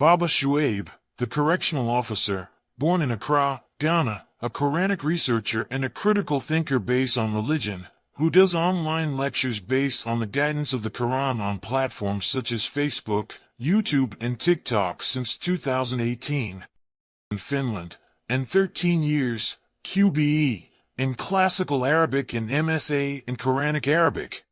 Baba Shuaib, the correctional officer, born in Accra, Ghana, a Quranic researcher and a critical thinker based on religion, who does online lectures based on the guidance of the Quran on platforms such as Facebook, YouTube and TikTok since 2018. In Finland, and 13 years, QBE, in Classical Arabic and MSA in Quranic Arabic.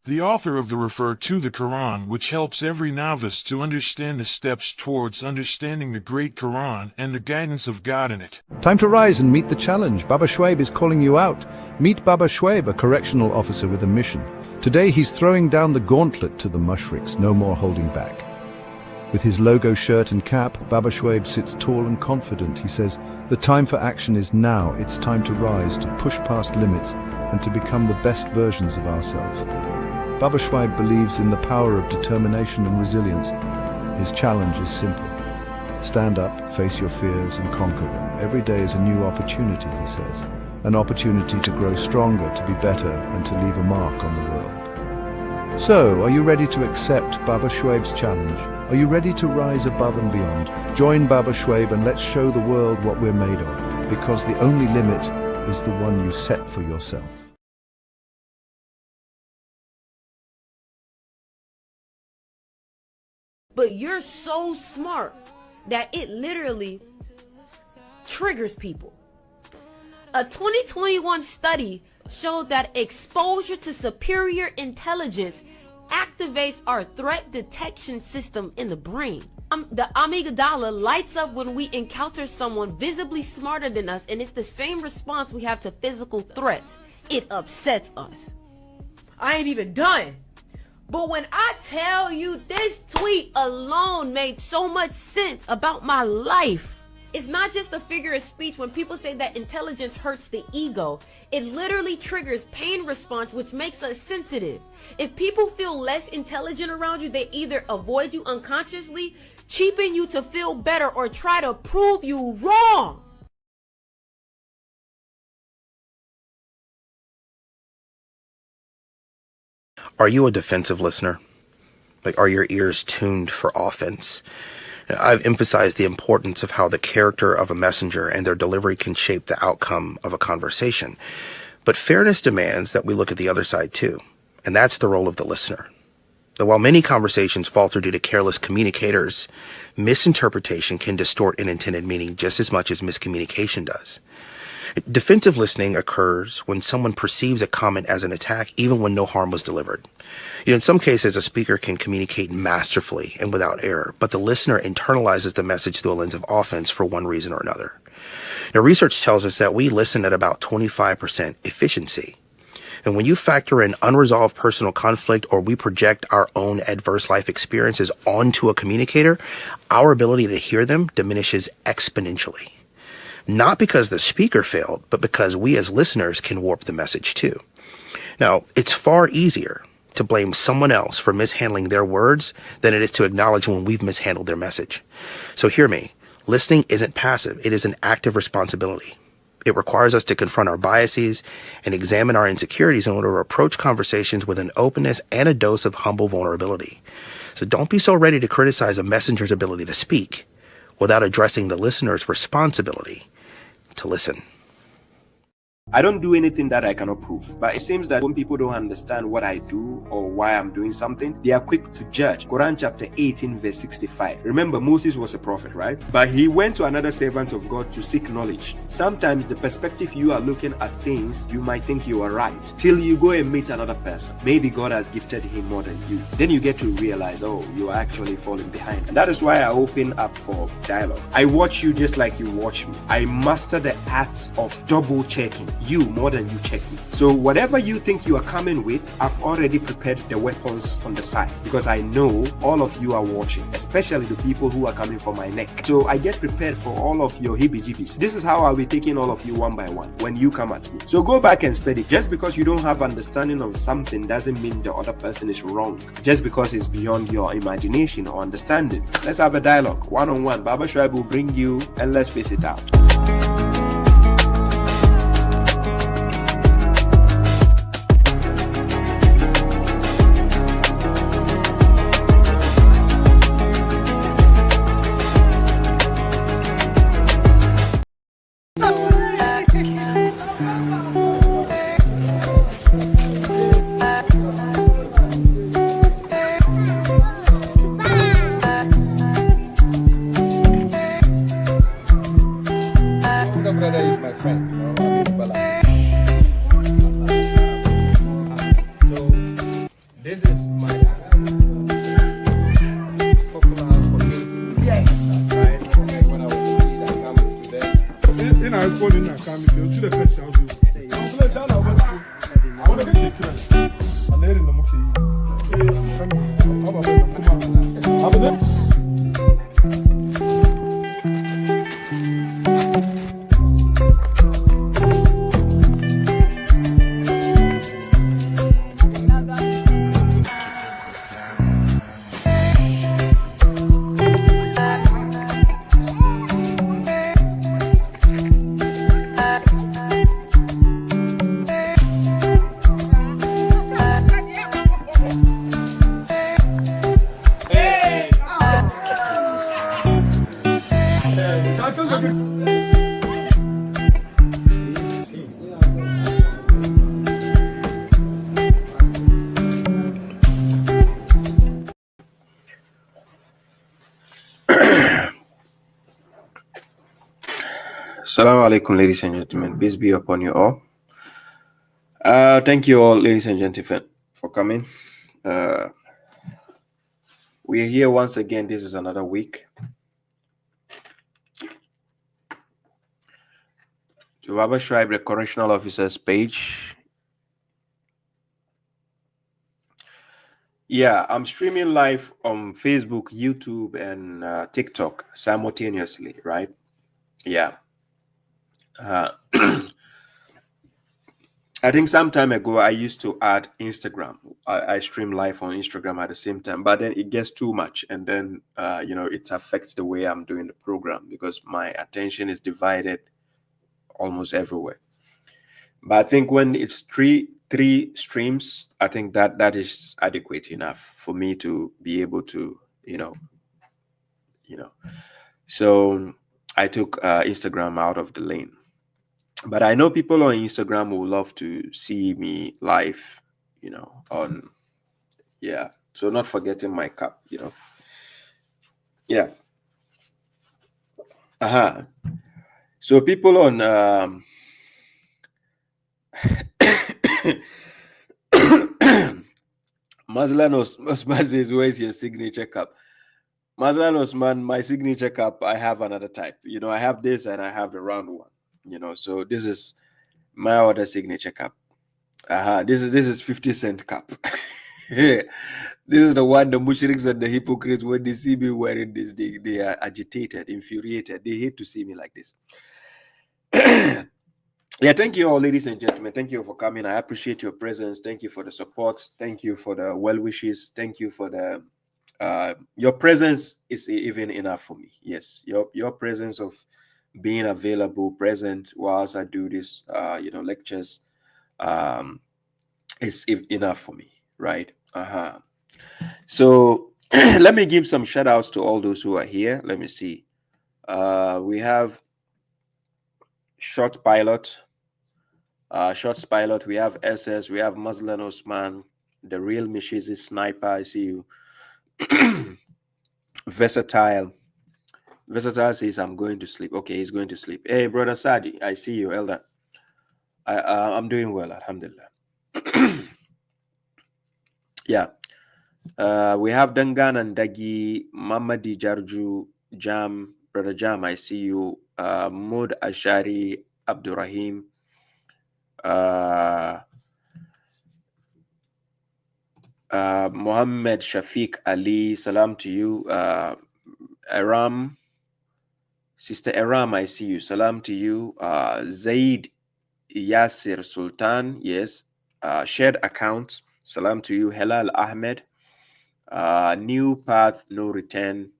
The author of the Refer to the Quran, which helps every novice to understand the steps towards understanding the great Quran and the guidance of God in it. Time to rise and meet the challenge. Baba Shuaib is calling you out. Meet Baba Shuaib, a correctional officer with a mission. Today he's throwing down the gauntlet to the mushriks, no more holding back. With his logo shirt and cap, Baba Shuaib sits tall and confident. He says, the time for action is now. It's time to rise, to push past limits, and to become the best versions of ourselves. Baba Shuaib believes in the power of determination and resilience. His challenge is simple. Stand up, face your fears, and conquer them. Every day is a new opportunity, he says. An opportunity to grow stronger, to be better, and to leave a mark on the world. So, are you ready to accept Baba Shuaib's challenge? Are you ready to rise above and beyond? Join Baba Shuaib and let's show the world what we're made of, because the only limit is the one you set for yourself. But you're so smart that it literally triggers people. A 2021 study showed that exposure to superior intelligence activates our threat detection system in the brain. The amygdala lights up when we encounter someone visibly smarter than us, and it's the same response we have to physical threats. It upsets us. I ain't even done. But when I tell you this tweet alone made so much sense about my life. It's not just a figure of speech. When people say that intelligence hurts the ego, it literally triggers pain response, which makes us sensitive. If people feel less intelligent around you, they either avoid you unconsciously, cheapen you to feel better, or try to prove you wrong. Are you a defensive listener? Like, are your ears tuned for offense? I've emphasized the importance of how the character of a messenger and their delivery can shape the outcome of a conversation. But fairness demands that we look at the other side too, and that's the role of the listener. That while many conversations falter due to careless communicators, misinterpretation can distort an intended meaning just as much as miscommunication does. Defensive listening occurs when someone perceives a comment as an attack, even when no harm was delivered. In some cases, a speaker can communicate masterfully and without error, but the listener internalizes the message through a lens of offense for one reason or another. Now, research tells us that we listen at about 25% efficiency. And when you factor in unresolved personal conflict, or we project our own adverse life experiences onto a communicator, our ability to hear them diminishes exponentially. Not because the speaker failed, but because we as listeners can warp the message too. Now, it's far easier to blame someone else for mishandling their words than it is to acknowledge when we've mishandled their message. So hear me, listening isn't passive, it is an active responsibility. It requires us to confront our biases and examine our insecurities in order to approach conversations with an openness and a dose of humble vulnerability. So don't be so ready to criticize a messenger's ability to speak without addressing the listener's responsibility to listen. I don't do anything that I cannot prove, but it seems that when people don't understand what I do or why I'm doing something, they are quick to judge. Quran chapter 18 verse 65. Remember, Moses was a prophet, right? But he went to another servant of God to seek knowledge. Sometimes the perspective you are looking at things, you might think you are right, till you go and meet another person. Maybe God has gifted him more than you. Then you get to realize, oh, you are actually falling behind. And that is why I open up for dialogue. I watch you just like you watch me. I master the art of double checking you more than you check me. So whatever you think you are coming with, I've already prepared the weapons on the side, because I know all of you are watching, especially the people who are coming for my neck. So I get prepared for all of your heebie-jeebies. This is how I'll be taking all of you one by one when you come at me. So go back and study. Just because you don't have understanding of something doesn't mean the other person is wrong. Just because it's beyond your imagination or understanding. Let's have a dialogue, one-on-one. Baba Shuaib will bring you, and let's face it out. Assalamu alaikum, ladies and gentlemen. Peace be upon you all. Thank you all, ladies and gentlemen, for coming. We are here once again. This is another week to Baba Shuaib, the correctional officer's page. Yeah, I'm streaming live on Facebook, YouTube, and TikTok simultaneously, right? Yeah. I think some time ago I used to add Instagram. I stream live on Instagram at the same time, but then it gets too much, and then it affects the way I'm doing the program because my attention is divided almost everywhere. But I think when it's three streams, I think that is adequate enough for me to be able to So I took Instagram out of the lane. But I know people on Instagram will love to see me live, So not forgetting my cup, Yeah. So people on Mazlan Osman says, where's your signature cup? Mazlan Osman, my signature cup, I have another type. I have this and I have the round one. So this is my other signature cup. This is 50-cent cup. This is the one the mushriks and the hypocrites, when they see me wearing this, they are agitated, infuriated. They hate to see me like this. Yeah, thank you all, ladies and gentlemen. Thank you for coming. I appreciate your presence. Thank you for the support. Thank you for the well wishes. Thank you for the your presence is even enough for me. Yes, your presence of being available, present whilst I do this, lectures, is enough for me, right? So let me give some shout outs to all those who are here. Let me see. We have Short Pilot. We have SS. We have Mazlan Osman, the real Mishizi Sniper. I see you. Versatile says, I'm going to sleep. Okay, he's going to sleep. Hey, brother Sadi, I see you, elder. I'm doing well, alhamdulillah. Yeah. We have Dangan and Dagi, Mamadi Jarju, Jam, brother Jam, I see you. Mud Ashari, Abdurrahim, Mohammed Shafiq Ali, salam to you. Aram, Sister Aram, I see you. Salam to you. Zaid Yasir Sultan, yes. Shared account, salam to you. Helal Ahmed, New Path, No Return.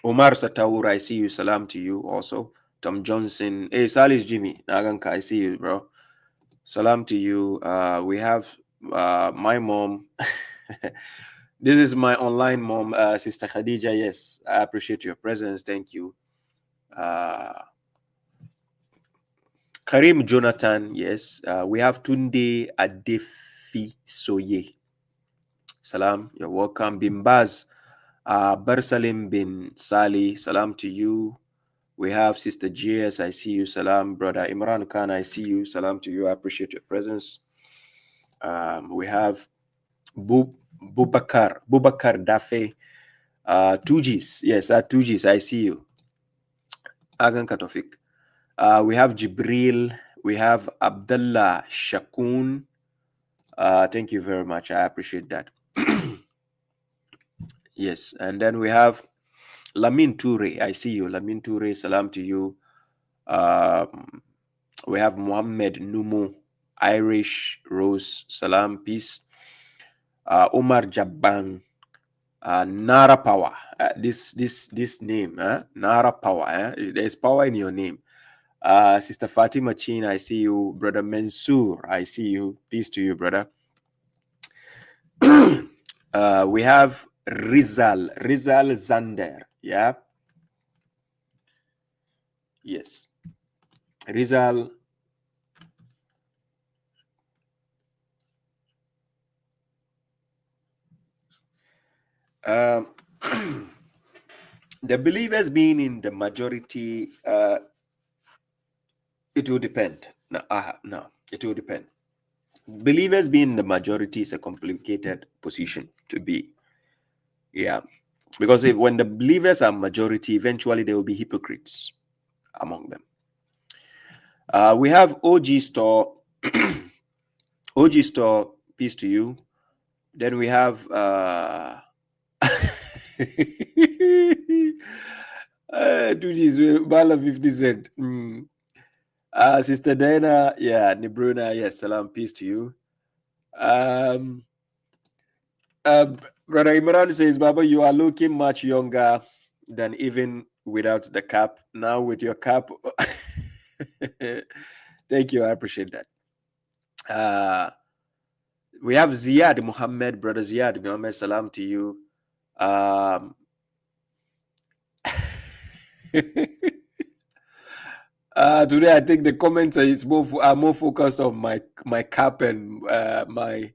Omar Satawur, I see you. Salam to you also. Tom Johnson, hey, Salis Jimmy, Naganka, I see you, bro. Salam to you. We have my mom. This is my online mom, Sister Khadija. Yes, I appreciate your presence. Thank you. Karim Jonathan. Yes. We have Tunde Adefi Soye. Salam. You're welcome. Bimbaz Barsalim bin Sali. Salam to you. We have Sister GS. I see you. Salam. Brother Imran Khan. I see you. Salam to you. I appreciate your presence. We have Bubakar Dafe. 2Gs. Yes, 2Gs. I see you. Agan Katofik. We have Jibril. We have Abdullah Shakun. Thank you very much. I appreciate that. Yes. And then we have Lamin Toure. I see you. Lamin Toure. Salam to you. We have Muhammad Numu. Irish Rose. Salam. Peace. Omar Jabban. Nara Power. This name. Nara Power. There's power in your name. Sister Fatima Chin, I see you. Brother Mansour, I see you. Peace to you, brother. We have Rizal Zander. Yeah. Yes. Rizal. The believers being in the majority, it will depend. No, it will depend. Believers being the majority is a complicated position to be. Yeah. Because when the believers are majority, eventually there will be hypocrites among them. We have OG Store. OG Store, peace to you. Then we have Bala 50 Cent. Sister Diana, yeah, Nibruna, yes, salam, peace to you. Brother Imran says, Baba, you are looking much younger than even without the cap. Now with your cap, thank you, I appreciate that. We have Ziad Muhammad, brother Ziad Muhammad, salam to you. Today I think the comments are more focused on my cap, and my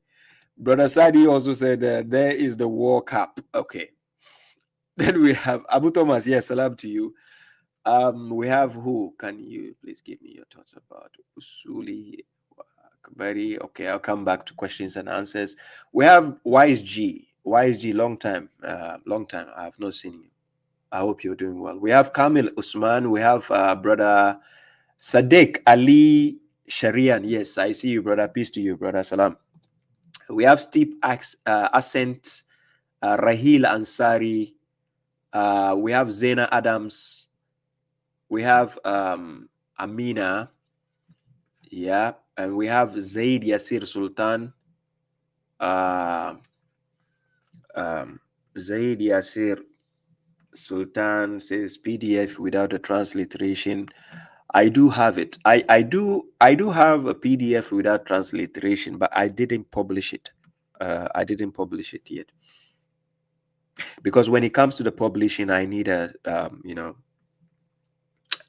brother Sadi also said there is the war cap. Okay. Then we have Abu Thomas. Yes, salam to you. We have who? Can you please give me your thoughts about Usuli Kabari? Okay, I'll come back to questions and answers. We have Wise G. Long time. I have not seen you. I hope you're doing well. We have Kamil Usman. We have brother Sadiq Ali Sharian. Yes, I see you, brother. Peace to you, brother. Salam. We have Steve Ascent, Rahil Ansari. We have Zena Adams. We have Amina. Yeah. And we have Zaid Yasir Sultan. Zaid Yasir Sultan says PDF without a transliteration. I do have it. I do have a PDF without transliteration, but I didn't publish it. I didn't publish it yet, because when it comes to the publishing, I need a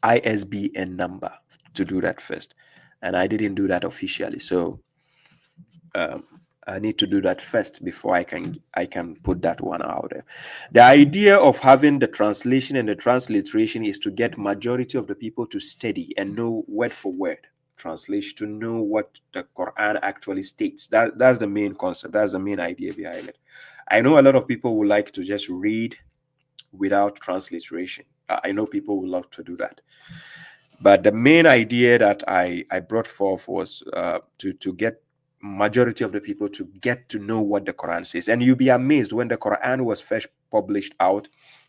ISBN number to do that first, and I didn't do that officially. So I need to do that first before I can put that one out there. The idea of having the translation and the transliteration is to get majority of the people to study and know word for word translation, to know what the Quran actually states. That's the main concept. That's the main idea behind it. I know a lot of people would like to just read without transliteration. I know people would love to do that. But the main idea that I brought forth was to get majority of the people to get to know what the Quran says. And you'll be amazed, when the Quran was first published out,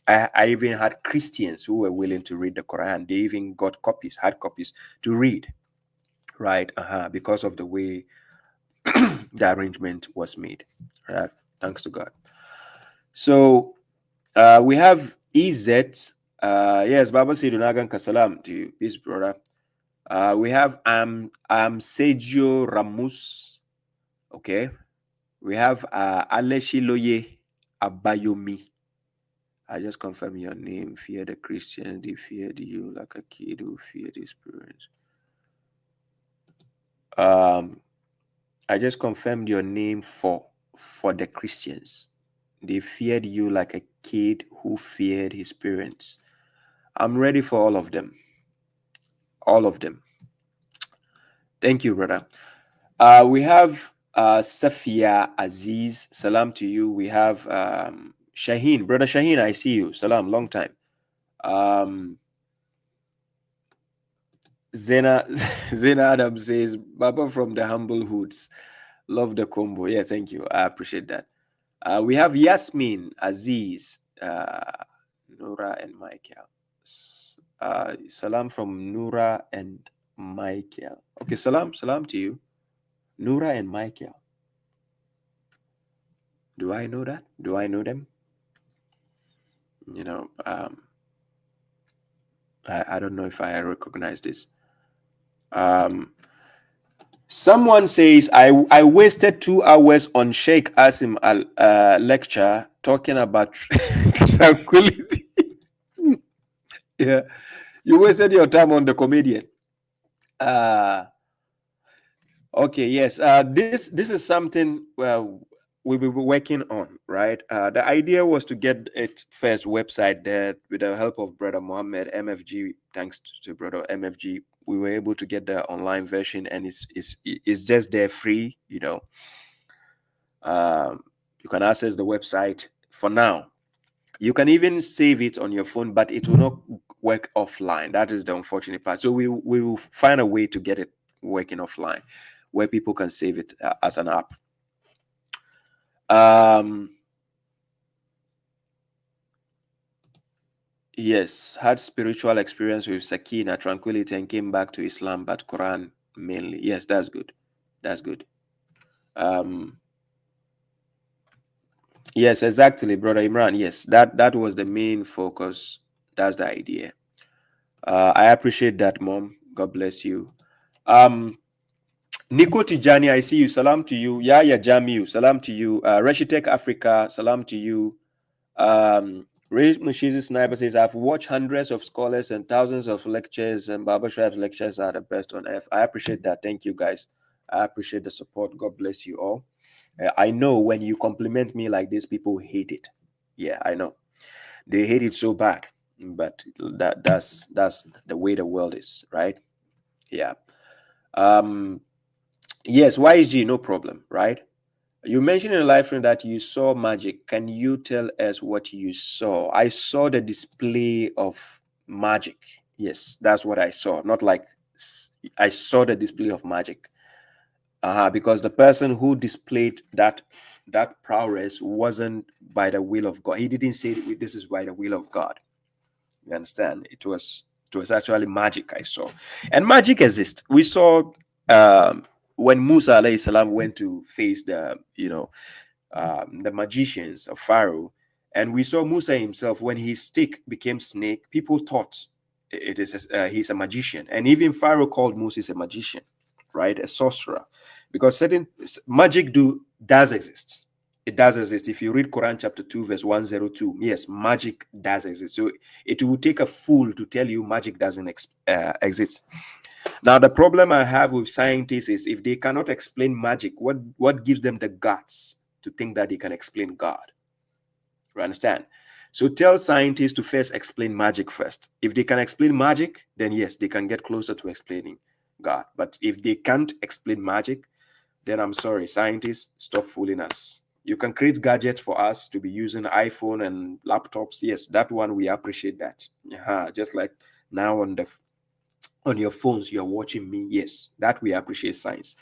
I even had Christians who were willing to read the Quran. They even got hard copies to read, right? Because of the way the arrangement was made, right? Thanks to God. So we have EZ. Yes, Baba Sidunagan Kasalam to you, peace, brother. We have Sergio Ramos. Okay. We have Aleshiloye Abayomi. I just confirm your name. Fear the Christians, they feared you like a kid who feared his parents. I just confirmed your name for the Christians. They feared you like a kid who feared his parents. I'm ready for all of them. All of them. Thank you, brother. We have Safia Aziz. Salam to you. We have Shaheen. Brother Shaheen, I see you. Salam, long time. Zena Zena Adam says, Baba from the humble hoods. Love the combo. Yeah, thank you. I appreciate that. We have Yasmin, Aziz, Nura, and Michael. Salam from Nura and Michael. Okay, salam to you. Nura and Michael. Do I know that? Do I know them? You know, I don't know if I recognize this. Someone says, I wasted 2 hours on Sheikh Asim lecture talking about tranquility. Yeah, you wasted your time on the comedian. Okay, yes. This is something we'll be working on, right? The idea was to get it first website there with the help of Brother Mohammed MFG. Thanks to Brother MFG, we were able to get the online version, and it's just there free. You know, you can access the website for now. You can even save it on your phone, but it will not work offline. That is the unfortunate part. So we will find a way to get it working offline, where people can save it as an app. Yes, had spiritual experience with Sakina, tranquility, and came back to Islam, but Quran mainly. Yes, that's good. That's good. Yes, exactly, Brother Imran. Yes, that was the main focus. That's the idea. I appreciate that, Mom. God bless you. Nico Tijani, I see you. Salam to you. Yaya Jamiu, salam to you. Reshitek Africa, salam to you. Ray Mushizi Sniper says, I've watched hundreds of scholars and thousands of lectures, and Baba Shuaib's lectures are the best on earth. I appreciate that. Thank you, guys. I appreciate the support. God bless you all. I know when you compliment me like this, people hate it. Yeah, I know. They hate it so bad, but that's the way the world is, right? Yeah. Yes, YG, no problem, right? You mentioned in the live stream that you saw magic. Can you tell us what you saw? I saw the display of magic. Yes, that's what I saw. Not like I saw the display of magic. Because the person who displayed that prowess wasn't by the will of God. He didn't say this is by the will of God. You understand? It was actually magic I saw, and magic exists. We saw when Musa alayhi salam went to face the magicians of Pharaoh, and we saw Musa himself when his stick became snake. People thought it is he's a magician, and even Pharaoh called Moses a magician, right? A sorcerer, because certain magic does exist. It does exist. If you read Quran chapter 2 verse 102, yes, magic does exist. So it will take a fool to tell you magic doesn't exist. Now, the problem I have with scientists is if they cannot explain magic, what gives them the guts to think that they can explain God? You understand? So tell scientists to first explain magic first. If they can explain magic, then yes, they can get closer to explaining God. But if they can't explain magic, then I'm sorry, scientists, stop fooling us. You can create gadgets for us to be using iPhone and laptops. Yes, that one, we appreciate that. Just like now on your phones, you're watching me. Yes, that we appreciate science.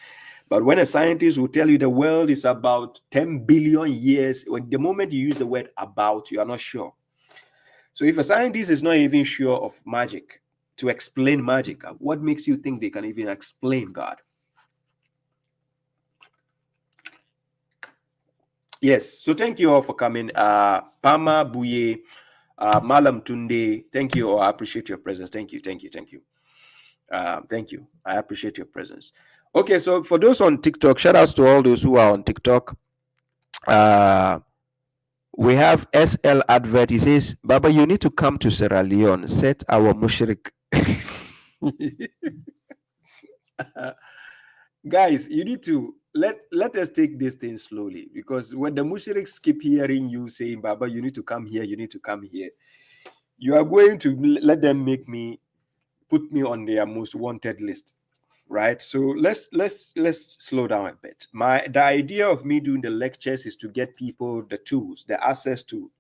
But when a scientist will tell you the world is about 10 billion years, when the moment you use the word about, you are not sure. So if a scientist is not even sure of magic, to explain magic, what makes you think they can even explain God? Yes, so thank you all for coming. Pama Buye, Malam Tunde, thank you all. I appreciate your presence. Thank you. Thank you. I appreciate your presence. Okay, so for those on TikTok, shout outs to all those who are on TikTok. We have SL Advert. He says, Baba, you need to come to Sierra Leone, set our mushrik. Guys, you need to let us take this thing slowly, because when the mushriks keep hearing you saying, Baba, you need to come here, you are going to let them put me on their most wanted list, right? So let's slow down a bit. The idea of me doing the lectures is to get people the tools, the access to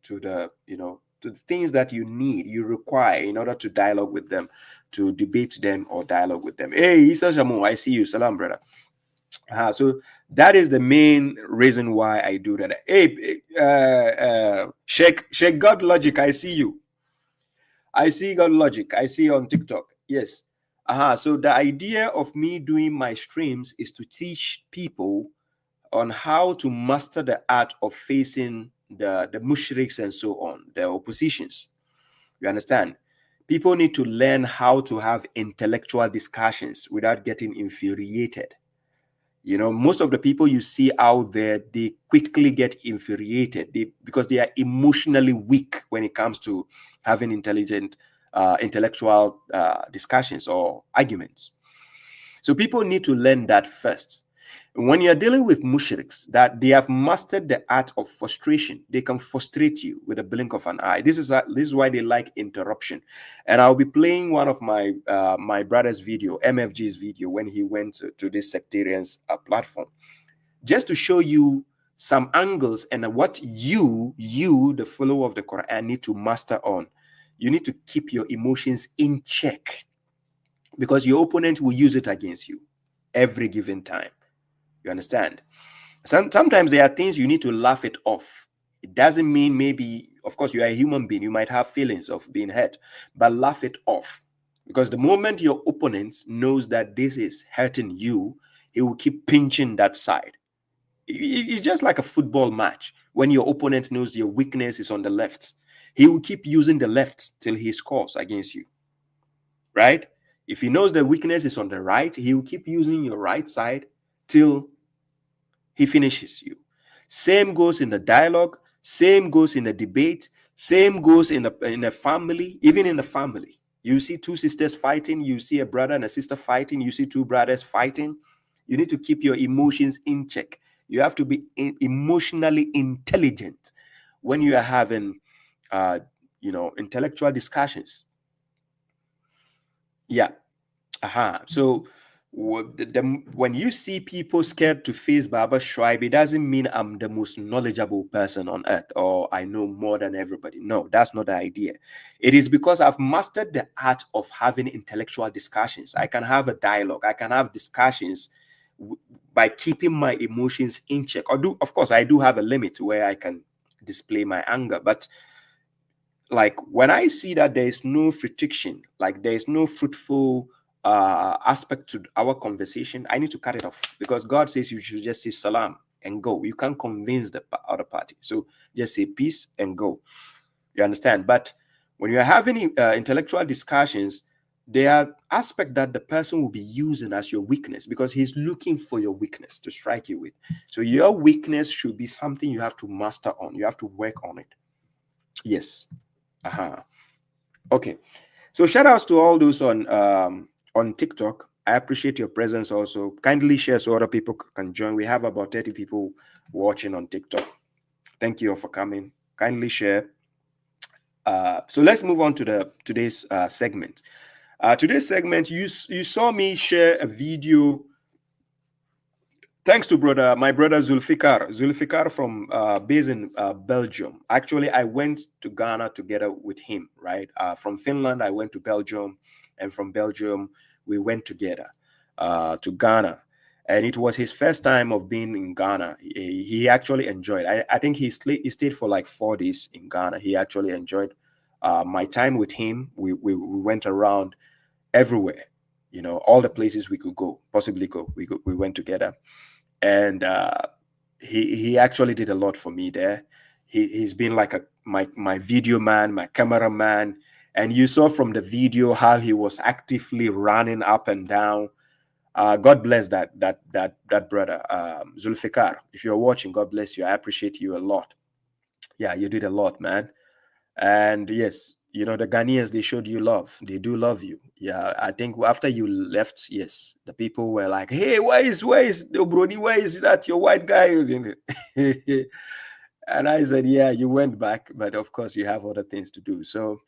to the things that you require in order to dialogue with them, to debate them or dialogue with them. Hey, Isa Shamu, I see you. Salam, brother. So that is the main reason why I do that. Hey, Sheikh God Logic, I see you. I see God Logic. I see you on TikTok. Yes. So the idea of me doing my streams is to teach people on how to master the art of facing the mushriks and so on, the oppositions. You understand? People need to learn how to have intellectual discussions without getting infuriated. You know, most of the people you see out there, they quickly get infuriated because they are emotionally weak when it comes to having intellectual discussions or arguments. So people need to learn that first. When you're dealing with mushriks, that they have mastered the art of frustration, they can frustrate you with a blink of an eye. This is why they like interruption. And I'll be playing one of my my brother's video, MFG's video, when he went to this sectarian's platform, just to show you some angles and what you, the follower of the Quran, need to master on. You need to keep your emotions in check, because your opponent will use it against you every given time. You understand? Sometimes there are things you need to laugh it off. It doesn't mean, maybe, of course, you are a human being. You might have feelings of being hurt, but laugh it off. Because the moment your opponent knows that this is hurting you, he will keep pinching that side. It's just like a football match. When your opponent knows your weakness is on the left, he will keep using the left till he scores against you. Right? If he knows the weakness is on the right, he will keep using your right side till he finishes you. Same goes in the dialogue, same goes in the debate, same goes in a family. Even in a family, you see two sisters fighting, you see a brother and a sister fighting, you see two brothers fighting. You need to keep your emotions in check. You have to be emotionally intelligent when you are having intellectual discussions. Yeah. So when you see people scared to face Baba Shuaib, it doesn't mean I'm the most knowledgeable person on earth or I know more than everybody. No, that's not the idea. It is because I've mastered the art of having intellectual discussions. I can have a dialogue. I can have discussions by keeping my emotions in check. Of course, I do have a limit where I can display my anger, but like when I see that there is no friction, like there is no fruitful aspect to our conversation, I need to cut it off, because God says you should just say salam and go. You can't convince the other party, so just say peace and go. You understand? But when you are having intellectual discussions, there are aspects that the person will be using as your weakness, because he's looking for your weakness to strike you with. So your weakness should be something you have to master on. You have to work on it. Yes. Okay. So shout outs to all those on TikTok. I appreciate your presence also. Kindly share so other people can join. We have about 30 people watching on TikTok. Thank you all for coming. Kindly share. So let's move on to today's segment. Today's segment, you saw me share a video. Thanks to my brother Zulfikar from based in Belgium. Actually, I went to Ghana together with him, right? From Finland, I went to Belgium, and from Belgium, we went together to Ghana. And it was his first time of being in Ghana. He actually enjoyed. I think he stayed for like 4 days in Ghana. He actually enjoyed my time with him. We went around everywhere, all the places we could possibly go. We went together. And he actually did a lot for me there. He's been like my video man, my cameraman, and you saw from the video how he was actively running up and down. God bless that brother, Zulfikar. If you're watching, God bless you. I appreciate you a lot. Yeah, you did a lot, man. And yes, the Ghanaians, they showed you love. They do love you. Yeah, I think after you left, yes, the people were like, hey, where is Brody? Where is that your white guy? And I said, yeah, you went back, but of course you have other things to do. So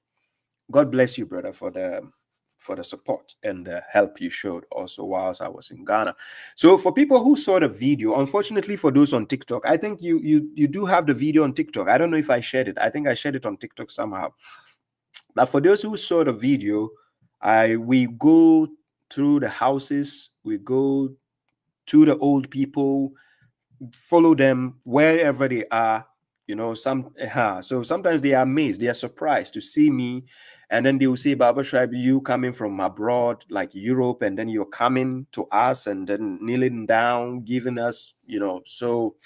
God bless you, brother, for the for the support and the help you showed also whilst I was in Ghana. So for people who saw the video, unfortunately for those on TikTok, I think you do have the video on TikTok. I don't know if I shared it. I think I shared it on TikTok somehow. But for those who saw the video, we go through the houses, we go to the old people, follow them wherever they are. You know, so sometimes they are amazed, they are surprised to see me, and then they will say, Baba Shuaib, you coming from abroad, like Europe, and then you're coming to us and then kneeling down, giving us, you know. So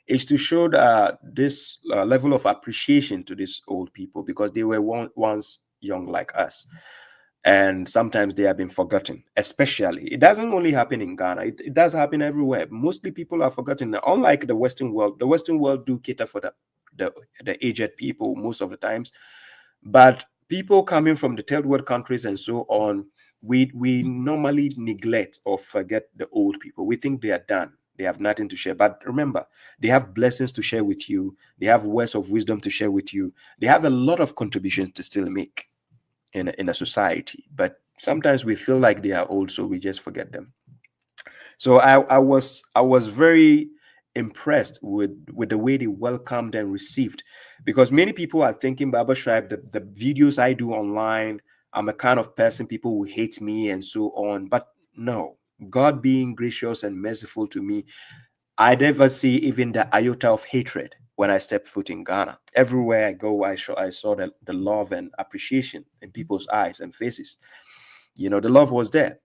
it's to show this level of appreciation to these old people, because they were once young like us. And sometimes they have been forgotten. Especially, it doesn't only happen in Ghana, it does happen everywhere. Mostly people are forgotten. Unlike the Western world do cater for the aged people most of the times, but people coming from the third world countries and so on, we normally neglect or forget the old people. We think they are done, they have nothing to share. But remember, they have blessings to share with you, they have words of wisdom to share with you, they have a lot of contributions to still make in a society. But sometimes we feel like they are old, so we just forget them. So I was very impressed with the way they welcomed and received, because many people are thinking, Baba Shuaib, the videos I do online, I'm a kind of person people will hate me and so on. But no, God being gracious and merciful to me, I never see even the iota of hatred when I step foot in Ghana. Everywhere I go, I saw the love and appreciation in people's eyes and faces. You know, the love was there.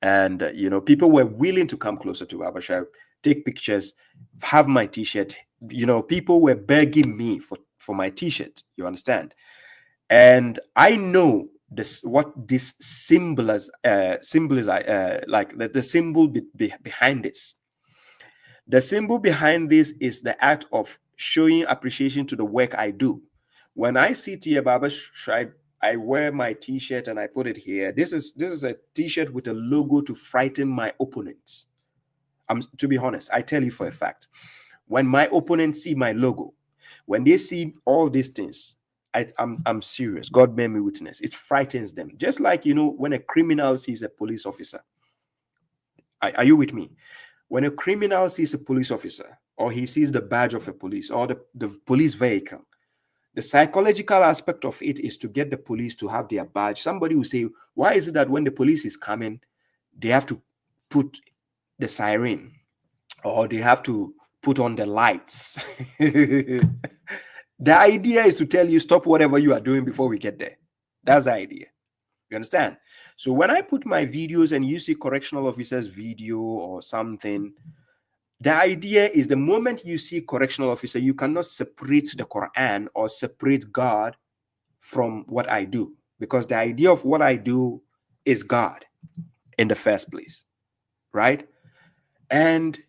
And, you know, people were willing to come closer to Baba Shuaib, take pictures, have my T-shirt. You know, people were begging me for my T-shirt, you understand? And I know what this symbol is, like the symbol behind this. The symbol behind this is the act of showing appreciation to the work I do. When I sit here, Baba Shuaib, I wear my T-shirt and I put it here. This is a T-shirt with a logo to frighten my opponents. To be honest, I tell you for a fact, when my opponents see my logo, when they see all these things, I'm serious. God bear me witness. It frightens them. Just like, you know, when a criminal sees a police officer. Are you with me? When a criminal sees a police officer, or he sees the badge of a police, or the police vehicle, the psychological aspect of it is to get the police to have their badge. Somebody will say, why is it that when the police is coming, they have to put the siren, or they have to put on the lights? The idea is to tell you, stop whatever you are doing before we get there. That's the idea. You understand? So when I put my videos and you see correctional officers video or something, the idea is the moment you see correctional officer, you cannot separate the Quran or separate God from what I do, because the idea of what I do is God in the first place, right? And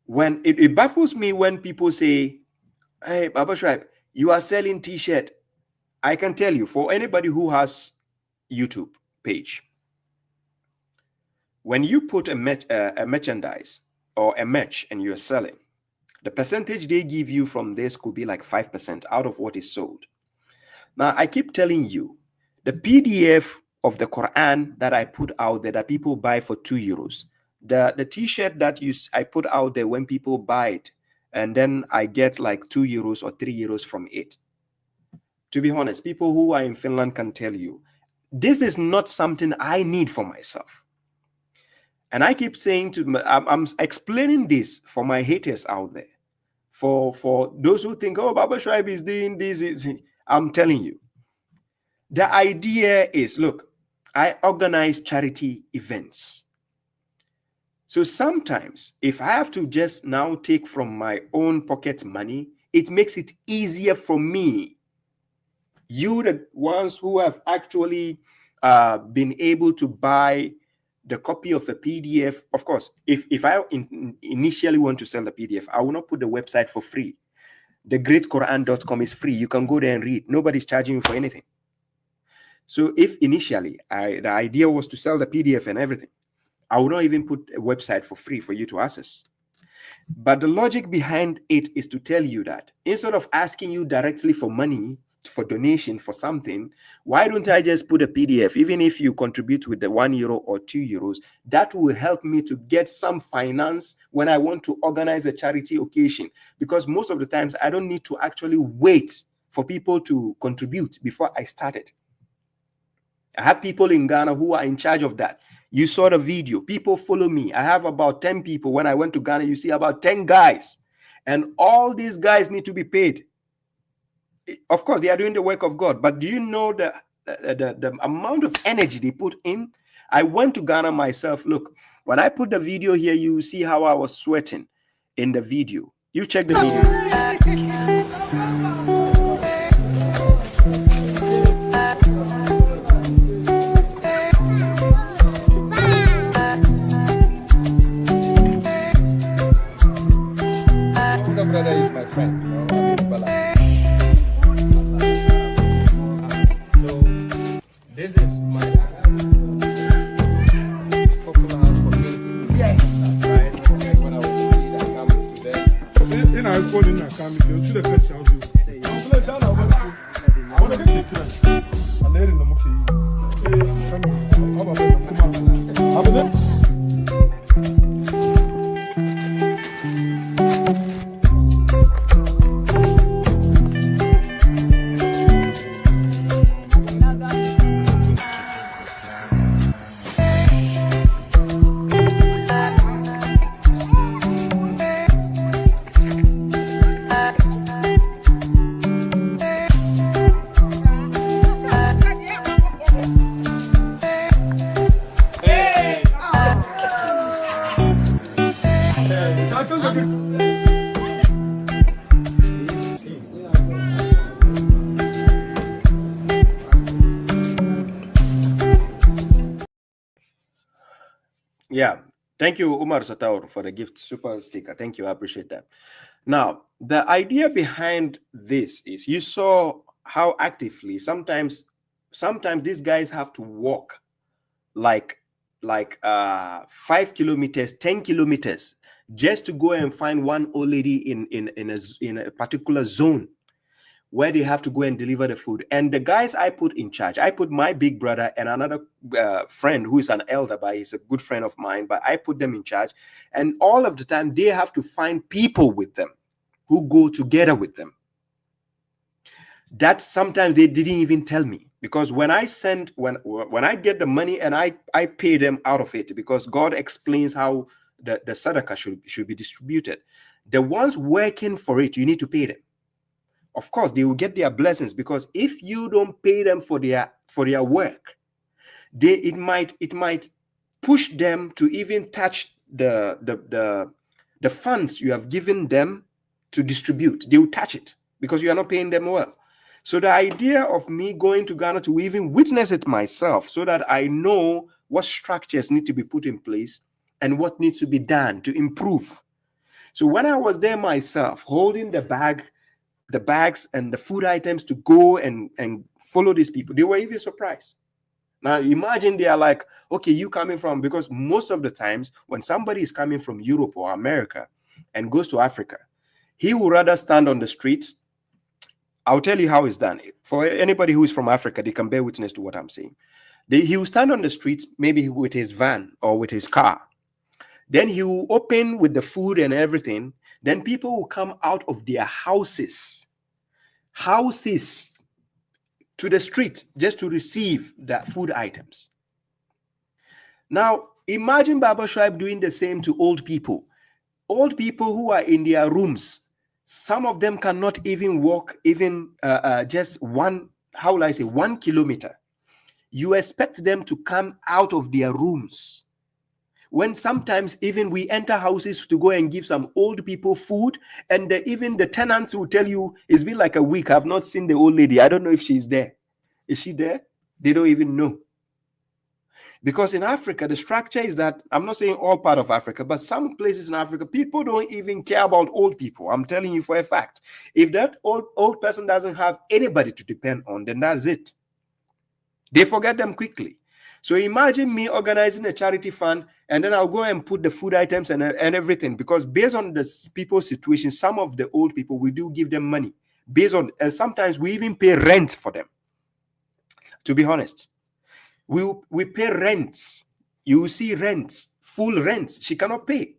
when it baffles me when people say, hey, Baba Shuaib, you are selling T-shirt. I can tell you, for anybody who has YouTube page, when you put a merchandise or a merch and you're selling, the percentage they give you from this could be like 5% out of what is sold. Now, I keep telling you, the PDF of the Quran that I put out there that people buy for €2, the T-shirt that I put out there when people buy it, and then I get like €2 or €3 from it. To be honest, people who are in Finland can tell you, this is not something I need for myself. And I keep saying I'm explaining this for my haters out there. For those who think, oh, Baba Shuaib is doing this. I'm telling you. The idea is, look, I organize charity events. So sometimes if I have to just now take from my own pocket money, it makes it easier for me. You, the ones who have actually been able to buy the copy of the PDF. Of course, if I initially want to sell the PDF, I will not put the website for free. TheGreatQuran.com is free. You can go there and read. Nobody's charging you for anything. So if initially the idea was to sell the PDF and everything, I will not even put a website for free for you to access. But the logic behind it is to tell you that instead of asking you directly for money for donation for something, why don't I just put a PDF? Even if you contribute with the €1 or €2, that will help me to get some finance when I want to organize a charity occasion. Because most of the times I don't need to actually wait for people to contribute before I start it. I have people in Ghana who are in charge of that. You saw the video. People follow me. I have about 10 people. When I went to Ghana, you see about 10 guys. And all these guys need to be paid. Of course, they are doing the work of God. But do you know the amount of energy they put in? I went to Ghana myself. Look, when I put the video here, you see how I was sweating in the video. You check the video. Brother is my friend, you know. So this is my popular house for me. Yeah. Right. When I was a kid, I come to them. In our code, in our family, you should have cut out you. I want to get you. I'm there in the Muki. Yeah. Thank you, Umar Sataur, for the gift. Super sticker. Thank you. I appreciate that. Now, the idea behind this is you saw how actively sometimes these guys have to walk like 5 kilometers, 10 kilometers just to go and find one old lady in a particular zone where they have to go and deliver the food. And the guys I put in charge, I put my big brother and another friend who is an elder, but he's a good friend of mine, but I put them in charge. And all of the time, they have to find people with them who go together with them. That sometimes they didn't even tell me, because when I get the money and I pay them out of it, because God explains how the sadaqah should be distributed. The ones working for it, you need to pay them. Of course, they will get their blessings, because if you don't pay them for their work, it might push them to even touch the funds you have given them to distribute. They will touch it because you are not paying them well. So the idea of me going to Ghana to even witness it myself, so that I know what structures need to be put in place and what needs to be done to improve. So when I was there myself, holding the bags and the food items to go and follow these people, they were even surprised. Now imagine they are like, okay, you coming from, because most of the times when somebody is coming from Europe or America and goes to Africa, he would rather stand on the streets. I'll tell you how it's done. For anybody who is from Africa, they can bear witness to what I'm saying. He will stand on the streets, maybe with his van or with his car. Then he will open with the food and everything. Then people will come out of their houses to the street just to receive the food items. Now, imagine Baba Shuaib doing the same to old people who are in their rooms. Some of them cannot even walk even just 1 kilometer. You expect them to come out of their rooms, when sometimes even we enter houses to go and give some old people food, and even the tenants will tell you, it's been like a week, I've not seen the old lady, I don't know if she's there. Is she there? They don't even know. Because in Africa, the structure is that, I'm not saying all part of Africa, but some places in Africa, people don't even care about old people. I'm telling you for a fact. If that old person doesn't have anybody to depend on, then that's it. They forget them quickly. So imagine me organizing a charity fund, and then I'll go and put the food items and everything, because based on the people's situation, some of the old people, we do give them money. based on, and sometimes we even pay rent for them. To be honest, we pay rents. You see rents, full rents. She cannot pay.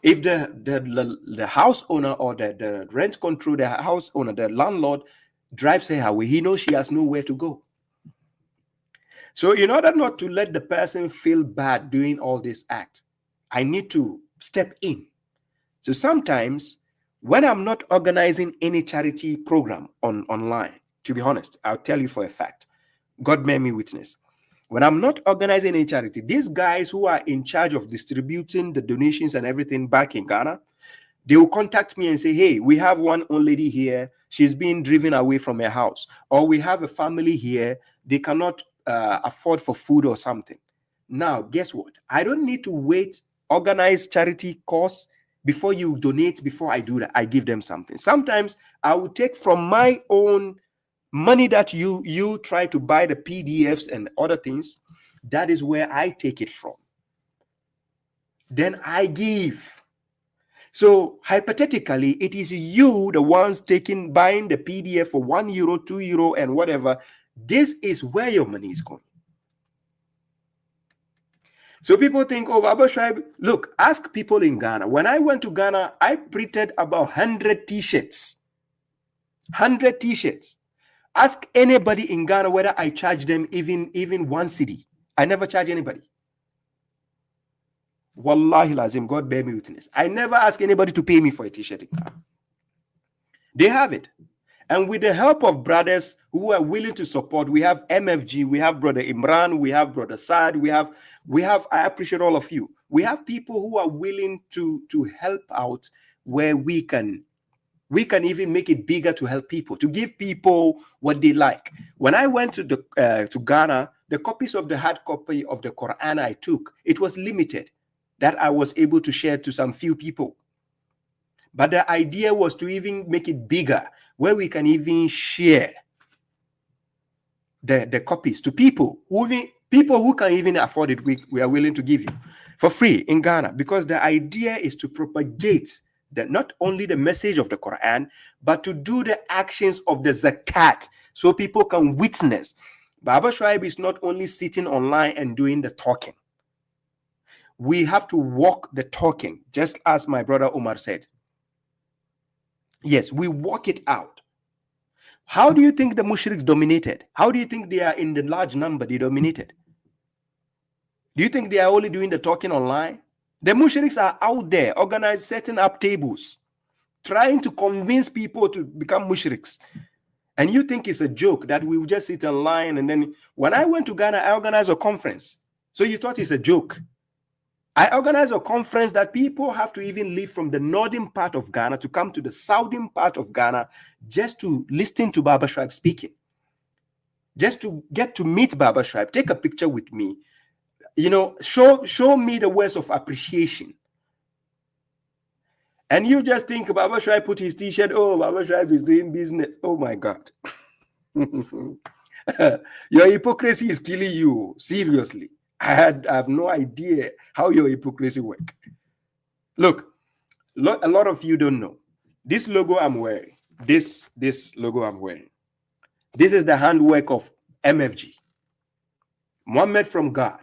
If the house owner or the rent control, the house owner, the landlord drives her away, he knows she has nowhere to go. So in order not to let the person feel bad doing all this act, I need to step in. So sometimes when I'm not organizing any charity program online, to be honest, I'll tell you for a fact, God bear me witness. When I'm not organizing a charity, these guys who are in charge of distributing the donations and everything back in Ghana, they will contact me and say, hey, we have one old lady here. She's being driven away from her house. Or we have a family here. They cannot afford for food or something. Now, guess what? I don't need to wait, organize charity cause before you donate, before I do that. I give them something. Sometimes I will take from my own money that you try to buy the PDFs and other things. That is where I take it from. Then I give. So hypothetically, it is you, the ones buying the PDF for €1, €2, and whatever. This is where your money is going. So people think, oh, Baba Shuaib, look, ask people in Ghana. When I went to Ghana, I printed about 100 t-shirts. 100 t-shirts. Ask anybody in Ghana whether I charge them even one cedi. I never charge anybody. Wallahi lazim, God bear me witness. I never ask anybody to pay me for a t-shirt in Ghana. They have it. And with the help of brothers who are willing to support, we have MFG, we have Brother Imran, we have Brother Saad, we have, I appreciate all of you. We have people who are willing to help out where we can even make it bigger to help people, to give people what they like. When I went to Ghana, the copies of the hard copy of the Quran I took, it was limited that I was able to share to some few people. But the idea was to even make it bigger, where we can even share the copies to people who can even afford it. We are willing to give you for free in Ghana, because the idea is to propagate not only the message of the Quran, but to do the actions of the zakat, so people can witness. Baba Shuaib is not only sitting online and doing the talking. We have to walk the talking, just as my brother Omar said. Yes, we walk it out. How do you think the Mushriks dominated? How do you think they are in the large number they dominated? Do you think they are only doing the talking online? The Mushriks are out there, organized, setting up tables, trying to convince people to become Mushriks. And you think it's a joke that we will just sit online. And then when I went to Ghana, I organized a conference. So you thought it's a joke. I organized a conference that people have to even leave from the northern part of Ghana to come to the southern part of Ghana just to listen to Baba Shuaib speaking. Just to get to meet Baba Shuaib, take a picture with me. You know, show me the words of appreciation. And you just think Baba Shuaib put his t-shirt, oh, Baba Shuaib is doing business. Oh my God. Your hypocrisy is killing you. Seriously. I have no idea how your hypocrisy works. Look, a lot of you don't know. This logo I'm wearing, this logo I'm wearing, this is the handwork of MFG. Muhammad from God.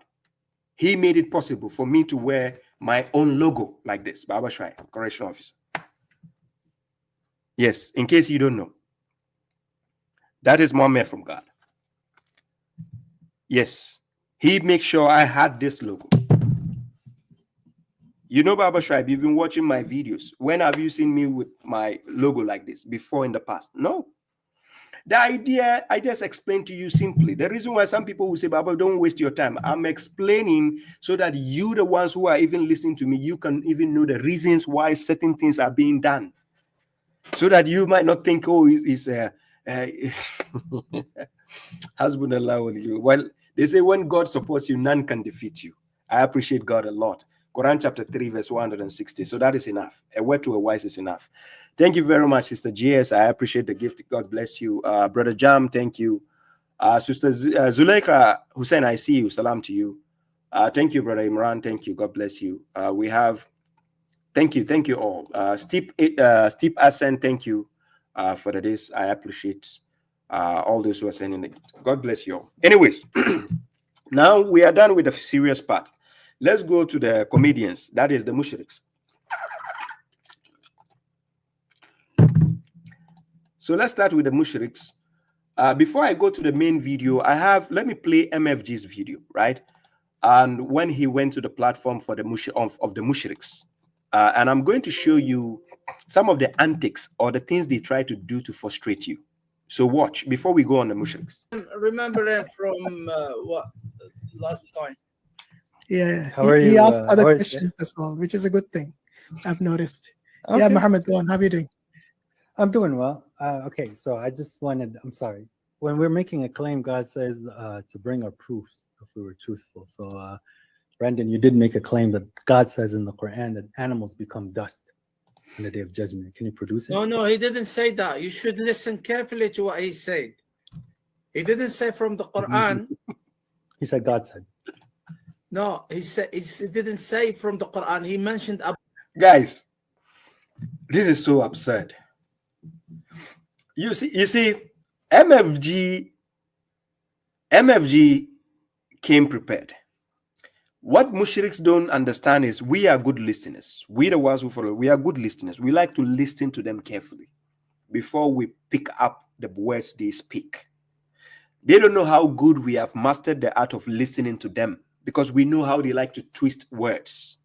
He made it possible for me to wear my own logo like this, Baba Shuaib, correctional officer. Yes, in case you don't know. That is Muhammad from God. Yes. He makes sure I had this logo. You know, Baba Shuaib, you've been watching my videos. When have you seen me with my logo like this before in the past? No. The idea, I just explained to you simply. The reason why some people will say, Baba, don't waste your time. I'm explaining so that you, the ones who are even listening to me, you can even know the reasons why certain things are being done. So that you might not think, oh, it's Hasbunallah. Well, they say when God supports you, none can defeat you. I appreciate God a lot. Quran chapter 3, verse 160. So that is enough. A word to a wise is enough. Thank you very much, Sister GS. I appreciate the gift. God bless you. Brother Jam, thank you. Sister Zuleika Hussein, I see you. Salam to you. Thank you, Brother Imran. Thank you. God bless you. We have, thank you all. Steep Ascent, thank you. for this. I appreciate all those who are sending it. God bless you all. Anyways, now we are done with the serious part. Let's go to the comedians. That is the mushriks. So let's start with the mushriks. Before I go to the main video, let me play MFG's video, right? And when he went to the platform for the of the mushriks. And I'm going to show you some of the antics or the things they try to do to frustrate you. So watch before we go on the mushriks. Remember him from what last time? Yeah, How are he you, asked how other are you? questions as well, which is a good thing. I've noticed. Okay. Yeah, Mohammed, go on. How are you doing? I'm doing well. Okay, so I just wanted, I'm sorry. When we're making a claim, God says to bring our proofs if we were truthful. So, Brandon, you did make a claim that God says in the Quran that animals become dust on the day of judgment. Can you produce it? No, he didn't say that. You should listen carefully to what he said. He didn't say from the Quran. He said God said. No, he didn't say from the Quran. He mentioned Guys, this is so absurd. You see, MFG came prepared. What mushriks don't understand is we are good listeners. We the ones who follow, we are good listeners. We like to listen to them carefully before we pick up the words they speak. They don't know how good we have mastered the art of listening to them because we know how they like to twist words.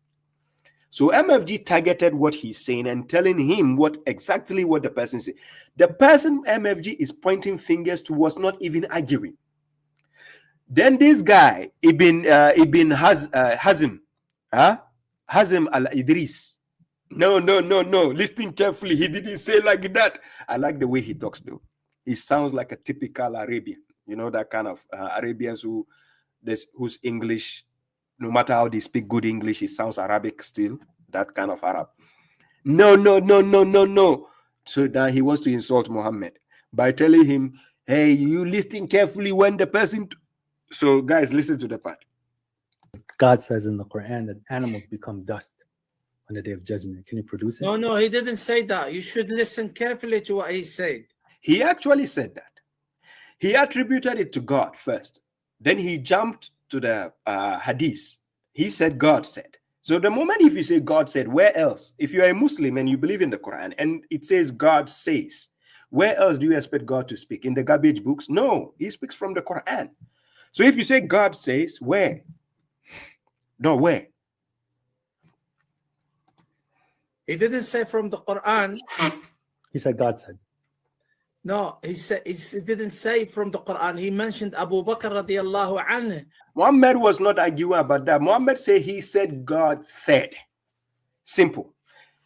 So MFG targeted what he's saying and telling him exactly what the person said. The person MFG is pointing fingers to was not even arguing. Then this guy, Ibn Hazim al-Idris. No. Listen carefully. He didn't say like that. I like the way he talks though. He sounds like a typical Arabian. You know, that kind of Arabians whose English, no matter how they speak good English, it sounds Arabic still. That kind of Arab. No. So now he wants to insult Muhammad by telling him, hey, you listen carefully when the person... So guys, listen to the part. God says in the Quran that animals become dust on the day of judgment. Can you produce it? No, he didn't say that. You should listen carefully to what he said. He actually said that. He attributed it to God first. Then he jumped to the Hadith. He said God said. So the moment if you say God said, where else? If you are a Muslim and you believe in the Quran and it says God says, where else do you expect God to speak? In the garbage books? No, he speaks from the Quran. So if you say God says, where? No, where? He didn't say from the Quran. He said God said. No, he didn't say from the Quran. He mentioned Abu Bakr radiallahu anhu. Muhammad was not arguing about that. Muhammad said he said God said. Simple.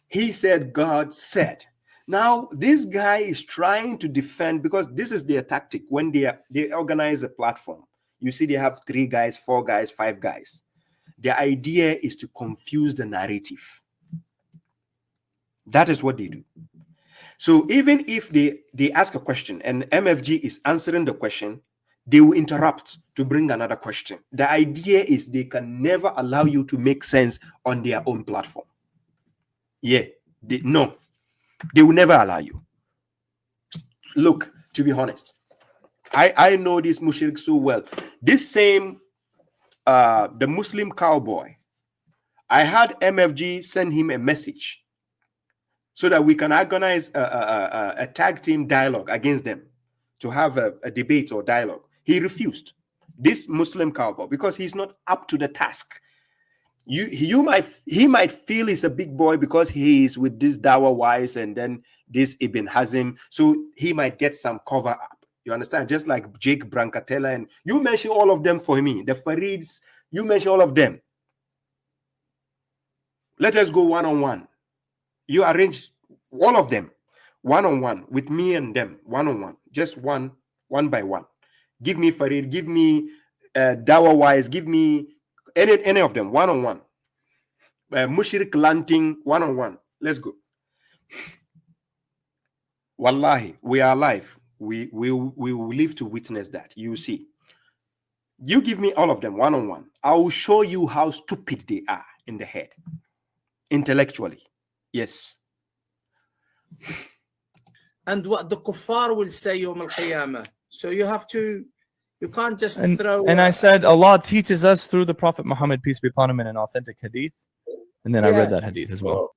He said God said. Now, this guy is trying to defend, because this is their tactic when they organize a platform. You see, they have 3 guys, 4 guys, 5 guys. The idea is to confuse the narrative. That is what they do. So even if they ask a question and MFG is answering the question, they will interrupt to bring another question. The idea is they can never allow you to make sense on their own platform. Yeah, they will never allow you. Look, to be honest, I know this mushrik so well. This same, the Muslim cowboy, I had MFG send him a message so that we can organize a tag team dialogue against them, to have a debate or dialogue. He refused. This Muslim cowboy, because he's not up to the task. He might feel he's a big boy because he is with this Dawa Wise and then this Ibn Hazim, so he might get some cover up. You understand? Just like Jake Brancatella, and you mention all of them for me. The Farids, you mention all of them. Let us go one-on-one. You arrange all of them one-on-one with me and them one-on-one, just one by one. Give me Farid, give me Dawa Wise, give me any of them one-on-one. Mushrik Lanting one-on-one. Let's go. Wallahi, we are alive. We will live to witness that. You see. You give me all of them one-on-one. I will show you how stupid they are in the head. Intellectually. Yes. and what the kuffar will say Yawm al-Qiyamah. So you can't just throw. And I said Allah teaches us through the Prophet Muhammad, peace be upon him, in an authentic hadith. And then I read that hadith as well.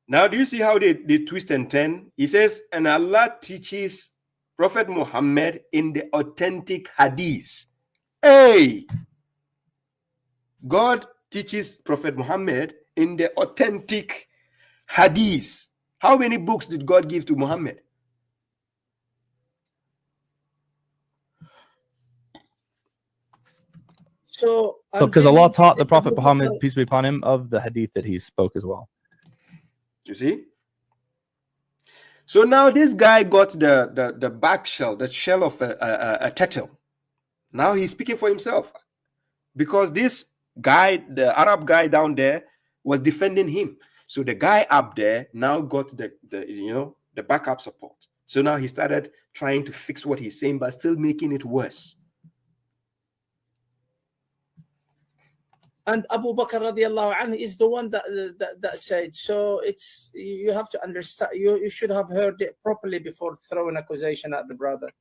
Now, do you see how they twist and turn? He says, and Allah teaches Prophet Muhammad in the authentic hadith. Hey! God teaches Prophet Muhammad in the authentic hadith. How many books did God give to Muhammad? So, because Allah taught the Prophet Muhammad, peace be upon him, of the hadith that he spoke as well. You see? So now this guy got the back shell, the shell of a turtle. Now he's speaking for himself. Because this guy, the Arab guy down there, was defending him. So the guy up there now got the backup support. So now he started trying to fix what he's saying, but still making it worse. And Abu Bakr radiallahu anhu is the one that said. So you have to understand. You should have heard it properly before throwing accusation at the brother.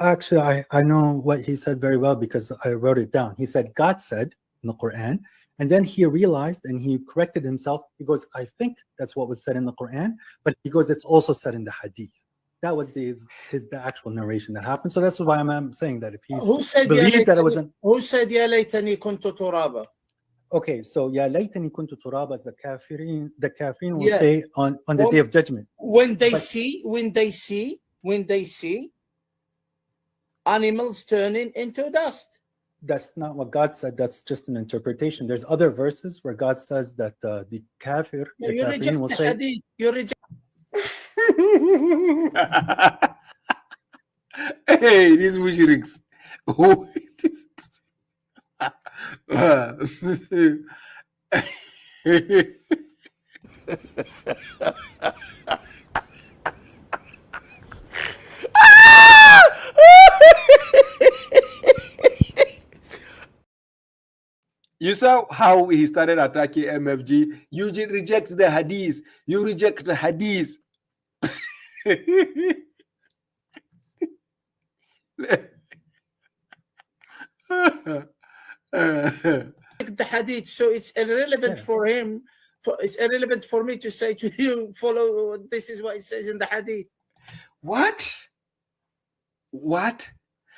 Actually, I know what he said very well because I wrote it down. He said, God said in the Quran, and then he realized and he corrected himself. He goes, I think that's what was said in the Quran, but he goes, it's also said in the Hadith. That was the actual narration that happened. So that's why I'm saying that if he believed that it wasn't. Who said Ya laytani kuntu turaba? Okay, so Ya laytani kuntu turaba is the kafirin will say on the day of judgment. When they see animals turning into dust. That's not what God said. That's just an interpretation. There's other verses where God says that the kafir, the kafirin will say. Hadith. You reject. Hey, these mushriks. You saw how he started attacking MFG. You reject the hadith. You reject the hadith. The hadith, so it's irrelevant for him. It's irrelevant for me to say to you, follow. This is what it says in the hadith. What?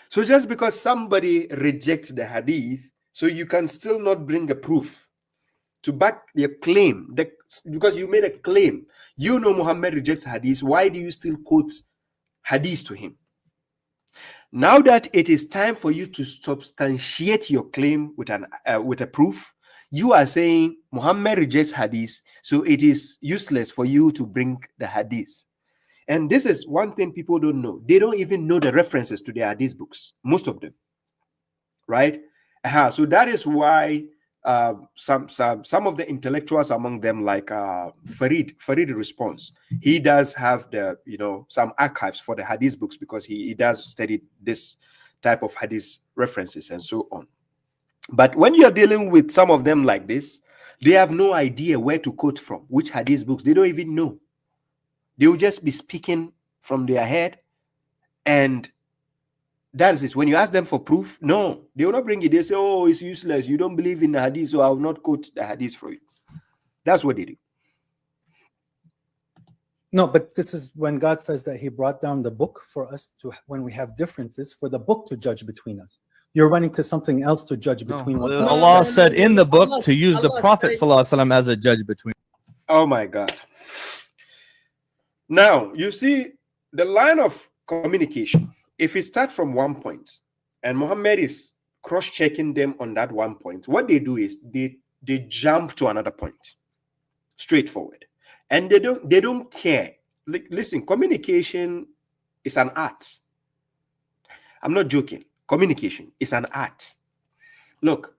So just because somebody rejects the hadith, so you can still not bring a proof to back your claim, because you made a claim. You know Muhammad rejects hadith. Why do you still quote hadith to him? Now that it is time for you to substantiate your claim with a proof, you are saying Muhammad rejects hadith, so it is useless for you to bring the hadith. And this is one thing people don't know. They don't even know the references to the hadith books, most of them, right? So that is why some of the intellectuals among them, like Farid responds. He does have some archives for the hadith books because he does study this type of hadith references and so on. But when you're dealing with some of them like this, they have no idea where to quote from, which hadith books. They don't even know. They will just be speaking from their head, and that is it. When you ask them for proof, no, they will not bring it. They say, oh, it's useless. You don't believe in the hadith, so I will not quote the hadith for you. That's what they do. No, but this is when God says that he brought down the book for us to, when we have differences, for the book to judge between us. You're running to something else to judge between what Allah said in the book to use the Prophet ﷺ as a judge between. Oh my God. Now, you see the line of communication. If it starts from one point and Muhammad is cross-checking them on that one point, what they do is they jump to another point, straightforward, and they don't care. Listen, communication is an art. I'm not joking. Communication is an art. Look,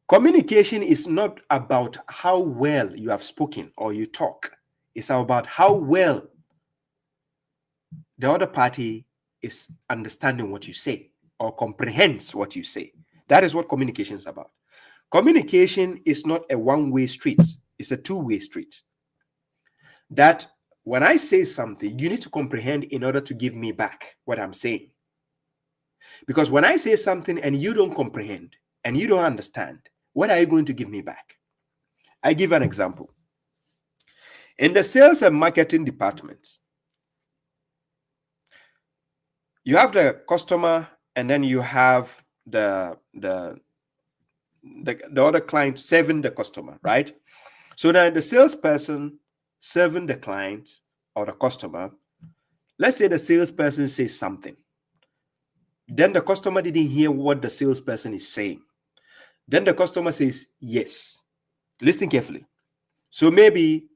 communication is not about how well you have spoken or you talk. It's about how well the other party is understanding what you say or comprehends what you say. That is what communication is about. Communication is not a one-way street. It's a two-way street. That when I say something, you need to comprehend in order to give me back what I'm saying. Because when I say something and you don't comprehend and you don't understand, what are you going to give me back? I give an example. In the sales and marketing department, you have the customer and then you have the other client serving the customer, right? So now the salesperson serving the client or the customer, let's say the salesperson says something. Then the customer didn't hear what the salesperson is saying. Then the customer says, yes. Listen carefully. So maybe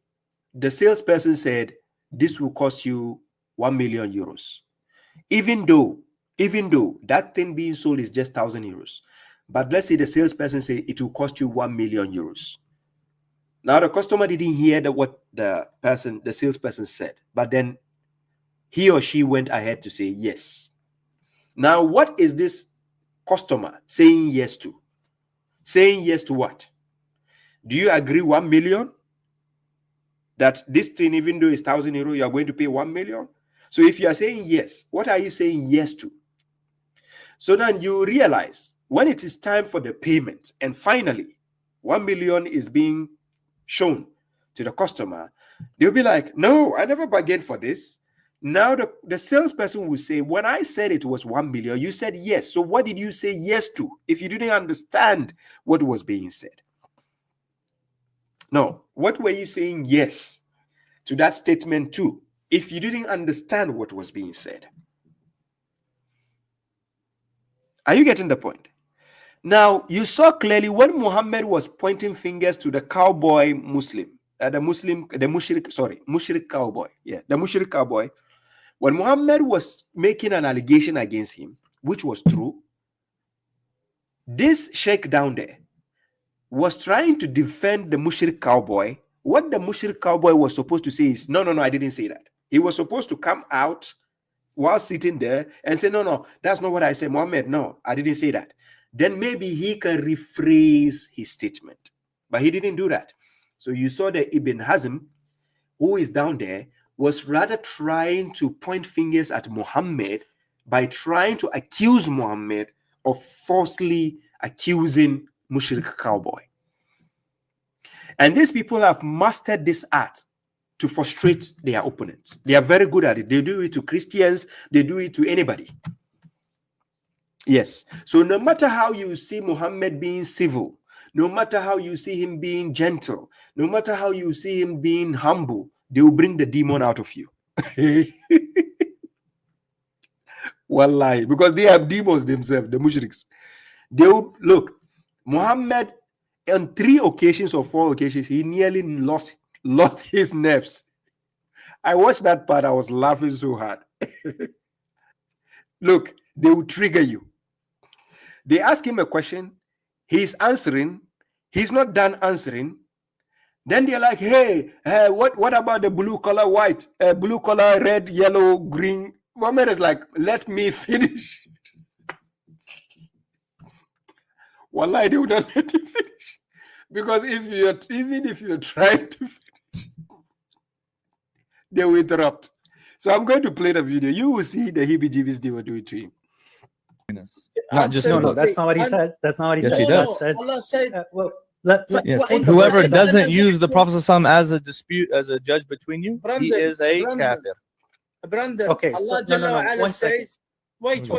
the salesperson said, this will cost you 1 million euros. Even though that thing being sold is just 1,000 euros. But let's say the salesperson say it will cost you 1 million euros. Now the customer didn't hear what the salesperson said, but then he or she went ahead to say yes. Now, what is this customer saying yes to? Saying yes to what? Do you agree 1 million? That this thing, even though it's 1,000 euros, you are going to pay 1 million? So if you are saying yes, what are you saying yes to? So then you realize when it is time for the payment, and finally 1 million is being shown to the customer, they'll be like, no, I never bargained for this. Now the salesperson will say, when I said it was 1 million, you said yes. So what did you say yes to if you didn't understand what was being said? No, what were you saying yes to that statement to if you didn't understand what was being said? Are you getting the point? Now, you saw clearly when Muhammad was pointing fingers to the cowboy Muslim, the mushrik cowboy. Yeah, the mushrik cowboy. When Muhammad was making an allegation against him, which was true, this sheikh down there was trying to defend the mushrik cowboy. What the mushrik cowboy was supposed to say is, no, I didn't say that. He was supposed to come out while sitting there and say, no, that's not what I said, Muhammad. No, I didn't say that. Then maybe he can rephrase his statement. But he didn't do that. So you saw that Ibn Hazm, who is down there, was rather trying to point fingers at Muhammad by trying to accuse Muhammad of falsely accusing Mushrik cowboy. And these people have mastered this art to frustrate their opponents. They are very good at it. They do it to Christians. They do it to anybody. Yes. So no matter how you see Muhammad being civil, no matter how you see him being gentle, no matter how you see him being humble, they will bring the demon out of you. Wallahi, because they have demons themselves, the mushriks. They will, look, Muhammad, on 3 occasions or 4 occasions, he nearly lost his nerves. I watched that part. I was laughing so hard. Look, they will trigger you. They ask him a question. He's answering. He's not done answering. Then they're like, hey, what about the blue color, white, blue color, red, yellow, green? Muhammad is like, let me finish. Wallahi, they would not let you finish. Because even if you're trying to finish, they will interrupt. So I'm going to play the video. You will see the heebie-jeebies they were doing to him. Not just no, that's not what he says. That's not what he Yes, says. he does. Allah said, Yes. Whoever doesn't use the Prophet as a judge between you, he is a kafir. Brandon, Okay, Allah so, Jalla wa Ala says, wait.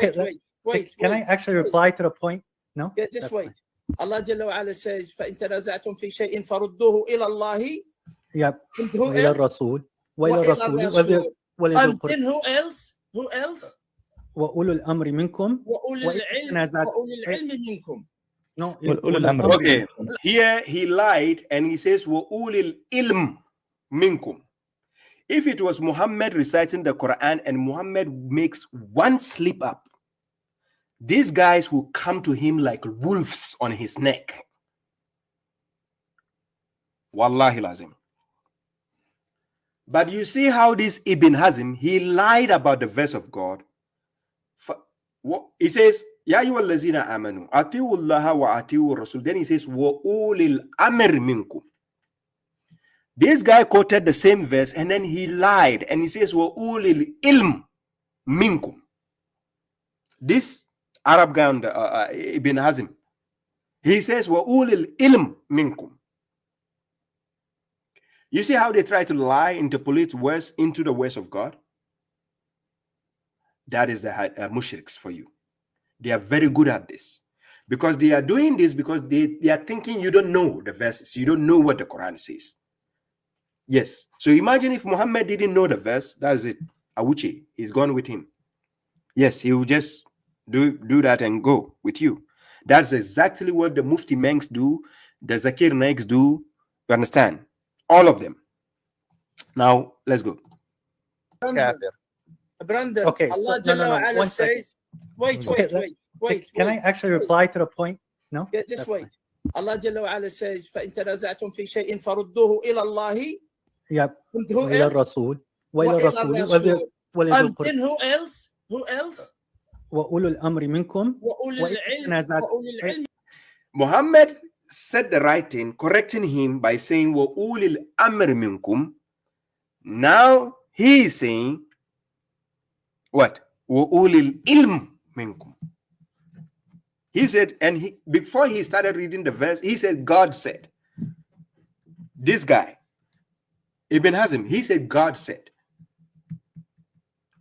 Can I actually reply to the point? No? Yeah, just That's wait. fine. Allah Jalla wa Ala says, فَإِن تَنَازَعْتُمْ فِي شَيْءٍ فَرُدُّوهُ إِلَى اللَّهِ. Yep. And who وإلى else? الرسول وإلى الرسول And then who else? Who else? وأولو الأمر منكم وَأُولِي الْعِلْمِ مِنْكُم. No. Okay, here he lied and he says, وَأُولِي الْإِلْمِ مِنْكُمْ. If it was Muhammad reciting the Quran and Muhammad makes one slip up, these guys will come to him like wolves on his neck. Wallahi lazim. But you see how this Ibn Hazm, he lied about the verse of God. He says, Ya ayyuhal lazina amanu, ati'u Allah wa ati'u Rasul. Then he says, wa ulil amr minkum. This guy quoted the same verse and then he lied and he says, "Wa ulil ilm minkum." This Arab guy, Ibn Hazm, he says, "Wa ulil ilm minkum." You see how they try to lie, interpolate words into the words of God? That is the mushriks for you. They are very good at this. Because they are doing this because they are thinking you don't know the verses. You don't know what the Quran says. Yes. So imagine if Muhammad didn't know the verse. That is it. Awuchi, he's gone with him. Yes, he will just do that and go with you. That's exactly what the Mufti Mengs do, the Zakir Naiks do. You understand? All of them. Now, let's go. Brandon, Okay, Allah so, no, Jalla second. says, wait. Can I actually reply to the point? No? Yeah, just That's wait. fine. Allah Jalla wa Ala says, فَإِن تَنَازَعْتُمْ فِي شَيْءٍ فَرُدُّوهُ إِلَى اللَّهِ. Yep. And who وإلى else? الرسول وإلى الرسول And then who else? وأولو الأمر منكم وَأُولِي الْعِلْمِ. Muhammad said the right thing, correcting him by saying, "Wa ulil amr minkum." Now he is saying, what? Wa ulil ilm minkum. He said, and before he started reading the verse, he said, God said. This guy, Ibn Hazm, he said, God said.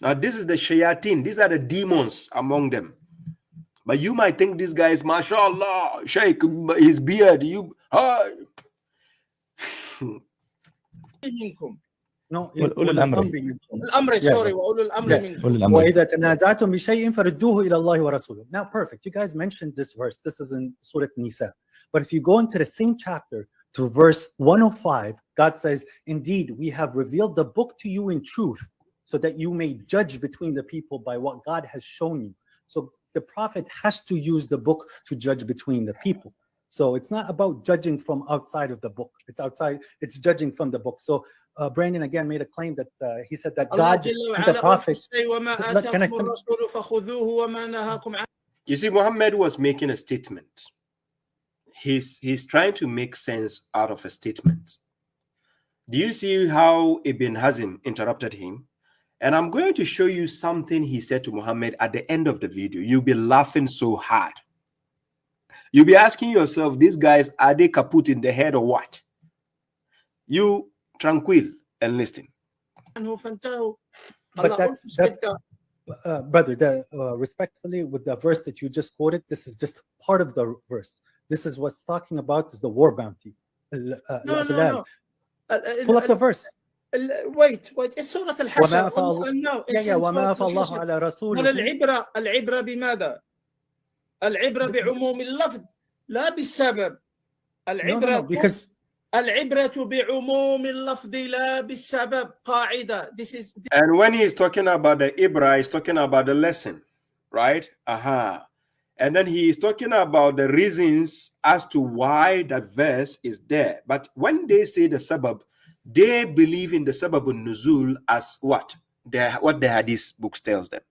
Now this is the shayateen. These are the demons among them. But you might think this guy is, mashallah, Sheikh, his beard, No, الأمر, sorry, وأولو الأمر منكم. وإذا تنازعتم بشيء فردوه إلى الله ورسوله. Now, perfect. You guys mentioned this verse. This is in Surah Nisa. But if you go into the same chapter to verse 105, God says, "Indeed, we have revealed the book to you in truth, so that you may judge between the people by what God has shown you." So the prophet has to use the book to judge between the people. So it's not about judging from outside of the book. It's judging from the book. So Brandon again made a claim that he said that God and the prophet. You see, Muhammad was making a statement. He's trying to make sense out of a statement. Do you see how Ibn Hazm interrupted him? And I'm going to show you something he said to Muhammad at the end of the video. You'll be laughing so hard. You'll be asking yourself, these guys, are they kaput in the head or what? You tranquil and listen. But that's brother, respectfully, with the verse that you just quoted, this is just part of the verse. This is what's talking about is the war bounty. No. Pull up the verse. Wait, it's Surah Al-Hashr. وما أفاء الله على رسوله. العبرة بماذا؟ العبرة بعموم اللفظ لا بالسبب. العبرة بعموم اللفظ لا بالسبب. قاعدة. And when he's talking about the Ibra, he's talking about the lesson, right? And then he is talking about the reasons as to why that verse is there. But when they say the sabab, they believe in the sababun nuzul as what the Hadith books tells them.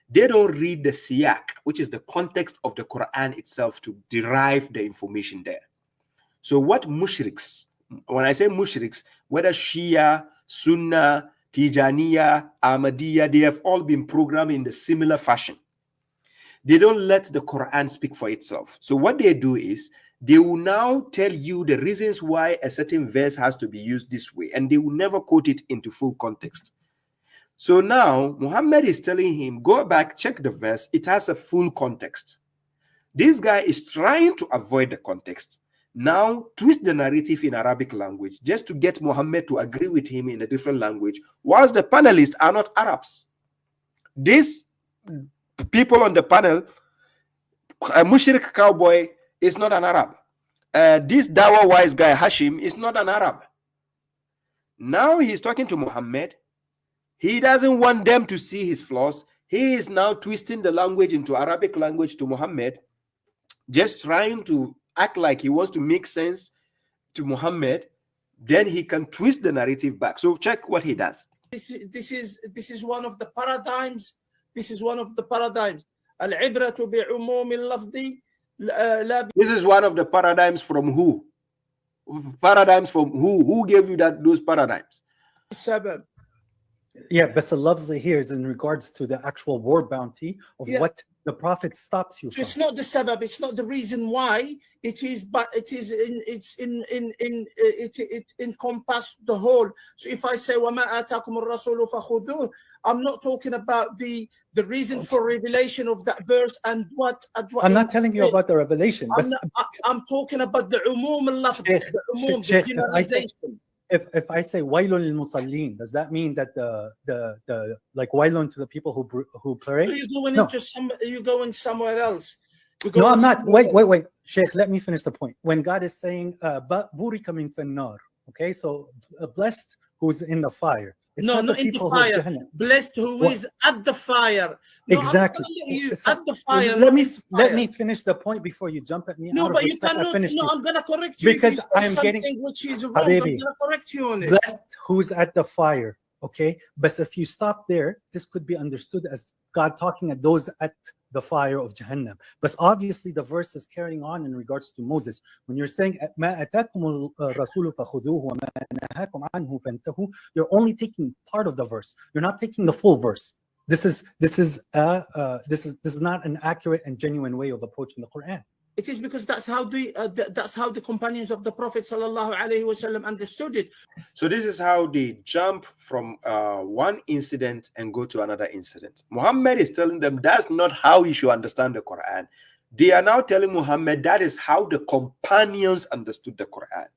They don't read the siyak, which is the context of the Quran itself, to derive the information there. So what mushriks, when I say mushriks, whether Shia, Sunnah, Tijaniya, Ahmadiyya, they have all been programmed in the similar fashion. They don't let the Quran speak for itself. So what they do is, they will now tell you the reasons why a certain verse has to be used this way, and they will never quote it into full context. So now Muhammad is telling him, go back, check the verse. It has a full context. This guy is trying to avoid the context. Now twist the narrative in Arabic language just to get Muhammad to agree with him in a different language, whilst the panelists are not Arabs. These people on the panel, a mushrik cowboy is not an Arab. This Dawa wise guy, Hashim, is not an Arab. Now he's talking to Muhammad. He doesn't want them to see his flaws. He is now twisting the language into Arabic language to Muhammad, just trying to act like he wants to make sense to Muhammad. Then he can twist the narrative back. So check what he does. This is one of the paradigms. This is one of the paradigms. Al-ibratu bi'umum al-lafzi. This is one of the paradigms from who? Paradigms from who? Who gave you those paradigms? Sabab. Yeah, but the lafzi here is in regards to the actual war bounty of Yeah. what the Prophet stops you So from. it's not the sabab, it's not the reason why it is, but it is it encompass the whole. So if I say وَمَا آتَاكُمُ الرَّسُولُ فَخُذُوهُ, I'm not talking about the reason for revelation of that verse and what. I'm not telling you about the revelation. I'm talking about the umum al-lafz, the umum, the generalization. If I say wailun lil musallin, does that mean that the like wailun to the people who pray? You're going somewhere else. No, I'm not. Wait, Sheikh, let me finish the point. When God is saying burika min finnar, okay, so blessed who's in the fire. It's no, not in the fire. Blessed who is at the fire. No, exactly. At the fire. Let me finish the point before you jump at me. No, but you cannot. No, I'm gonna correct you because I'm getting which is wrong. I'm gonna correct you on it. Blessed who's at the fire. Okay, but if you stop there, this could be understood as God talking at those at the fire of Jahannam. But obviously, the verse is carrying on in regards to Moses. When you're saying مَا أَتَاكُمُ الرَّسُولُ فَخُذُوهُ وَمَا نَهَاكُمْ عَنْهُ فَانْتَهُوا, you're only taking part of the verse. You're not taking the full verse. This is not an accurate and genuine way of approaching the Quran. It is because that's how the companions of the Prophet ﷺ understood it. So this is how they jump from one incident and go to another incident. Muhammad is telling them that's not how you should understand the Quran. They are now telling Muhammad that is how the companions understood the Quran.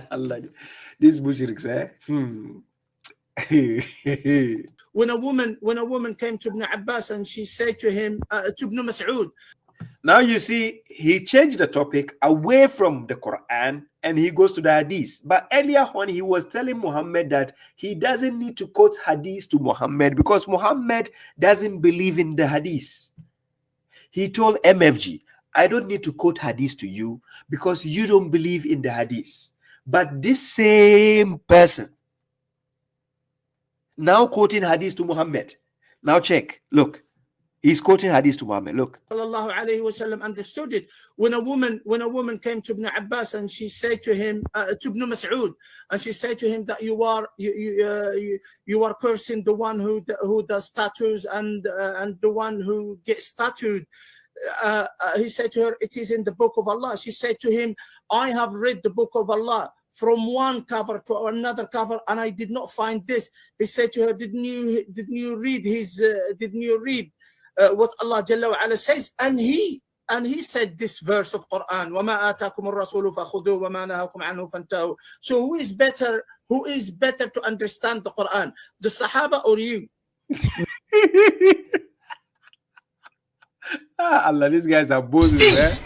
Allah, these mushriks, When a woman came to Ibn Abbas and she said to him, to Ibn Mas'ud. Now you see, he changed the topic away from the Quran and he goes to the Hadith. But earlier on, he was telling Muhammad that he doesn't need to quote Hadith to Muhammad because Muhammad doesn't believe in the Hadith. He told MFG, I don't need to quote Hadith to you because you don't believe in the Hadith. But this same person now quoting Hadith to Muhammad. Now check. Look. He's quoting Hadith to Muhammad. Look. Sallallahu Alaihi Wasallam understood it. When a woman came to Ibn Abbas and she said to him, to Ibn Mas'ud, and she said to him that you are cursing the one who does tattoos and the one who gets tattooed. He said to her, it is in the book of Allah. She said to him, I have read the book of Allah from one cover to another cover, and I did not find this. He said to her, didn't you read what Allah Jalla wa Ala says? And he said this verse of Quran, وَمَا آتَاكُمُ الرَّسُولُ فَخُذُوهُ وَمَا نَهَاكُمْ عَنْهُ فَانْتَهُوا. So who is better to understand the Quran, the Sahaba or you? Allah, these guys are both man.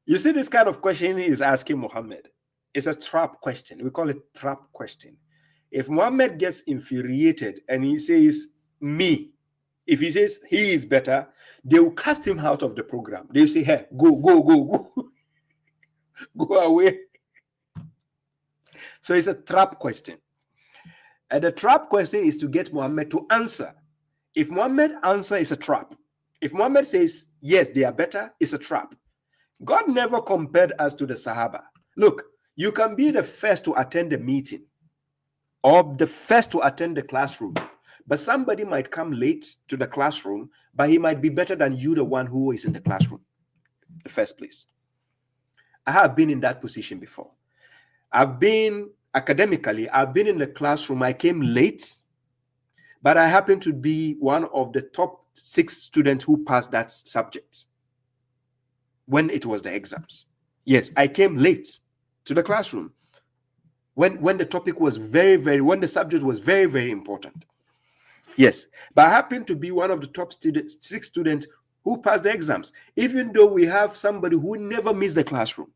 You see, this kind of question he is asking Muhammad. It's a trap question. We call it trap question. If Muhammad gets infuriated and he says, me, if he says he is better, they will cast him out of the program. They will say, hey, go. Go away. So it's a trap question. And the trap question is to get Muhammad to answer. If Muhammad answers, it's a trap. If Muhammad says, yes, they are better, it's a trap. God never compared us to the Sahaba. Look, you can be the first to attend a meeting or the first to attend the classroom, but somebody might come late to the classroom, but he might be better than you, the one who is in the classroom in the first place. I have been in that position before. I've been in the classroom. I came late, but I happened to be one of the top 6 students who passed that subject when it was the exams. Yes, I came late to the classroom when the topic was when the subject was very, very important. Yes, but I happened to be one of the top 6 students who passed the exams, even though we have somebody who never missed the classroom,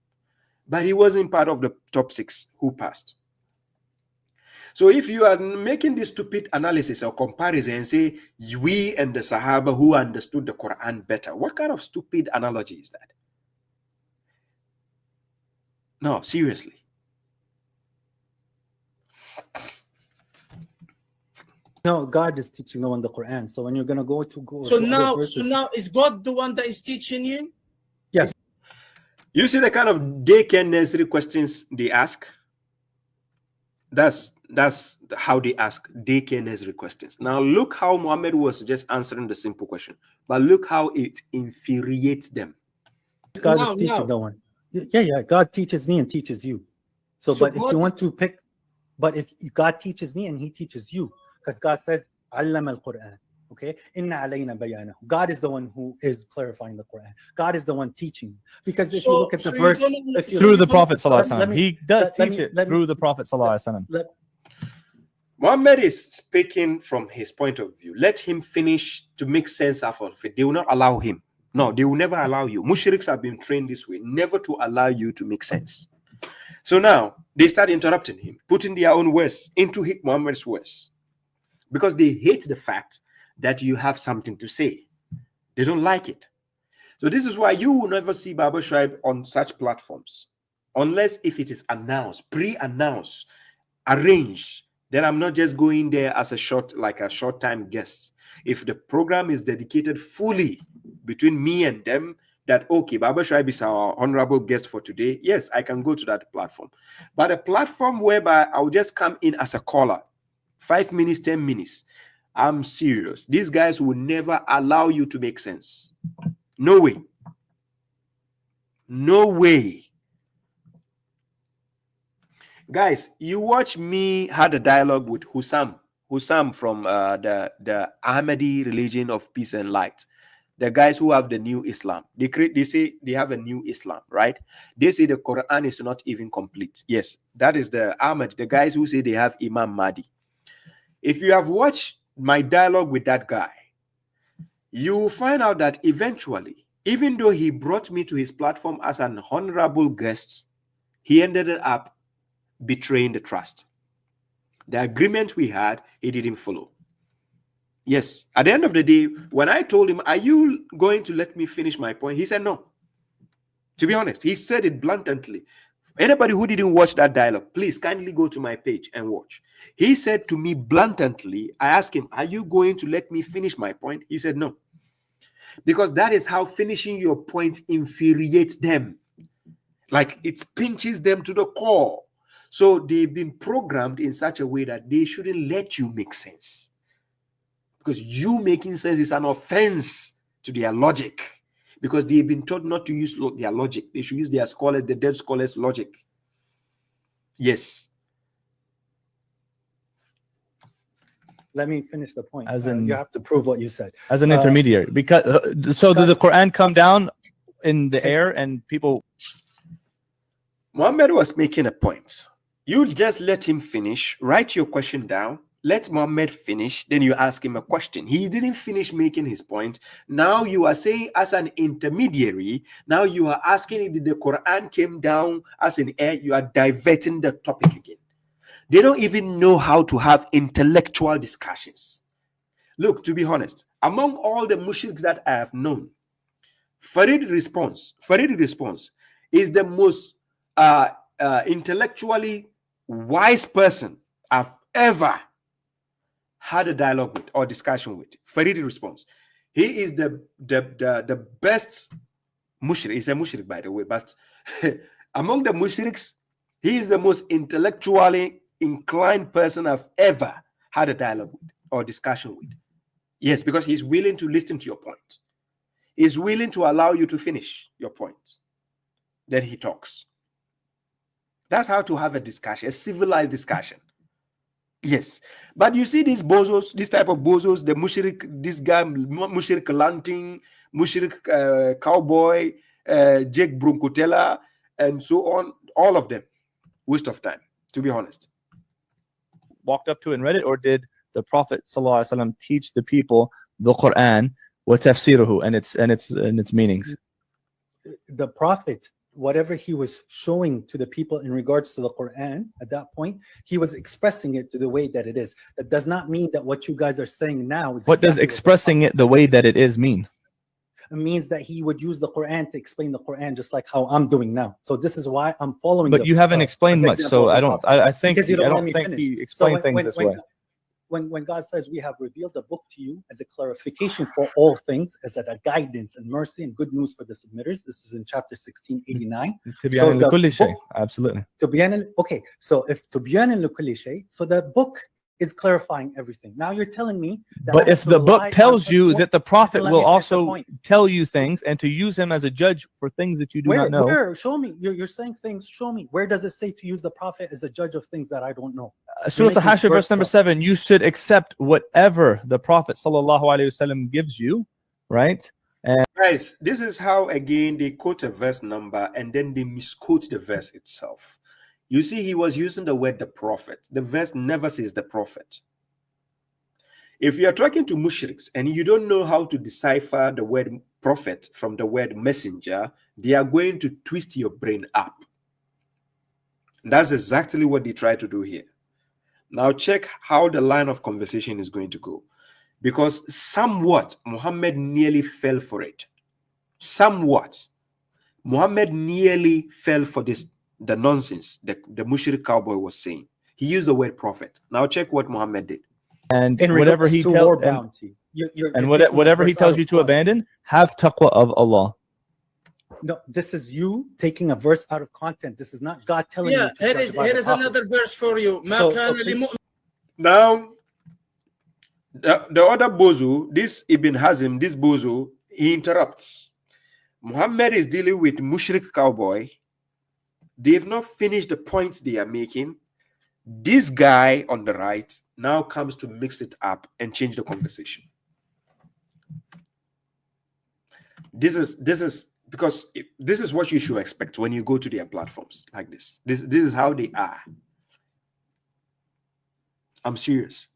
but he wasn't part of the top 6 who passed. So if you are making this stupid analysis or comparison and say, we and the Sahaba who understood the Quran better, what kind of stupid analogy is that? No, seriously. No, God is teaching the one the Quran. So when you're gonna go to So to other now, verses, is God the one that is teaching you? yes, You see the kind of daycare nursery questions they ask? That's how they ask daycare nursery questions. Now look how Muhammad was just answering the simple question, but look how it infuriates them. God is teaching the one. Yeah. God teaches me and teaches you. So but if you want to pick, but if God teaches me and He teaches you, because God says, "Allama al-Quran." Okay, Inna alayna bayanahu. God is the one who is clarifying the Quran. God is the one teaching. Because if you look at the verse, through the Prophet ﷺ, he does teach it through the Prophet ﷺ. Muhammad is speaking from his point of view. Let him finish to make sense out of it. They will not allow him. No, they will never allow you. Mushriks have been trained this way, never to allow you to make sense. So now they start interrupting him, putting their own words into Muhammad's words, because they hate the fact that you have something to say. They don't like it. So this is why you will never see Baba Shuaib on such platforms, unless if it is announced, pre-announced, arranged. Then I'm not just going there as a short-time guest. If the program is dedicated fully between me and them, that okay, Baba Shuaib is our honorable guest for today, yes, I can go to that platform. But a platform whereby I'll just come in as a caller, 5 minutes, 10 minutes. I'm serious. These guys will never allow you to make sense. No way. No way. Guys, you watch me had a dialogue with Hussam from the Ahmadi religion of peace and light. The guys who have the new Islam. They say they have a new Islam, right? They say the Quran is not even complete. Yes, that is the Ahmad, the guys who say they have Imam Mahdi. If you have watched my dialogue with that guy, you will find out that eventually, even though he brought me to his platform as an honorable guest, he ended up betraying the trust. The agreement we had, he didn't follow. Yes, at the end of the day, when I told him, are you going to let me finish my point? He said no. To be honest, he said it bluntly. Anybody who didn't watch that dialogue, please kindly go to my page and watch. He said to me bluntly, I asked him, are you going to let me finish my point? He said no. Because that is how finishing your point infuriates them. Like it pinches them to the core. So they've been programmed in such a way that they shouldn't let you make sense. Because you making sense is an offense to their logic. Because they've been taught not to use their logic. They should use their scholars, the dead scholars' logic. Yes. Let me finish the point. As in, you have to prove what you said. As an intermediary. Because so did the Quran come down in the air and people... Muhammad was making a point. You just let him finish, write your question down, let Muhammad finish, then you ask him a question. He didn't finish making his point. Now you are saying as an intermediary, now you are asking if the Quran came down as an air, you are diverting the topic again. They don't even know how to have intellectual discussions. Look, to be honest, among all the mushriks that I have known, Farid response is the most intellectually wise person I've ever had a dialogue with or discussion with. Farid response. He is the best mushrik. He's a mushrik, by the way, but among the mushriks, he is the most intellectually inclined person I've ever had a dialogue with or discussion with. Yes, because he's willing to listen to your point. He's willing to allow you to finish your point. Then he talks. That's how to have a discussion, a civilized discussion. Yes. But you see these bozos, this type of bozos, the mushrik, this guy, mushrik lanting, mushrik cowboy, Jake Brunkutella, and so on, all of them. Waste of time, to be honest. Walked up to it and read it, or did the Prophet ﷺ teach the people the Quran wa tafsiruhu and its meanings? The Prophet, whatever he was showing to the people in regards to the Quran at that point, he was expressing it to the way that it is. That does not mean that what you guys are saying now is what does expressing it the way that it is mean? It means that he would use the Quran to explain the Quran, just like how I'm doing now. So this is why I'm following. But you haven't explained much, so I think he explained things this way. when God says we have revealed the book to you as a clarification for all things, as a guidance and mercy and good news for the submitters. This is in chapter 1689. تبيان لكل شيء. Absolutely. Okay, so if تبيان لكل شيء, so the book is clarifying everything. Now you're telling me that but if the book tells you that the prophet will also tell you things and to use him as a judge for things that you do not know. Where? Show me. You're saying things. Show me. Where does it say to use the prophet as a judge of things that I don't know? Surah Al-Hashr, verse number 7, you should accept whatever the Prophet ﷺ gives you, right? And guys, this is how, again, they quote a verse number and then they misquote the verse itself. You see, he was using the word the prophet. The verse never says the prophet. If you are talking to mushriks and you don't know how to decipher the word prophet from the word messenger, they are going to twist your brain up. That's exactly what they try to do here. Now check how the line of conversation is going to go. Because somewhat, Muhammad nearly fell for it. Somewhat. Muhammad nearly fell for this, the nonsense the mushrik cowboy was saying. He used the word prophet. Now check what Muhammad did. And whatever he tells, whatever he tells you to abandon, have taqwa of Allah. No, this is you taking a verse out of content. This is not God telling you. Here is another verse for you. Now, the other bozo, this Ibn Hazm, this bozo, he interrupts. Muhammad is dealing with mushrik cowboy. They've not finished the points they are making. This guy on the right now comes to mix it up and change the conversation. This is because this is what you should expect when you go to their platforms like this. This is how they are. I'm serious.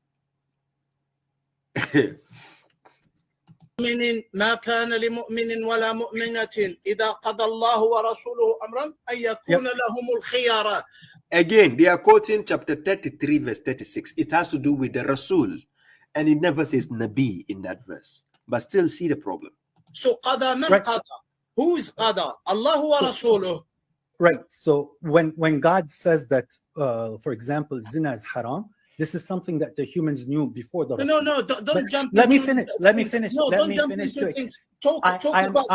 ما كان لمؤمن ولا مؤمنة إذا قضى الله ورسوله أمرا أن يكون لهم الخيار. Again, they are quoting chapter 33, verse 36. It has to do with the Rasul, and it never says Nabi in that verse. But still see the problem. So قضى من قضى? Who is قضى? الله ورسوله. Right. So when God says that, for example, zina is haram, this is something that the humans knew before the Rasul. No, don't jump. Let me finish. Let me finish. No, let don't me jump finish. into things. Talk about.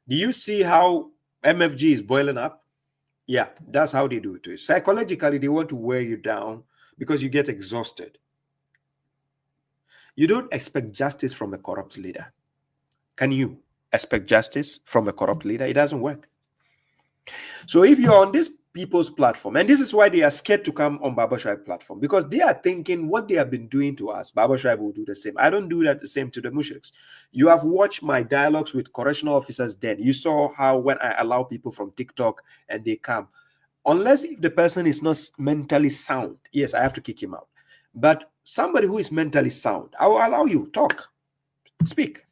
Do you see how MFG is boiling up? Yeah, that's how they do it. Psychologically, they want to wear you down because you get exhausted. You don't expect justice from a corrupt leader. Can you expect justice from a corrupt leader? It doesn't work. So if you're on this people's platform, and this is why they are scared to come on Baba Shuaib platform, because they are thinking what they have been doing to us, Baba Shuaib will do the same. I don't do that the same to the mushriks. You have watched my dialogues with correctional officers then. You saw how when I allow people from TikTok and they come, unless if the person is not mentally sound, yes, I have to kick him out. But somebody who is mentally sound, I will allow you, talk, speak.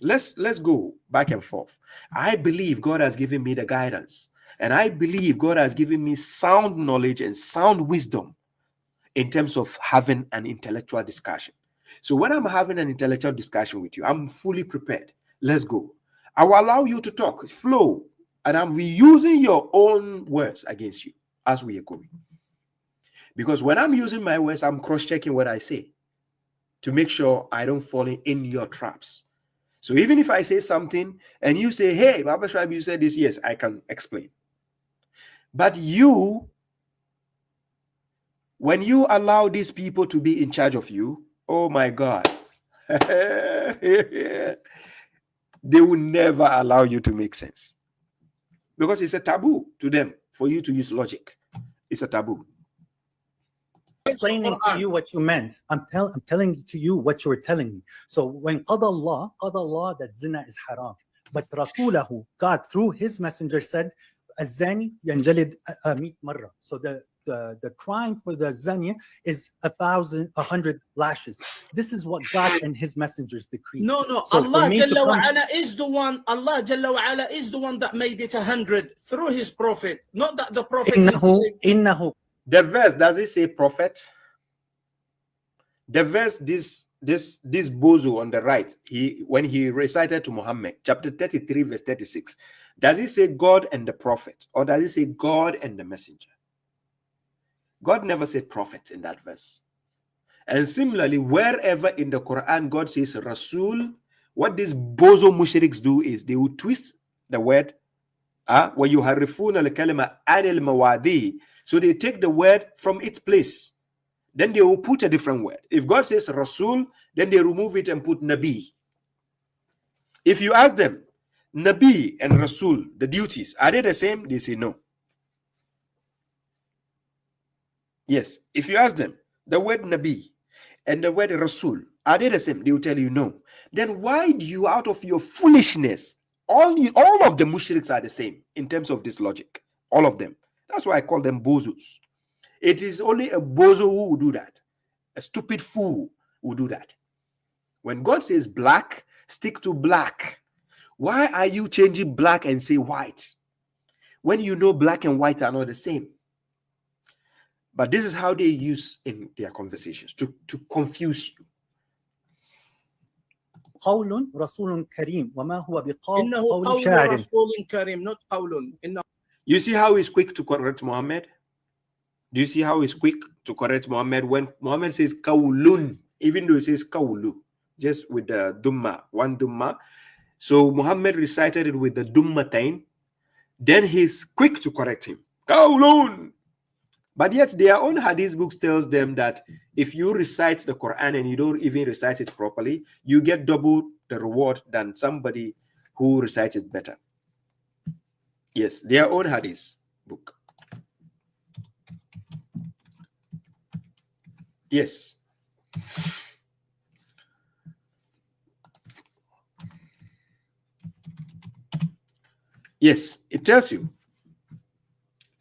Let's go back and forth. I believe God has given me the guidance. And I believe God has given me sound knowledge and sound wisdom in terms of having an intellectual discussion. So when I'm having an intellectual discussion with you, I'm fully prepared. Let's go. I will allow you to talk, flow, and I'm reusing your own words against you as we are going. Because when I'm using my words, I'm cross-checking what I say to make sure I don't fall in your traps. So even if I say something and you say, hey, Baba Shuaib, you said this, yes, I can explain. But you, when you allow these people to be in charge of you, oh my God, they will never allow you to make sense. Because it's a taboo to them for you to use logic. It's a taboo. Explaining to you what you meant. I'm telling to you what you were telling me. So when qada Allah that zina is haram. But Rasulahu, God through his messenger said, الزاني ينجلد 100 مرة. So the crime for the zani is 100 lashes. This is what God and his messengers decreed. No, So Allah Jalla wa Ala is the one. Allah Jalla wa Ala is the one that made it 100 through his prophet. Not that the prophet. إنه. The verse, does it say prophet? The verse, this bozo on the right, when he recited to Muhammad, chapter 33, verse 36, does he say God and the prophet, or does he say God and the messenger? God never said prophet in that verse. And similarly, wherever in the Quran God says Rasul, what these bozo mushriks do is they will twist the word وَيُحَرِّفُونَ الْكَلِمَةَ عَنِ الْمَوَاضِعِ. So they take the word from its place. Then they will put a different word. If God says Rasul, then they remove it and put Nabi. If you ask them, Nabi and Rasul, the duties, are they the same? They say no. Yes. If you ask them, the word Nabi and the word Rasul, are they the same? They will tell you no. Then why do you, out of your foolishness, all of the mushriks are the same in terms of this logic? All of them. That's why I call them bozos. It is only a bozo who will do that. A stupid fool will do that. When God says black, stick to black. Why are you changing black and say white? When you know black and white are not the same. But this is how they use in their conversations to confuse you. قول رسول كريم وما هو بقول إنه قول قول شاعر. رسول كريم, not قول. إنه. You see how he's quick to correct Muhammad? Do you see how he's quick to correct Muhammad when Muhammad says kaulun, even though he says kaulu, just with the dumma, one dumma. So Muhammad recited it with the dummatain. Then he's quick to correct him. Kaulun. But yet their own hadith books tells them that if you recite the Quran and you don't even recite it properly, you get double the reward than somebody who recites it better. Yes, their own hadith book. Yes. Yes, it tells you.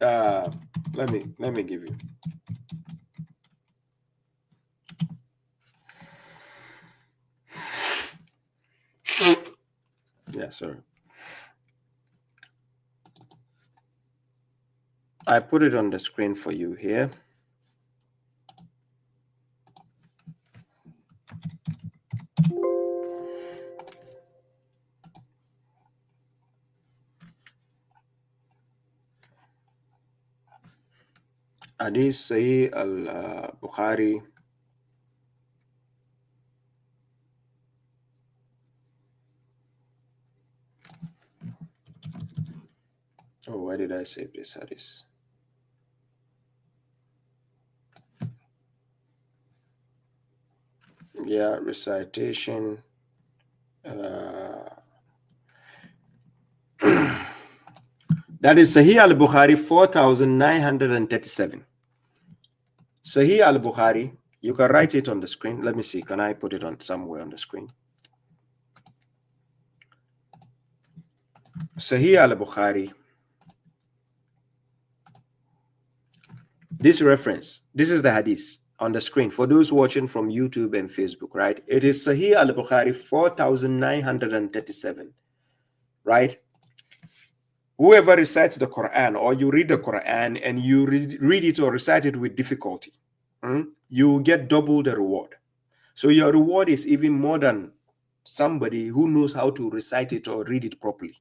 Let me give you. Yeah, sorry. I put it on the screen for you here. Hadith Sahih al-Bukhari. Oh, why did I save this hadith? Yeah, recitation. That is Sahih al-Bukhari 4937. Sahih al-Bukhari, you can write it on the screen. Let me see. Can I put it on somewhere on the screen? Sahih al-Bukhari. This reference, this is the hadith on the screen for those watching from YouTube and Facebook, right? It is Sahih al-Bukhari 4937, right? Whoever recites the Quran, or you read the Quran and you read it or recite it with difficulty, you get double the reward. So your reward is even more than somebody who knows how to recite it or read it properly.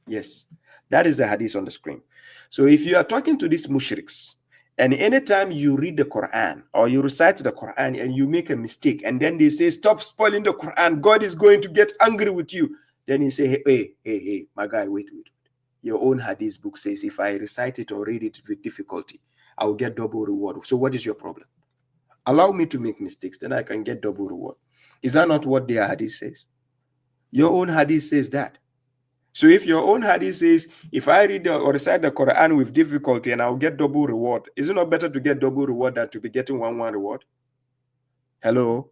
Yes, that is the hadith on the screen. So if you are talking to these mushriks, and anytime you read the Quran or you recite the Quran and you make a mistake, and then they say, stop spoiling the Quran, God is going to get angry with you. Then you say, hey, my guy, wait. Your own hadith book says if I recite it or read it with difficulty, I will get double reward. So what is your problem? Allow me to make mistakes, then I can get double reward. Is that not what their hadith says? Your own hadith says that. So if your own hadith says, if I read or recite the Quran with difficulty and I'll get double reward, is it not better to get double reward than to be getting one reward? Hello?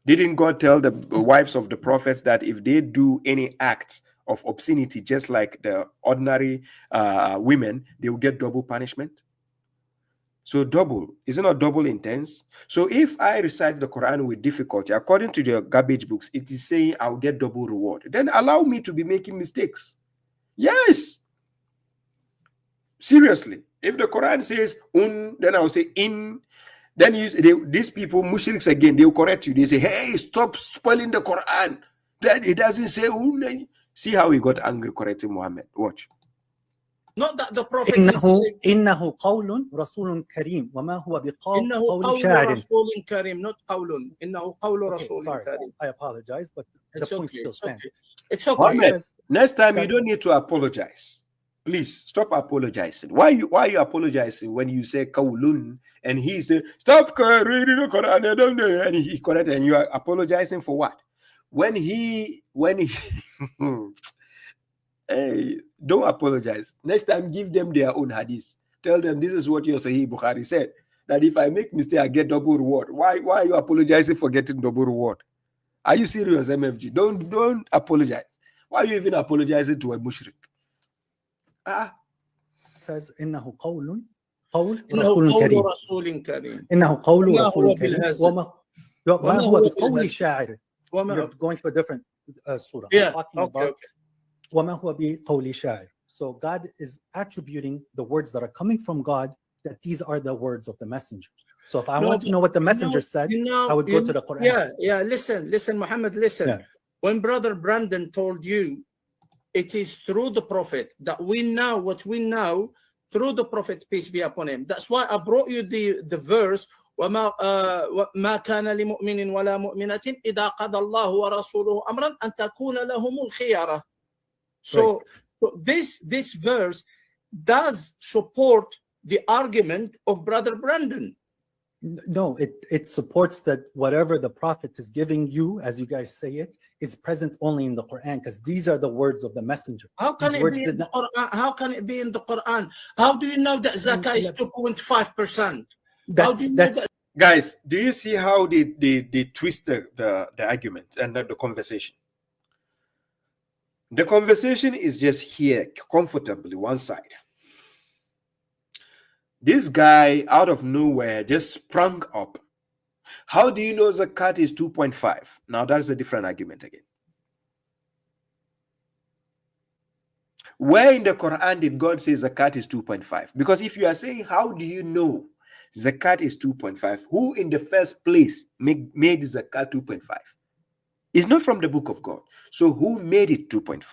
Didn't God tell the wives of the prophets that if they do any act of obscenity, just like the ordinary women, they will get double punishment? So double, is it not double intense? So if I recite the Quran with difficulty, according to the garbage books, it is saying I'll get double reward. Then allow me to be making mistakes. Yes. Seriously. If the Quran says un, then I'll say in. Then these people, mushriks again, they will correct you. They say, hey, stop spoiling the Quran. Then it doesn't say un. See how he got angry correcting Muhammad. Watch. Not that the prophet is saying, إنه قول رسول كريم وما هو بقول إنه قول قول شاعر. رسول كريم, not قول. إنه قول Okay, رسول sorry, كريم. I apologize, but the It's point okay. still It's stands. okay. It's okay. Muhammad, next time you God- don't need to apologize. Please stop apologizing. Why you apologizing when you say kaulun and he say stop reading the Quran and he correct and you are apologizing for what? When he hey, don't apologize. Next time give them their own hadith. Tell them this is what your Sahih Bukhari said. That if I make mistake, I get double reward. Why are you apologizing for getting double reward? Are you serious, MFG? Don't apologize. Why are you even apologizing to a mushrik? says إنه قول رسول قول كريم. رسول كريم. إنه قول وما رسول هو كريم بالهزل. وما هو بقول شاعر. You're going to a different surah. Yeah. Talking Okay. about Okay. وما هو بقول شاعر. So God is attributing the words that are coming from God, that these are the words of the messenger. So if I want to know what the messenger said, I would go to the Quran. Yeah. Listen, Muhammad, listen. Yeah. When Brother Brandon told you, it is through the Prophet that we know what we know through the Prophet, peace be upon him. That's why I brought you the verse, وما ما كان لمؤمن ولا مؤمنة إذا قضى الله ورسوله أمرا أن تكون لهم الخيارة. So this verse does support the argument of Brother Brandon. No, it supports that whatever the Prophet is giving you, as you guys say it, is present only in the Quran, because these are the words of the messenger. How can it be in the Quran? How can it be in the Quran? How do you know that zakah is 2.5%? Guys, do you see how they twist the argument and the conversation? The conversation is just here comfortably one side. This guy out of nowhere just sprung up. How do you know zakat is 2.5? Now that's a different argument again. Where in the Quran did God say zakat is 2.5? Because if you are saying, how do you know zakat is 2.5? Who in the first place made zakat 2.5? It's not from the book of God. So who made it 2.5?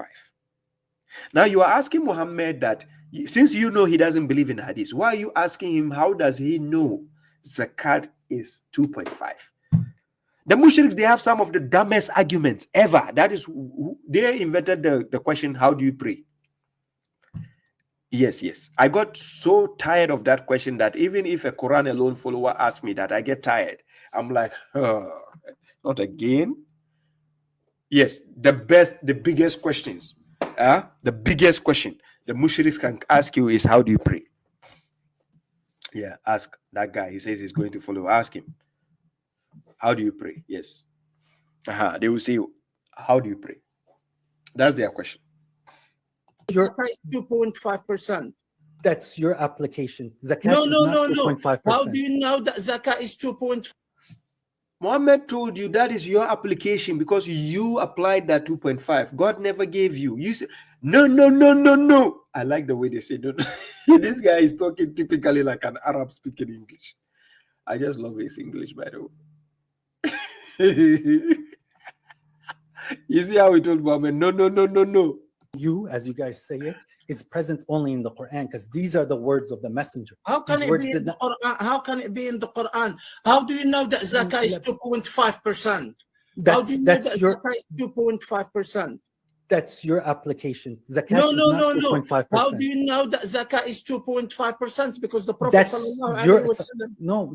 Now you are asking Muhammad that, since you know he doesn't believe in hadith, why are you asking him how does he know zakat is 2.5? The mushriks, they have some of the dumbest arguments ever. That is, they invented the question, how do you pray? Yes. I got so tired of that question that even if a Quran alone follower asks me that, I get tired. I'm like, not again. Yes, the biggest questions. The biggest question the mushriks can ask you is, how do you pray? Yeah, ask that guy. He says he's going to follow. Ask him, how do you pray? Yes. They will say, how do you pray? That's their question. Zakah is 2.5%. That's your application. Zakat No. 2.5%. How do you know that zakah is 2.5%? Muhammad told you that is your application because you applied that 2.5. God never gave you. You say, no. I like the way they say no. This guy is talking typically like an Arab speaking English. I just love his English, by the way. You see how he told Muhammad, no. You, as you guys say it, is present only in the Quran, because these are the words of the messenger. How can it be in the Quran? How can it be in the Quran? How do you know that zakah is 2.5%? How do you know that zakah is 2.5%? That's your application. Zakat No. is not 2.5%. How do you know that zakah is 2.5%? Because the Prophet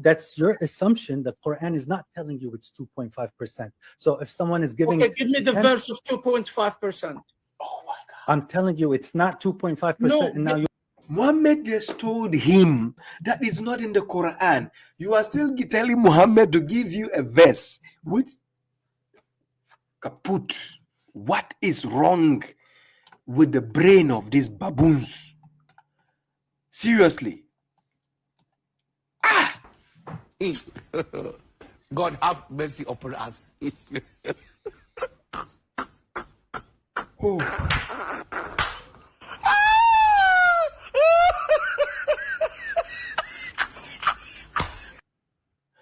that's your assumption. The Quran is not telling you it's 2.5%. So if someone is giving, okay, give me the verse of 2.5%. Oh my God! I'm telling you, it's not 2.5%. No, and now Muhammad just told him that it's not in the Quran. You are still telling Muhammad to give you a verse with kaput. What is wrong with the brain of these baboons? Seriously. God have mercy upon us.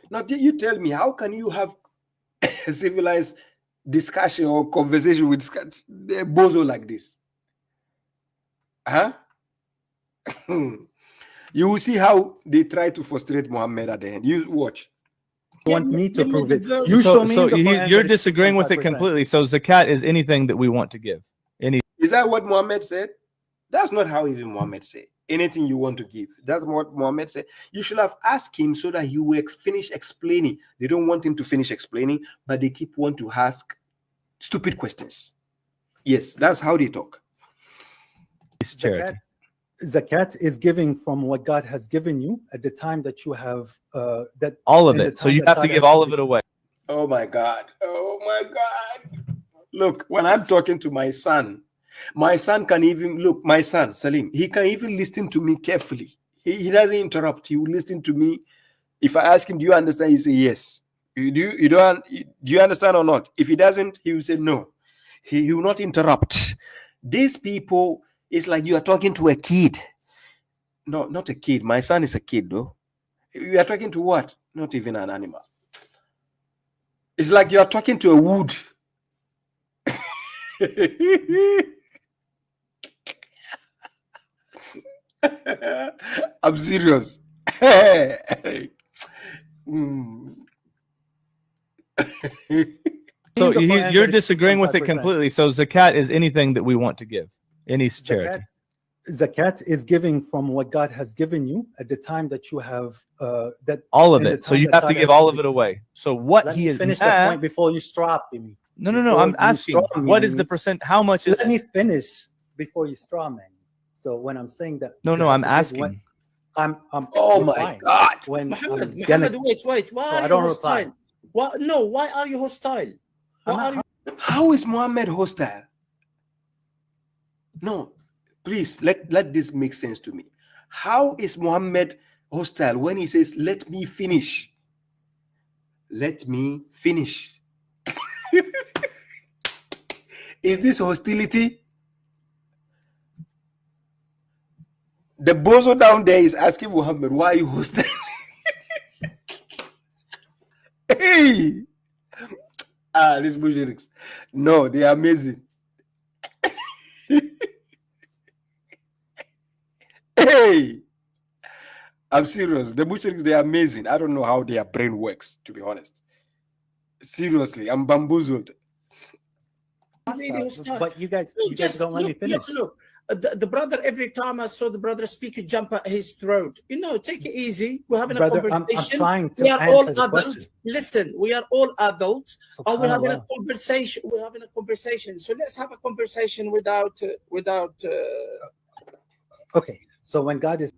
Now, you tell me, how can you have a civilized discussion or conversation with a bozo like this? You will see how they try to frustrate Muhammad at the end. You watch. You want me to prove it? So, You show me. so in the Quran you're that it's disagreeing with it 2.5%. completely. So zakat is anything that we want to give. Is that what Muhammad said? That's not how even Muhammad said. Anything you want to give. That's what Muhammad said. You should have asked him so that he will finish explaining. They don't want him to finish explaining, but they keep want to ask stupid questions. Yes, that's how they talk. Zakat is giving from what God has given you at the time that you have that All of in the it. So time you that have to God give has all of given it away. Oh my God. Oh my God. Look, when I'm talking to my son can even look, my son, Salim, he can even listen to me carefully. He doesn't interrupt. He will listen to me. If I ask him, do you understand? He say yes. Do you understand or not? If he doesn't, he will say no. He will not interrupt. These people, it's like you are talking to a kid. No, not a kid. My son is a kid, though. You are talking to what? Not even an animal. It's like you are talking to a wood. I'm serious. So you're disagreeing with it completely. So zakat is anything that we want to give. Any charity. Zakat is giving from what God has given you at the time that you have that All of in the it. So time you that have to God give has all of given it you. away. So what Let he me is finish the mad- point before you stop me. No, I'm asking. What is the percent? How much is Let it? me finish before you straw man. So when I'm saying that, No, you no, have I'm to give asking. when- I'm Oh you're my fine. God. When Muhammad, gonna- wait. Why So are I you don't hostile? reply. What? No, why are you hostile? Why are you? How is Muhammad hostile? No, please let this make sense to me. How is Muhammad hostile when he says, let me finish? Let me finish. Is this hostility? The bozo down there is asking Muhammad, why are you hostile? Hey! These mushriks. No, they are amazing. Hey! I'm serious. The mushriks, they are amazing. I don't know how their brain works, to be honest. Seriously, I'm bamboozled. Really hostile. But you guys don't let me finish. Look, the brother, every time I saw the brother speak, you jump at his throat. Take it easy. We're having Brother, a conversation. I'm trying to we are all answer the adults. question. Listen, we are all adults, and we're having a Subhanallah. conversation. We're having a conversation. So let's have a conversation without. Okay, so when God is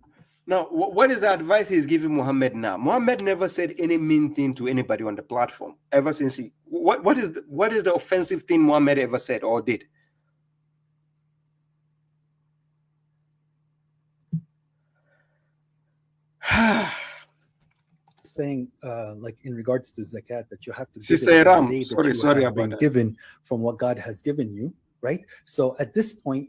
Now, what is the advice he's giving Muhammad now? Muhammad never said any mean thing to anybody on the platform ever since he. What is the offensive thing Muhammad ever said or did? saying like in regards to zakat that you have to Sister give it Iram, on the day that sorry you have about been that. given from what God has given you, right? So at this point,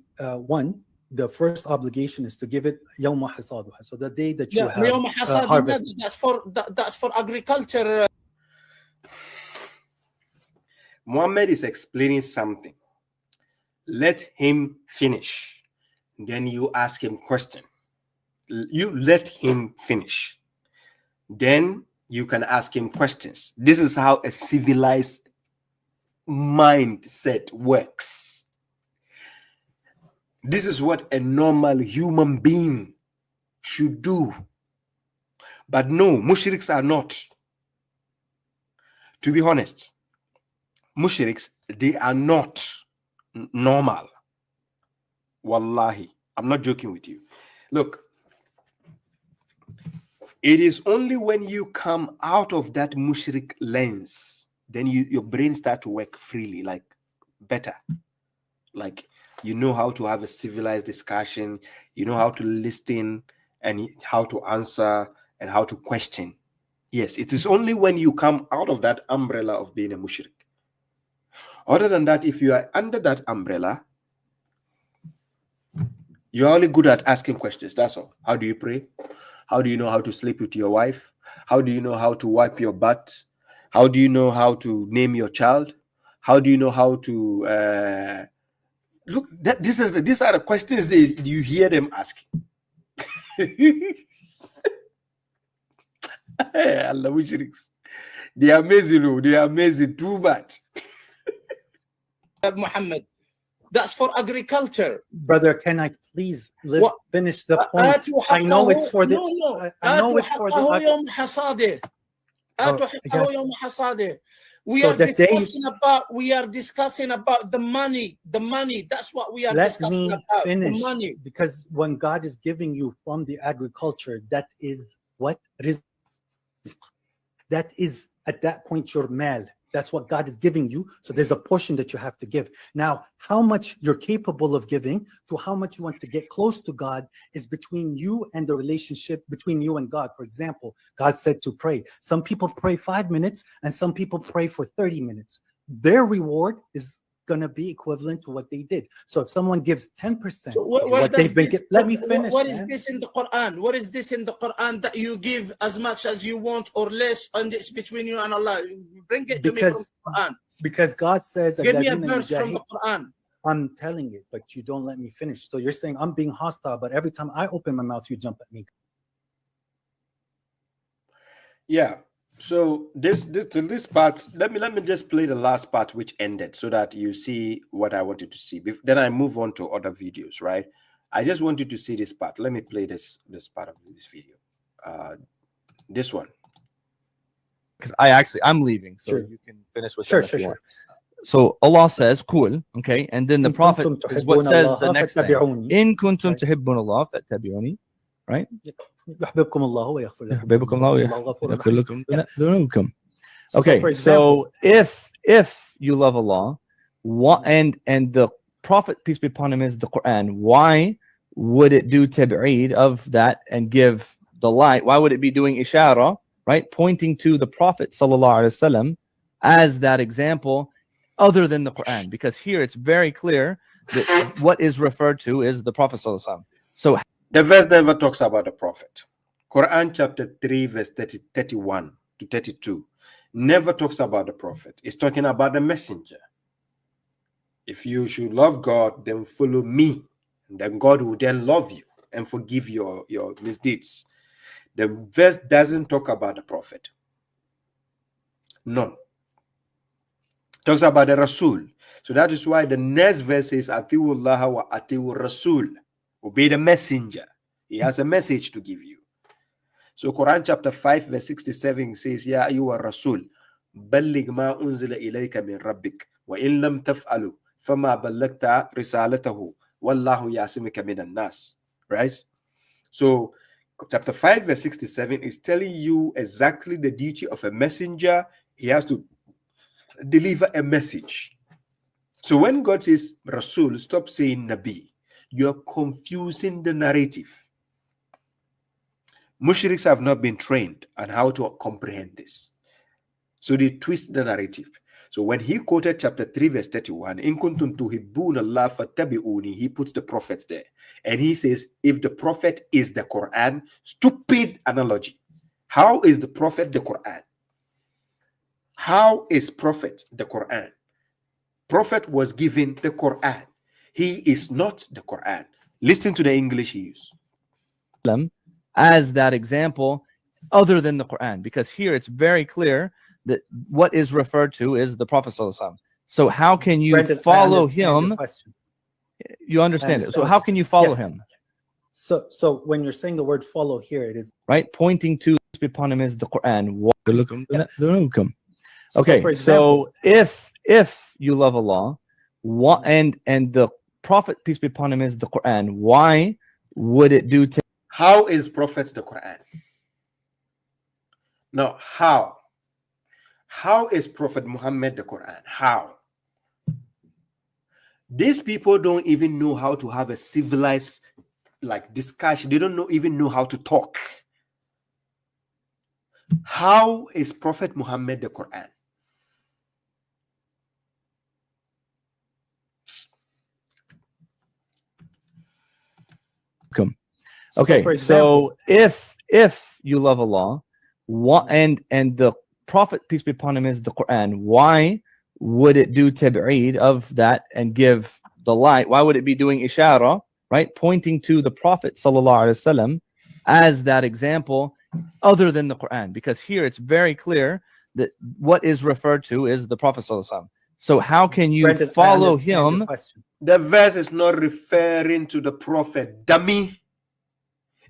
the first obligation is to give it yawma hasaduha. So the day that you have harvest. That's for agriculture. Muhammad is explaining something. Let him finish. Then you ask him question. You let him finish. Then you can ask him questions. This is how a civilized mindset works. This is what a normal human being should do. But no, mushriks are not. To be honest, mushriks, they are not normal. Wallahi, I'm not joking with you. Look, it is only when you come out of that mushrik lens, then your brain start to work freely, like better. Like you know how to have a civilized discussion, you know how to listen and how to answer and how to question. Yes, it is only when you come out of that umbrella of being a mushrik. Other than that, if you are under that umbrella, you're only good at asking questions. That's all. How do you pray? How do you know how to sleep with your wife? How do you know how to wipe your butt? How do you know how to name your child? How do you know how to look? These are the questions you hear them asking. Allah mushriks. They are amazing, oh, they are amazing too much. Muhammad, that's for agriculture. Brother, can I please finish the point? I know it's for the. I know it's for the. We are discussing about. We are discussing about the money. The money. That's what we are discussing about. Finish, the money. because when God is giving you from the agriculture, that is what rizq. That is at that point your mal. That's what God is giving you. So there's a portion that you have to give. Now, how much you're capable of giving to how much you want to get close to God is between you and the relationship between you and God. For example, God said to pray. Some people pray 5 minutes and some people pray for 30 minutes. Their reward is going to be equivalent to what they did. So if someone gives 10%, so what they've been let me finish. What is this in the Quran? What is this in the Quran that you give as much as you want or less, and it's between you and Allah? Bring it to me from the Quran. Because God says, give me a verse from the Quran. I'm telling it, but you don't let me finish. So you're saying I'm being hostile, but every time I open my mouth, you jump at me. Yeah. So this part, let me just play the last part which ended so that you see what I wanted to see. Then I move on to other videos, right? I just want you to see this part. Let me play this part of this video. This one. Because I'm leaving, so you can finish with that if you want. So Allah says, cool, okay, and then the Prophet is what says the next thing. In kuntum tuhibbun Allah fattabi'uni, right? Okay, so if you love Allah, and the Prophet, peace be upon him, is the Quran, why would it do tab'eed of that and give the light? Why would it be doing ishara, right, pointing to the Prophet sallallahu alaihi wasallam as that example, other than the Quran? Because here it's very clear that what is referred to is the Prophet sallallahu alaihi wasallam. So the verse never talks about the Prophet. Quran chapter 3 verse 31 to 32 never talks about the Prophet. It's talking about the messenger. If you should love God, then follow me, and then God will then love you and forgive your misdeeds. The verse doesn't talk about the Prophet. None. It talks about the Rasul. So that is why the next verse is Atiullah wa Atiur Rasul. Obey the messenger. He has a message to give you. So Quran chapter 5 verse 67 says, Ya ayyuha Rasul, balligh ma unzila ilayka min rabbik, wa in lam taf'alu, fama ballagta risalatahu, wallahu ya'simuka minan nas. Right? So chapter 5 verse 67 is telling you exactly the duty of a messenger. He has to deliver a message. So when God says Rasul, stop saying Nabi. You're confusing the narrative. Mushriks have not been trained on how to comprehend this. So they twist the narrative. So when he quoted chapter 3 verse 31, in kuntum tuhibbuna Allah fattabi'uni, he puts the prophets there. And he says, if the prophet is the Quran, stupid analogy. How is the prophet the Quran? How is prophet the Quran? Prophet was given the Quran. He is not the Quran. Listen to the English he used. As that example, other than the Quran, because here it's very clear that what is referred to is the Prophet sallallahu alaihi wasallam. So how can you follow him? You understand it. So how can you follow him? So when you're saying the word follow here, it is right, pointing to upon him is the Quran. Okay, so if you love Allah, and the Prophet, peace be upon him, is the Quran, why would it do how is Prophet the Quran? Now, how is Prophet Muhammad the Quran? How? These people don't even know how to have a civilized discussion. They don't even know how to talk. How is Prophet Muhammad the Quran? Okay, so if you love Allah, and the Prophet, peace be upon him, is the Quran, why would it do tab'eed of that and give the light? Why would it be doing ishara, right, pointing to the Prophet sallallahu alaihi wasallam as that example other than the Quran? Because here it's very clear that what is referred to is the Prophet ﷺ. So how can you Brendan, follow him? The verse is not referring to the Prophet, dummy.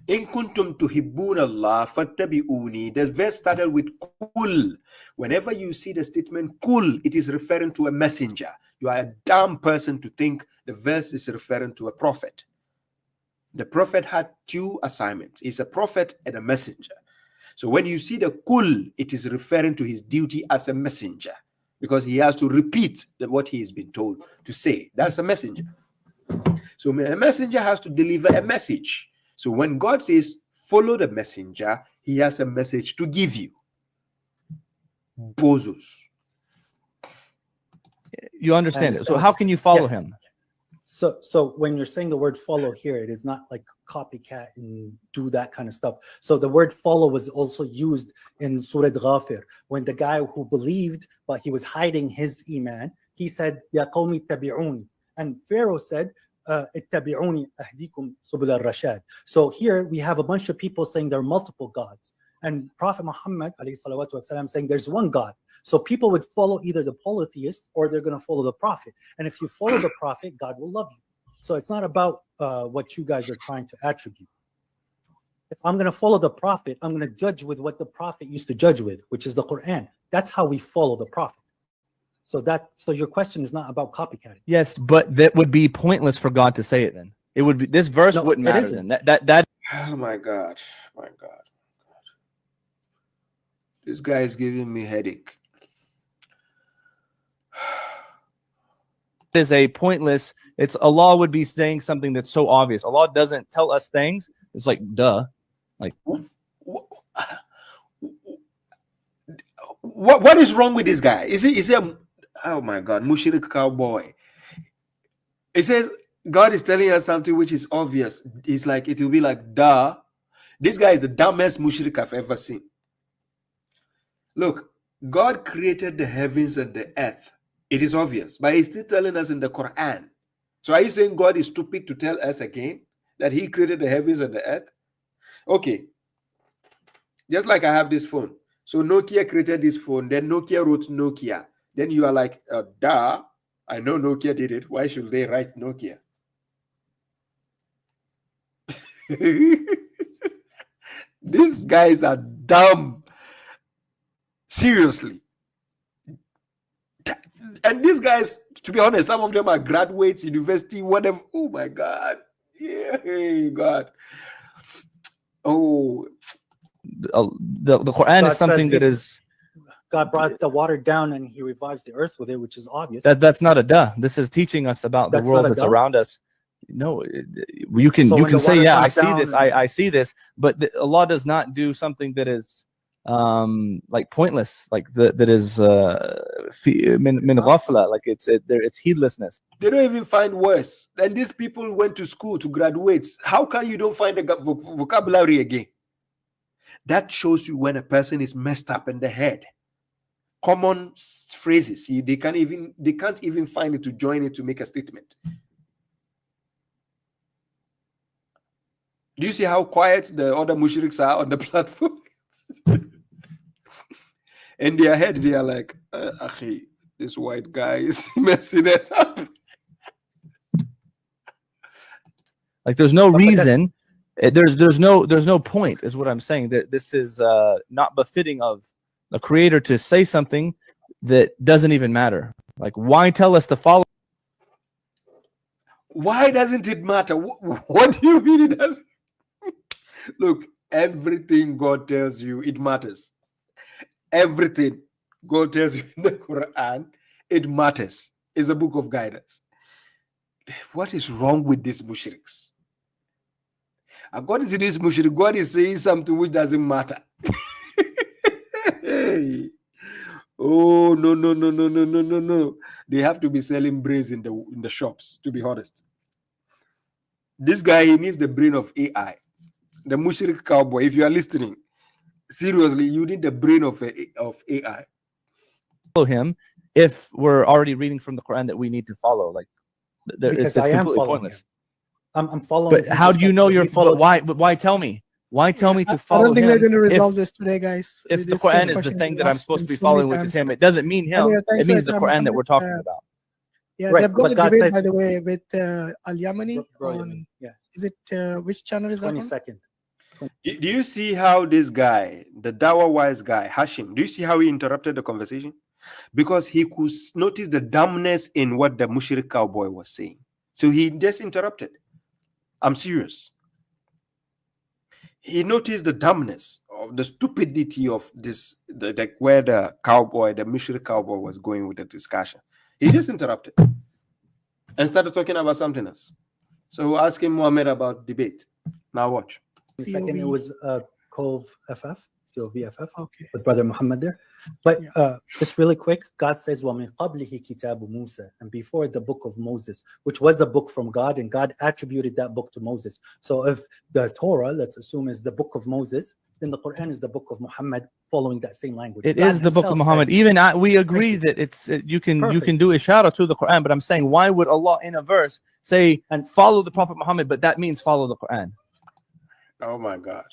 In kuntum tuhibbuna Allah fattabi'uni. The verse started with kul. Whenever you see the statement kul, it is referring to a messenger. You are a dumb person to think the verse is referring to a prophet. The prophet had two assignments. He's a prophet and a messenger. So when you see the kul, it is referring to his duty as a messenger, because he has to repeat what he has been told to say. That's a messenger. So a messenger has to deliver a message. So when God says, follow the messenger, he has a message to give you. Bozos. You understand it. So how can you follow him? So when you're saying the word follow here, it is not like copycat and do that kind of stuff. So the word follow was also used in Surah Ghafir, when the guy who believed, but he was hiding his iman, he said, Ya qawmi tabi'uni. And Pharaoh said, ittabi'uni ahdikum subul al-rashad. So here we have a bunch of people saying there are multiple gods. And Prophet Muhammad ﷺ saying there's one God. So people would follow either the polytheist or they're going to follow the prophet. And if you follow the prophet, God will love you. So it's not about what you guys are trying to attribute. If I'm going to follow the prophet, I'm going to judge with what the prophet used to judge with, which is the Quran. That's how we follow the prophet. So your question is not about copycatting. Yes, but that would be pointless for God to say it then. It would be, this verse wouldn't matter then. That Oh my God. My God. This guy is giving me headache. is a pointless, it's Allah would be saying something that's so obvious. Allah doesn't tell us things. It's like, duh. Like what is wrong with this guy? Is he a, oh my God, mushrik cowboy? It says God is telling us something which is obvious. It's like, it will be like, duh. This guy is the dumbest mushrik I've ever seen. Look, God created the heavens and the earth. It is obvious, but he's still telling us in the Quran. So are you saying God is stupid to tell us again that he created the heavens and the earth? Okay. Just like I have this phone. So Nokia created this phone. Then Nokia wrote Nokia. Then you are like, duh, I know Nokia did it. Why should they write Nokia? These guys are dumb. Seriously. And these guys, to be honest, some of them are graduates, university, whatever. Oh my God. Yeah, God. Oh. The Quran God is something that is... God brought the water down and he revives the earth with it, which is obvious. That's not a duh. This is teaching us about the world that's around us. No, you can say, yeah, I see this, I see this, but Allah does not do something that is like pointless, like that is min ghafla, like it's heedlessness. They don't even find words. And these people went to school to graduate. How can you don't find the vocabulary again? That shows you when a person is messed up in the head. Common phrases, they can't even find it to join it to make a statement. Do you see how quiet the other mushriks are on the platform? In their head, they are like, this white guy is messing us up. Like there's no reason, there's no point, is what I'm saying. That this is not befitting of a creator to say something that doesn't even matter. Like, why tell us to follow? Why doesn't it matter? What do you mean it doesn't? Look, everything God tells you, it matters. Everything God tells you in the Quran, it matters. It's a book of guidance. What is wrong with these mushriks? According to this mushrik, God is saying something which doesn't matter. Hey. Oh, no. They have to be selling brains in the shops, to be honest. This guy, he needs the brain of AI. The mushrik cowboy, if you are listening, seriously, you need the brain of AI. Follow him if we're already reading from the Quran that we need to follow. Like, because I am following pointless. I'm following. But how do you know you're following? Why tell me? Why tell me to I follow don't think him we're going to resolve if, this today, guys. if the This same Quran is the question thing was that I'm asked supposed to be so many following, which is times. him? It doesn't mean him. Anyway, thanks It for your means the time, Quran that Muhammad. we're talking about. Yeah, Right, they've got but a God debate, says- by the way, with Al-Yamani on, Yeah, is it, which channel is that on? 22nd. Do you see how this guy, the Dawa wise guy, Hashim, do you see how he interrupted the conversation? Because he could notice the dumbness in what the Mushrik cowboy was saying. So he just interrupted. I'm serious. He noticed the dumbness of the stupidity of this, where the Mushrik cowboy was going with the discussion. He just interrupted and started talking about something else. So asking Muhammad about debate. Now watch. Second, it was COVFF, COVFF, Okay. with Brother Muhammad there. But just really quick, God says, وَمِن قَبْلِهِ كِتَابُ مُوسَى, and before the book of Moses, which was the book from God, and God attributed that book to Moses. So if the Torah, let's assume, is the book of Moses, then the Quran is the book of Muhammad, following that same language. It God is the book of himself Muhammad. said- Even we agree that you can do ishara to the Quran, but I'm saying, why would Allah in a verse say and follow the Prophet Muhammad, but that means follow the Quran? Oh my God.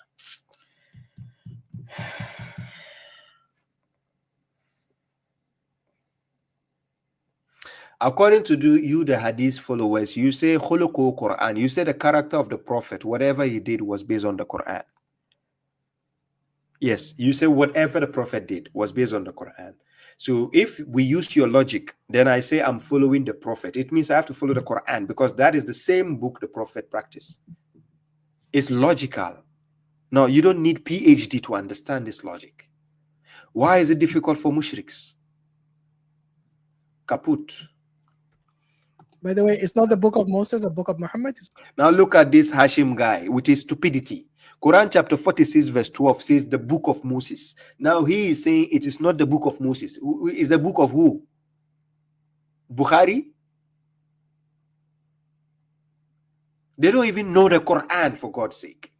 According to you, the Hadith followers, you say khuluqu Quran. You say the character of the Prophet, whatever he did was based on the Quran. Yes, you say whatever the Prophet did was based on the Quran. So if we use your logic, then I say I'm following the Prophet. It means I have to follow the Quran because that is the same book the Prophet practiced. It's logical. No, you don't need PhD to understand this logic. Why is it difficult for mushriks? Kaput. By the way, it's not the book of Moses, the book of Muhammad. Now look at this Hashim guy with his stupidity. Quran chapter 46 verse 12 says the book of Moses. Now he is saying it is not the book of Moses. Is the book of who? Bukhari? They don't even know the Quran, for God's sake.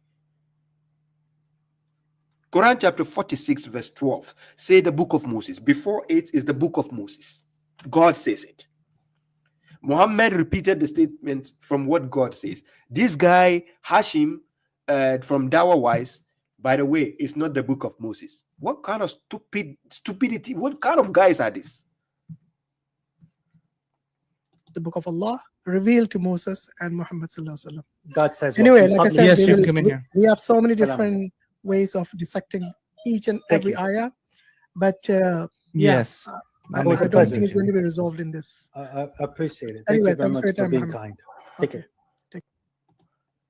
Quran chapter 46 verse 12 say the book of Moses. Before it is the book of Moses. God says it. Muhammad repeated the statement from what God says. This guy, Hashim, from Dawa Wise, by the way, is not the book of Moses. What kind of stupidity? What kind of guys are these? The book of Allah revealed to Moses and Muhammad sallallahu alaihi wasallam. God says. Anyway, like I said, Yes, you can come in here. we have so many different ways of dissecting each and every ayah, but Yes. I was a don't pleasure think it's to going to be resolved in this. I appreciate it. Thank Anyway, you very thanks much for your for time, being Muhammad. kind. Take care.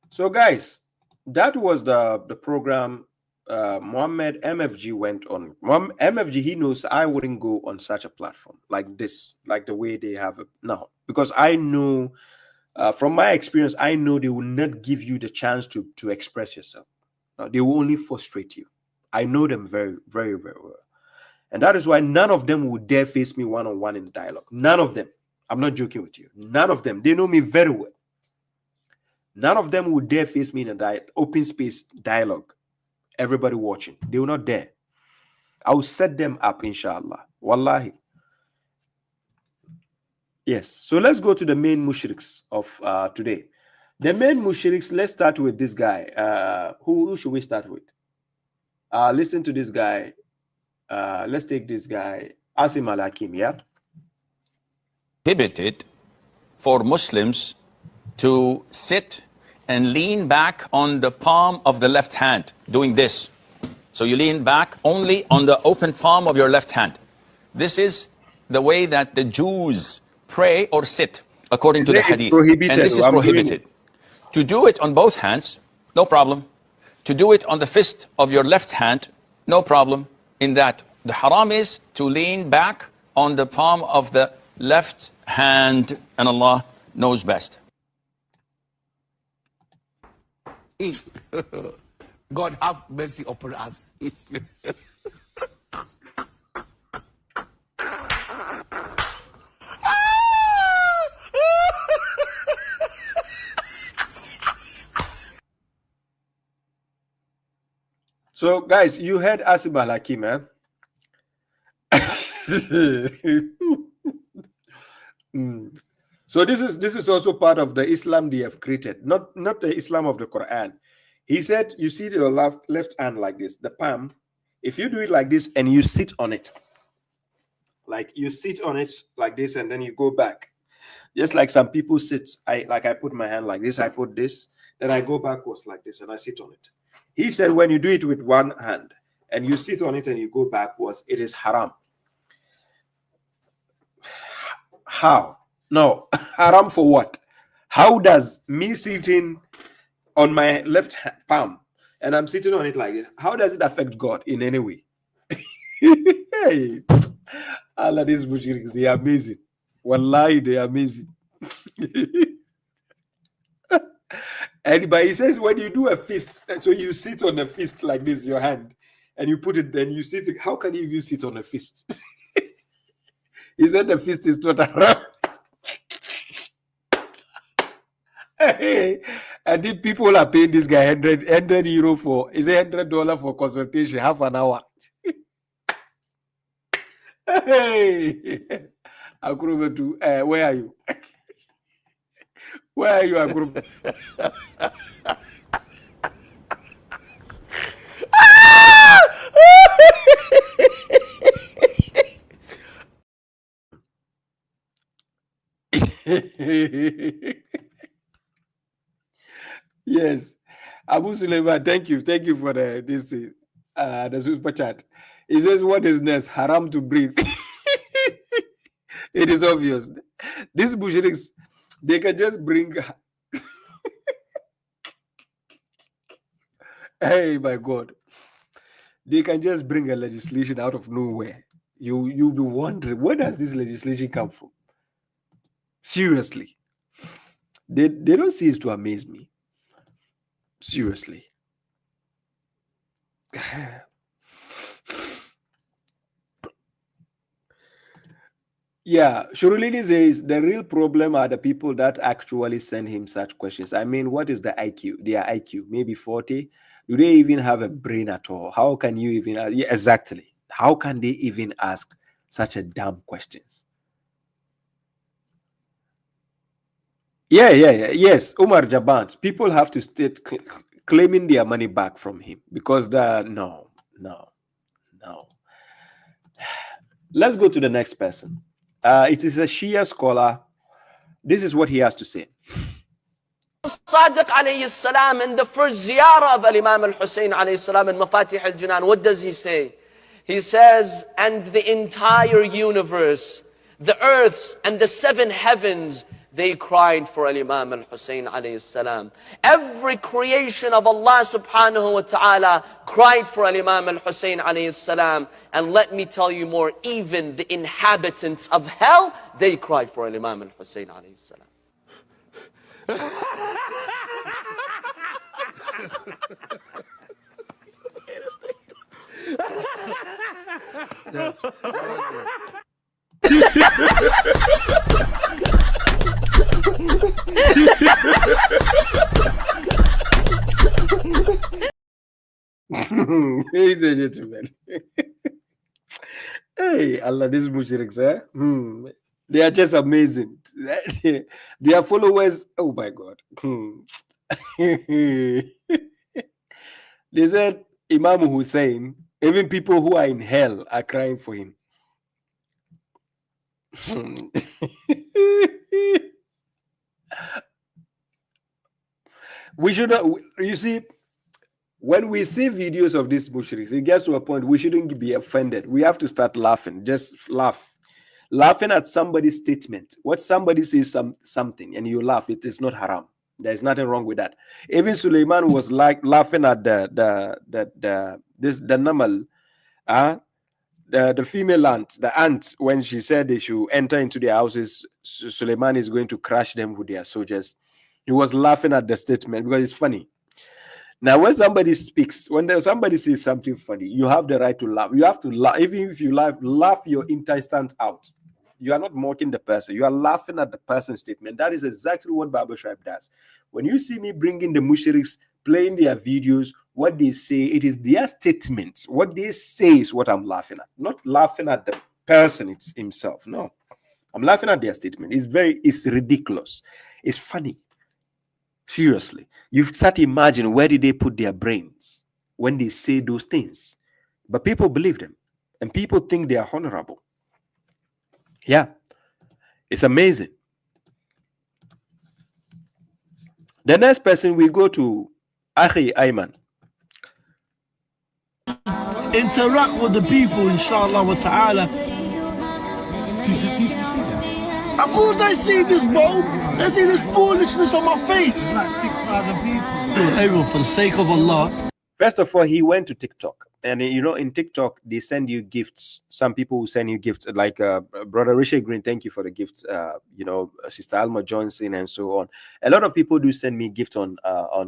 So, guys, that was the program. Muhammad MFG went on. MFG, he knows I wouldn't go on such a platform like this, like the way they have it now, because I know from my experience, I know they will not give you the chance to express yourself. They will only frustrate you. I know them very, very, very well. And that is why none of them would dare face me one-on-one in the dialogue. None of them. I'm not joking with you. None of them. They know me very well. None of them would dare face me in a open space dialogue. Everybody watching. They will not dare. I will set them up, inshallah. Wallahi. Yes. So let's go to the main mushriks of today. The main mushriks, let's start with this guy. Who should we start with? Listen to this guy. Let's take this guy, Asim al-Hakim, yeah? Prohibited for Muslims to sit and lean back on the palm of the left hand, doing this. So you lean back only on the open palm of your left hand. This is the way that the Jews pray or sit, according to the Hadith. And this is prohibited. To do it on both hands, no problem. To do it on the fist of your left hand, no problem. In that the haram is to lean back on the palm of the left hand, and Allah knows best. God have mercy upon us. So, guys, you heard Asim al-Hakim, eh? So this is also part of the Islam they have created, not the Islam of the Quran. He said, you see your left hand like this, the palm. If you do it like this and you sit on it, like you sit on it like this and then you go back, just like some people sit. I put my hand like this, I put this, then I go backwards like this and I sit on it. He said, when you do it with one hand and you sit on it and you go backwards, it is haram. How? No, haram for what? How does me sitting on my left palm and I'm sitting on it like this, how does it affect God in any way? Hey, Allah, these mushriks, they are amazing. Wallahi, they are amazing. And but he says, when you do a fist, so you sit on a fist like this, your hand, and you put it, then you sit. How can you even sit on a fist? He said the fist is not haram. Hey, and then people are paying this guy 100 euro for, is it $100 for consultation, half an hour? Hey, Akurubatu, where are you? Where are you, Akurubatu? Yes, Abu Sulaiman, thank you for the super chat. He says, what is next? Haram to breathe. It is obvious. These mushriks, they can just bring hey, my God, they can just bring a legislation out of nowhere. You'll be wondering, where does this legislation come from? Seriously, they don't cease to amaze me. Seriously. Yeah, Shurulini says the real problem are the people that actually send him such questions. I mean, what is the IQ? Their IQ, maybe 40. Do they even have a brain at all? How can you even ask? Yeah, exactly. How can they even ask such a dumb questions? Yes, Umar Jabant. People have to start claiming their money back from him because no. Let's go to the next person. It is a Shia scholar. This is what he has to say. Sadiq alayhi salam in the first ziyarah of Imam al-Hussein alayhi salam in Mafatih al-Jinan, what does he say? He says, and the entire universe, the earths and the 7 heavens, they cried for Imam al-Hussein alayhi salam. Every creation of Allah subhanahu wa ta'ala cried for Imam al-Hussein alayhi salam. And let me tell you more, even the inhabitants of hell, they cried for Imam al-Hussein alayhi salam. Ladies and gentlemen. Hey, Allah, these mushriks, they are just amazing. Their followers, oh my God. They said Imam Hussein, even people who are in hell are crying for him. We should not, you see, when we see videos of these mushriks, it gets to a point we shouldn't be offended. We have to start laughing. Just laughing at somebody's statement. What somebody says something and you laugh, it is not haram. There is nothing wrong with that. Even Suleiman was like laughing at the namal, the female ant, the ant, when she said they should enter into their houses, Suleiman is going to crush them with their soldiers. He was laughing at the statement because it's funny. Now, when somebody speaks, when somebody says something funny, you have the right to laugh. You have to laugh. Even if you laugh your intestines out. You are not mocking the person. You are laughing at the person's statement. That is exactly what Baba Shuaib does. When you see me bringing the mushriks, playing their videos, what they say, it is their statements. What they say is what I'm laughing at. Not laughing at the person himself. No. I'm laughing at their statement. It's ridiculous. It's funny. Seriously. You start to imagine, where did they put their brains when they say those things? But people believe them. And people think they are honorable. Yeah. It's amazing. The next person, we go to Akhi Ayman. Interact with the people, inshallah wa ta'ala. Of course they see this, bro. They see this foolishness on my face. It's like 6,000 people. Everyone, for the sake of Allah. First of all, he went to TikTok. And you know, in TikTok, they send you gifts. Some people will send you gifts, like Brother Richard Green, thank you for the gifts. You know, Sister Alma Johnson, and so on. A lot of people do send me gifts on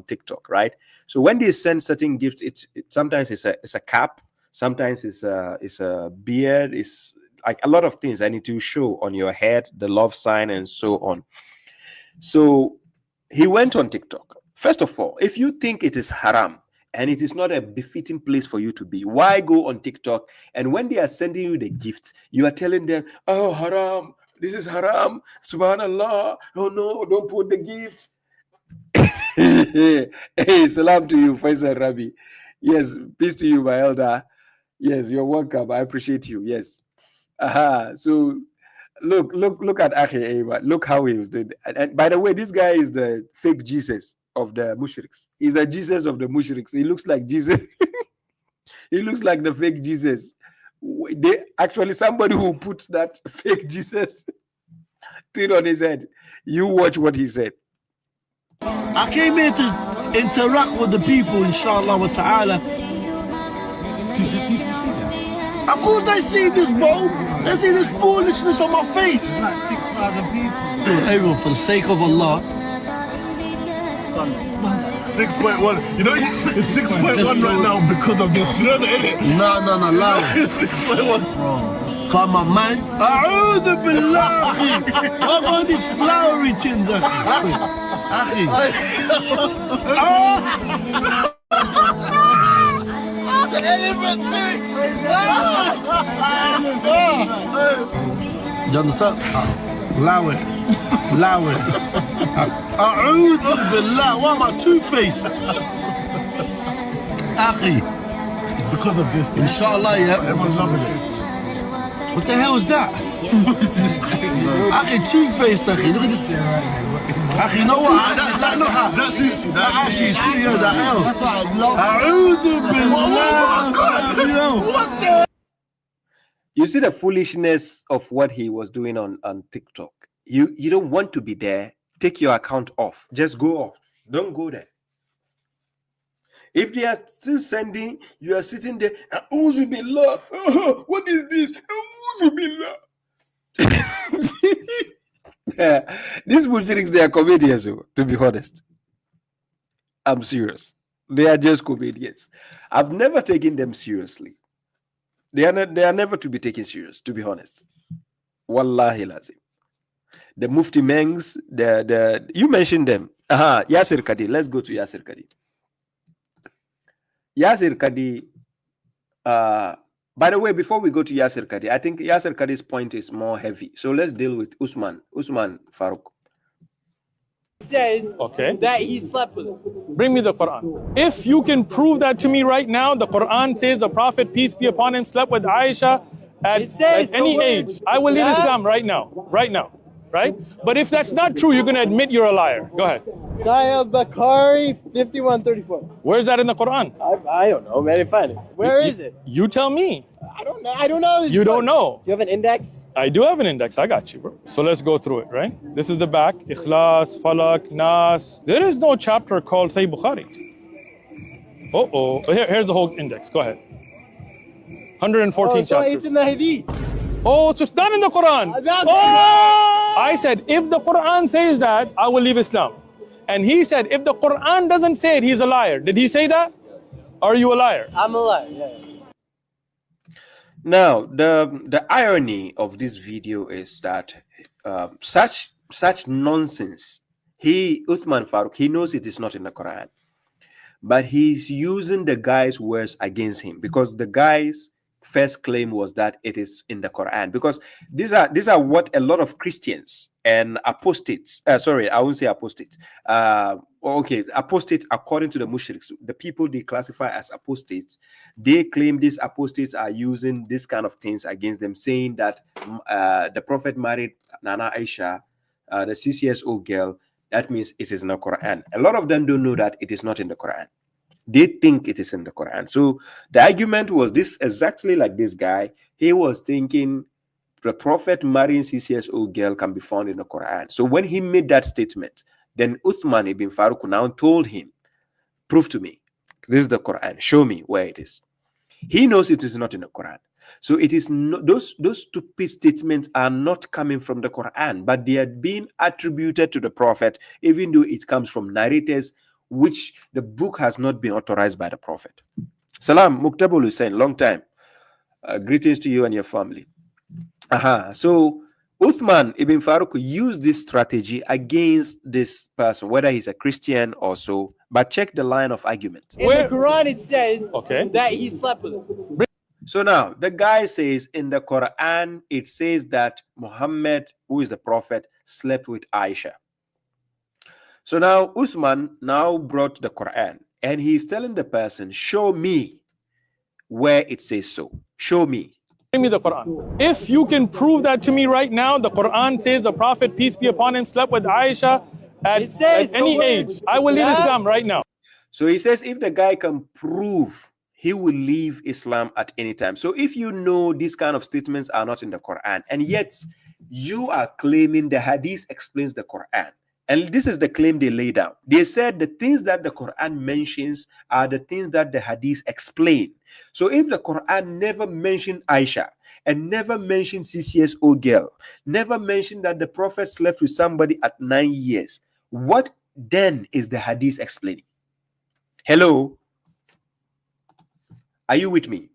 TikTok, right? So when they send certain gifts, sometimes it's a cap, sometimes it's a beard, it's like a lot of things. I need to show on your head, the love sign, and so on. So he went on TikTok. First of all, if you think it is haram, and it is not a befitting place for you to be, why go on TikTok? And when they are sending you the gifts, you are telling them, oh, haram, this is haram, subhanallah, oh no, don't put the gift. Hey, salam to you, Faisal Rabi. Yes, peace to you, my elder. Yes, you're welcome. I appreciate you. Yes. So look at Akhi Ayman. Look how he was doing. And by the way, this guy is the fake Jesus of the Mushriks. He's the Jesus of the Mushriks. He looks like Jesus. He looks like the fake Jesus. They actually, somebody who put that fake Jesus thing on his head. You watch what he said. I came here to interact with the people, inshallah wa ta'ala. Of course they see this, bro. They see this foolishness on my face. It's like 6,000 people. Everyone, for the sake of Allah. 6.1. You know, it's 6.1 right now because of this. You know that? No, lie. It's 6.1. Bro. Come on, man. A'udhu billah, akhi. What are these flowery tins, akhi? The elephant thing. Do you understand? Allow it. A'udhu billah. Why am I two-faced? Akhi. It's because of this. Inshallah, yeah. Everyone's loving it. What the hell is that? Akhi, two-faced, akhi. Look at this. Akhi, you know what? That suits you. That actually suits you. That hell. That's why I love it. A'udhu billah. Oh my God. What the? You see the foolishness of what he was doing on TikTok. You don't want to be there. Take your account off. Just go off. Don't go there. If they are still sending, you are sitting there. A'udhu billah. What is this? A'udhu billah. These mushriks, they are comedians, to be honest. I'm serious. They are just comedians. I've never taken them seriously. They are never to be taken serious, to be honest. Wallahi lazim. The Mufti Mengs, you mentioned them. Yasir Kadi. Let's go to Yasir Kadi. Yasir Kadi, by the way, before we go to Yasir Kadi, I think Yasir Kadi's point is more heavy. So let's deal with Usman Farouk. Says that he slept with her. Bring me the Quran. If you can prove that to me right now, the Quran says the Prophet, peace be upon him, slept with Aisha at any age. I will leave Islam right now. Right? But if that's not true, you're going to admit you're a liar. Go ahead. Sahih Bukhari 5134. Where's that in the Quran? I don't know, man. Find it. Where is it? You tell me. I don't know. I don't know. You don't know. You have an index? I do have an index. I got you, bro. So let's go through it, right? This is the back. Ikhlas, Falak, Nas. There is no chapter called Sahih Bukhari. Here's the whole index. Go ahead. 114 so chapters. It's in the Hadith. Oh, so it's not in the Quran. I said, if the Quran says that, I will leave Islam. And he said, if the Quran doesn't say it, he's a liar. Did he say that? Are you a liar? I'm a liar, yeah. Now, the irony of this video is that such nonsense, Uthman Farooq, he knows it is not in the Quran. But he's using the guy's words against him because the guys first claim was that it is in the Quran, because these are what a lot of Christians and apostates, sorry, I won't say apostates, apostates according to the mushriks, the people they classify as apostates, they claim these apostates are using this kind of things against them, saying that the Prophet married Nana Aisha, the 6 years old girl. That means it is in the Quran. A lot of them don't know that it is not in the Quran. They think it is in the Quran. So the argument was this, exactly like this guy. He was thinking the Prophet marrying 6 years old girl can be found in the Quran. So when he made that statement, then Uthman ibn Farouk now told him, prove to me. This is the Quran. Show me where it is. He knows it is not in the Quran. So it is not, those stupid statements are not coming from the Quran, but they are being attributed to the Prophet, even though it comes from narrators which the book has not been authorized by the Prophet. Salam, Muktabul Hussein, long time. Greetings to you and your family. So Uthman ibn Farouk used this strategy against this person, whether he's a Christian or so. But check the line of argument. In the Quran, it says that he slept with her. So now the guy says in the Quran, it says that Muhammad, who is the Prophet, slept with Aisha. So now Uthman now brought the Quran and he's telling the person, show me where it says so. Show me. Bring me the Quran. If you can prove that to me right now, the Quran says the Prophet, peace be upon him, slept with Aisha at any age, I will leave Islam right now. So he says if the guy can prove, he will leave Islam at any time. So if you know these kind of statements are not in the Quran, and yet you are claiming the Hadith explains the Quran, and this is the claim they lay down. They said the things that the Quran mentions are the things that the Hadith explain. So if the Quran never mentioned Aisha and never mentioned 6 years old girl, never mentioned that the Prophet slept with somebody at 9 years, what then is the Hadith explaining? Hello? Are you with me?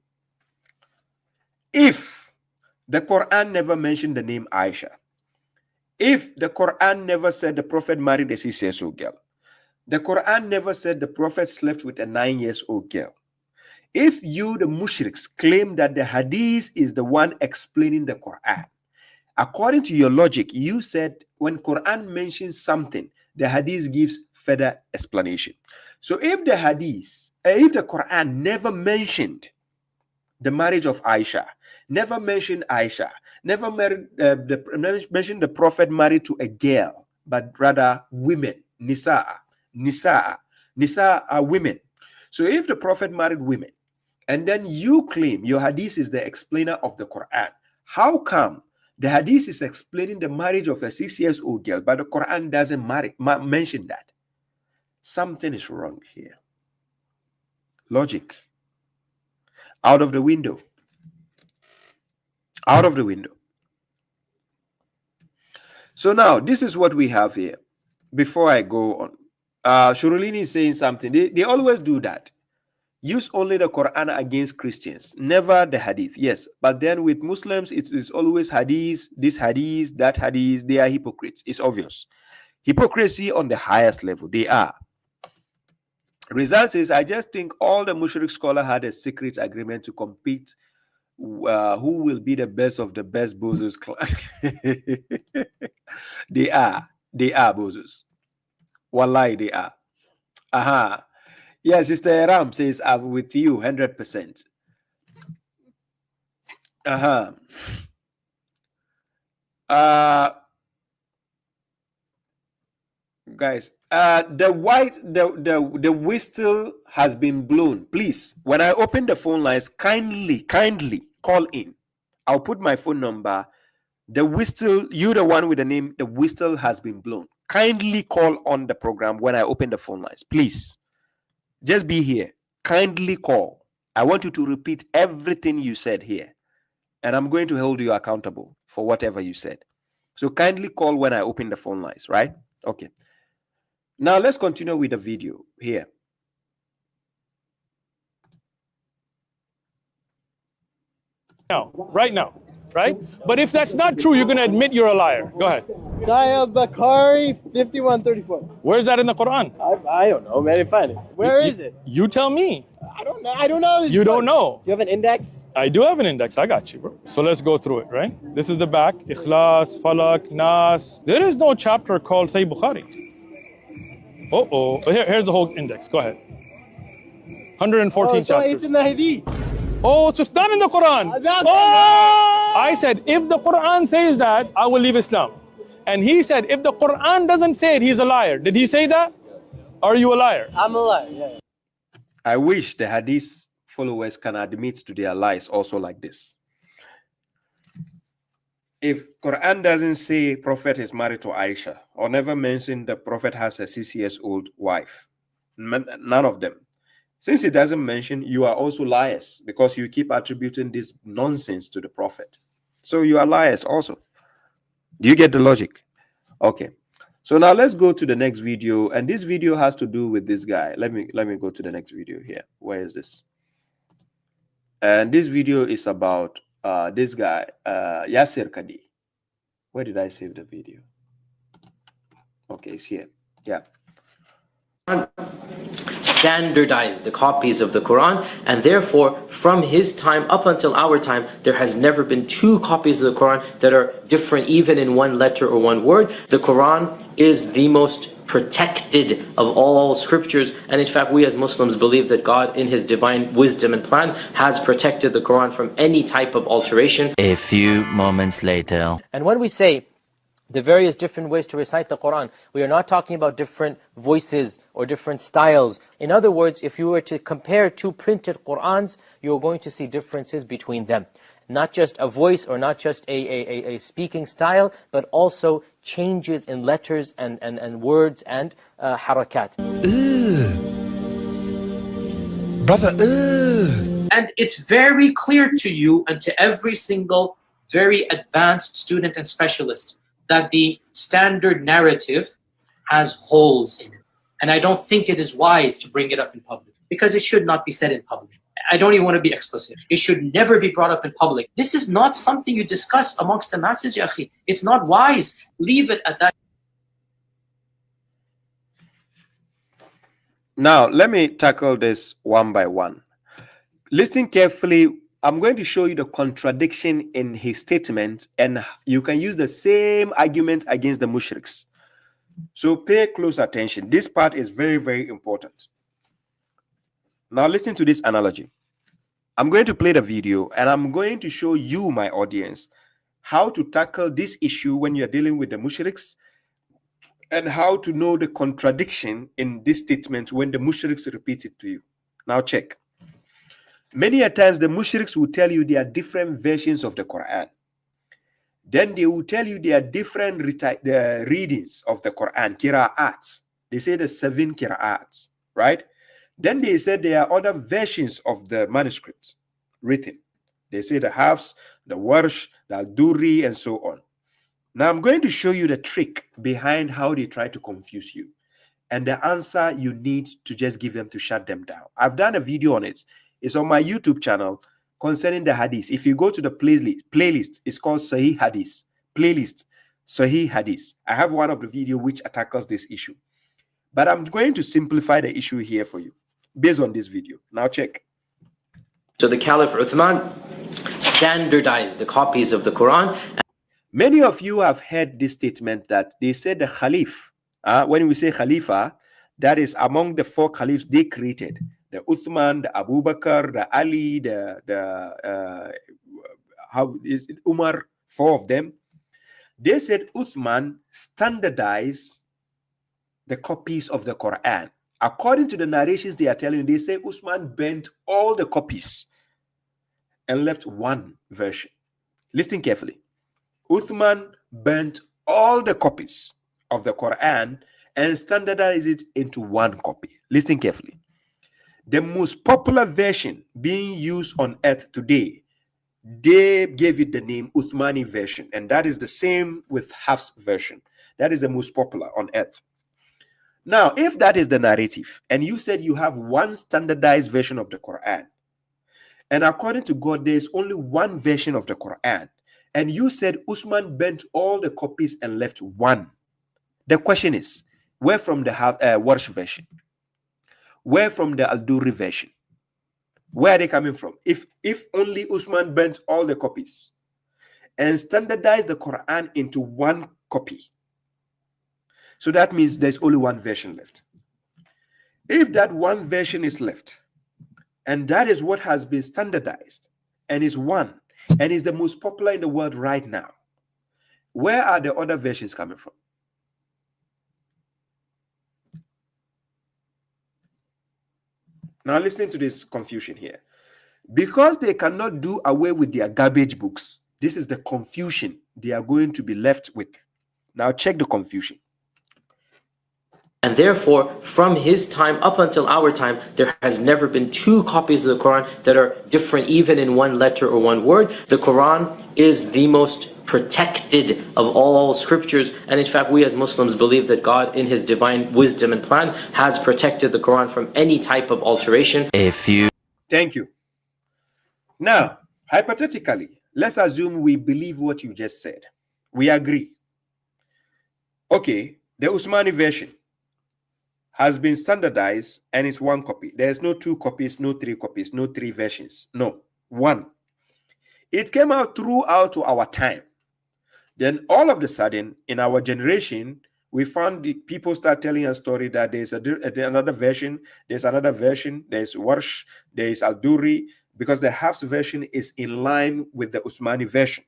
If the Quran never mentioned the name Aisha, if the Quran never said the Prophet married a 6 years old girl, the Quran never said the Prophet slept with a 9 years old girl, if you, the mushriks, claim that the Hadith is the one explaining the Quran, according to your logic, you said when Quran mentions something, the Hadith gives further explanation. So if the Hadith, if the Quran never mentioned the marriage of Aisha, never mentioned Aisha, never mentioned the Prophet married to a girl, but rather women, Nisa are women. So if the Prophet married women, and then you claim your Hadith is the explainer of the Quran, how come the Hadith is explaining the marriage of a 6 years old girl, but the Quran doesn't mention that? Something is wrong here. Logic. Out of the window. Out of the window. So now, this is what we have here. Before I go on, Shurulini is saying something. They always do that. Use only the Quran against Christians, never the Hadith. Yes, but then with Muslims, it's always Hadith, this Hadith, that Hadith. They are hypocrites. It's obvious. Hypocrisy on the highest level. They are. Result is, I just think all the Mushrik scholars had a secret agreement to compete who will be the best of the best bozos. They are bozos. Wallahi, they are. Yeah, Sister Ram says, I'm with you 100%. Guys, the whistle has been blown. Please, when I open the phone lines, kindly call in. I'll put my phone number. The whistle, you the one with the name, the whistle has been blown. Kindly call on the program when I open the phone lines. Please, just be here. Kindly call. I want you to repeat everything you said here, and I'm going to hold you accountable for whatever you said. So kindly call when I open the phone lines, right? Okay. Now let's continue with the video here. Now, right now, right? But if that's not true, you're going to admit you're a liar. Go ahead. Sahih Bukhari 5134. Where's that in the Quran? I don't know, man. Find it. Where is it? You tell me. I don't know. I don't know. You don't know. You have an index? I do have an index. I got you, bro. So let's go through it, right? This is the back. Ikhlas, Falak, Nas. There is no chapter called Sahih Bukhari. Here's the whole index. Go ahead. 114 so chapters. It's in the Hadith. Oh, so it's not in the Quran. I said, if the Quran says that, I will leave Islam. And he said, if the Quran doesn't say it, he's a liar. Did he say that? Are you a liar? I'm a liar, yeah. I wish the Hadith followers can admit to their lies also like this. If Quran doesn't say Prophet is married to Aisha, or never mention the Prophet has a 6 years old wife, none of them. Since it doesn't mention, you are also liars because you keep attributing this nonsense to the Prophet. So you are liars also. Do you get the logic? Okay. So now let's go to the next video. And this video has to do with this guy. Let me go to the next video here. Where is this? And this video is about this guy, Yasir Kadi. Where did I save the video? Okay, it's here. Yeah. Standardized the copies of the Quran, and therefore from his time up until our time there has never been two copies of the Quran that are different even in one letter or one word. The Quran is the most protected of all scriptures, and in fact we as Muslims believe that God in his divine wisdom and plan has protected the Quran from any type of alteration. A few moments later. And when we say the various different ways to recite the Quran, we are not talking about different voices or different styles. In other words, if you were to compare two printed Qurans, you're going to see differences between them. Not just a voice or not just a speaking style, but also changes in letters and words and harakat. Brother, And it's very clear to you and to every single very advanced student and specialist that the standard narrative has holes in it. And I don't think it is wise to bring it up in public, because it should not be said in public. I don't even want to be explicit. It should never be brought up in public. This is not something you discuss amongst the masses, ya akhi. It's not wise. Leave it at that. Now, let me tackle this one by one. Listen carefully. I'm going to show you the contradiction in his statement, and you can use the same argument against the mushriks. So pay close attention. This part is very, very important. Now listen to this analogy. I'm going to play the video, and I'm going to show you, my audience, how to tackle this issue when you're dealing with the mushriks, and how to know the contradiction in this statement when the mushriks repeat it to you. Now check. Many a times the mushriks will tell you there are different versions of the Quran. Then they will tell you there are different readings of the Quran, qira'at. They say the 7 qira'at, right? Then they said there are other versions of the manuscripts written. They say the Hafs, the Warsh, the Al-Duri, and so on. Now I'm going to show you the trick behind how they try to confuse you, and the answer you need to just give them to shut them down. I've done a video on it. It's on my YouTube channel concerning the Hadith. If you go to the playlist, it's called Sahih Hadith. Playlist, Sahih Hadith. I have one of the video which tackles this issue. But I'm going to simplify the issue here for you based on this video. Now check. So the Caliph Uthman standardized the copies of the Quran. Many of you have heard this statement that they said the Khalif, when we say Khalifa, that is among the 4 Caliphs they created. The Uthman, the Abu Bakr, the Ali, how is it, Umar, 4 of them. They said Uthman standardized the copies of the Quran. According to the narrations they are telling you, they say Uthman burnt all the copies and left one version. Listen carefully. Uthman burnt all the copies of the Quran and standardized it into one copy. Listen carefully. The most popular version being used on earth today, they gave it the name Uthmani version, and that is the same with Hafs version. That is the most popular on earth. Now, if that is the narrative, and you said you have one standardized version of the Quran, and according to God, there is only one version of the Quran, and you said Usman burnt all the copies and left one. The question is, where from the Warsh version? Where from the Al-Duri version? Where are they coming from? If only Usman burnt all the copies and standardized the Quran into one copy, so that means there's only one version left. If that one version is left, and that is what has been standardized and is one and is the most popular in the world right now, where are the other versions coming from? Now listen to this confusion here. Because they cannot do away with their garbage books, this is the confusion they are going to be left with. Now check the confusion. And therefore, from his time up until our time, there has never been two copies of the Quran that are different even in one letter or one word. The Quran is the most protected of all scriptures, and in fact we as Muslims believe that God in his divine wisdom and plan has protected the Quran from any type of alteration. Thank you. Now, hypothetically, let's assume we believe what you just said. We agree. Okay, the Usmani version has been standardized and it's one copy. There's no two copies, no three copies, no three versions. No, one. It came out throughout to our time. Then all of a sudden, in our generation, we found the people start telling a story that there's another version, there's Warsh, there's Al-Duri, because the Hafs version is in line with the Usmani version,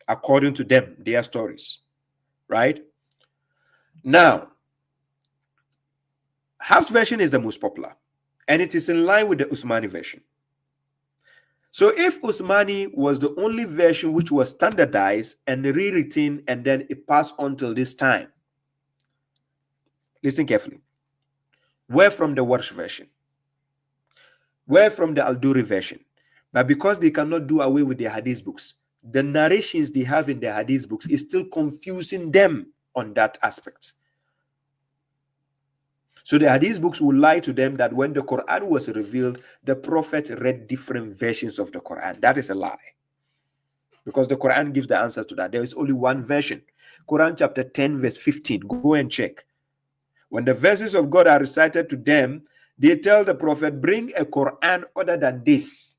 according to them, their stories, right? Now, Hafs version is the most popular, and it is in line with the Usmani version. So if Usmani was the only version which was standardized and rewritten and then it passed on till this time, listen carefully. Where from the Warsh version? Where from the Al-Duri version? But because they cannot do away with their Hadith books, the narrations they have in their Hadith books is still confusing them on that aspect. So the Hadith books will lie to them that when the Quran was revealed, the Prophet read different versions of the Quran. That is a lie. Because the Quran gives the answer to that. There is only one version. Quran chapter 10 verse 15. Go and check. When the verses of God are recited to them, they tell the Prophet, bring a Quran other than this.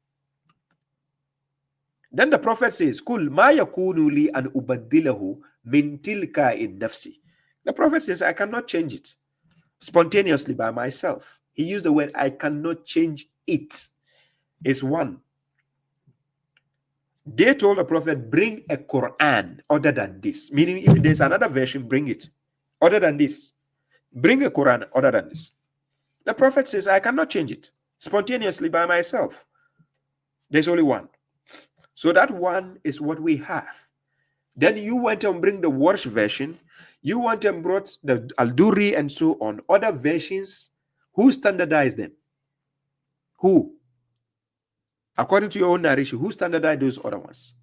Then the Prophet says, Kul ma yakunu li an ubaddilahu min tilka in nafsi. The Prophet says, I cannot change it spontaneously by myself. He used the word, I cannot change it. It's one. They told the Prophet, bring a Quran other than this. Meaning, if there's another version, bring it other than this. Bring a Quran other than this. The Prophet says, I cannot change it spontaneously by myself. There's only one. So that one is what we have. Then you went and bring the Warsh version. You went and brought the Al-Duri and so on. Other versions, who standardized them? Who? According to your own narration, who standardized those other ones?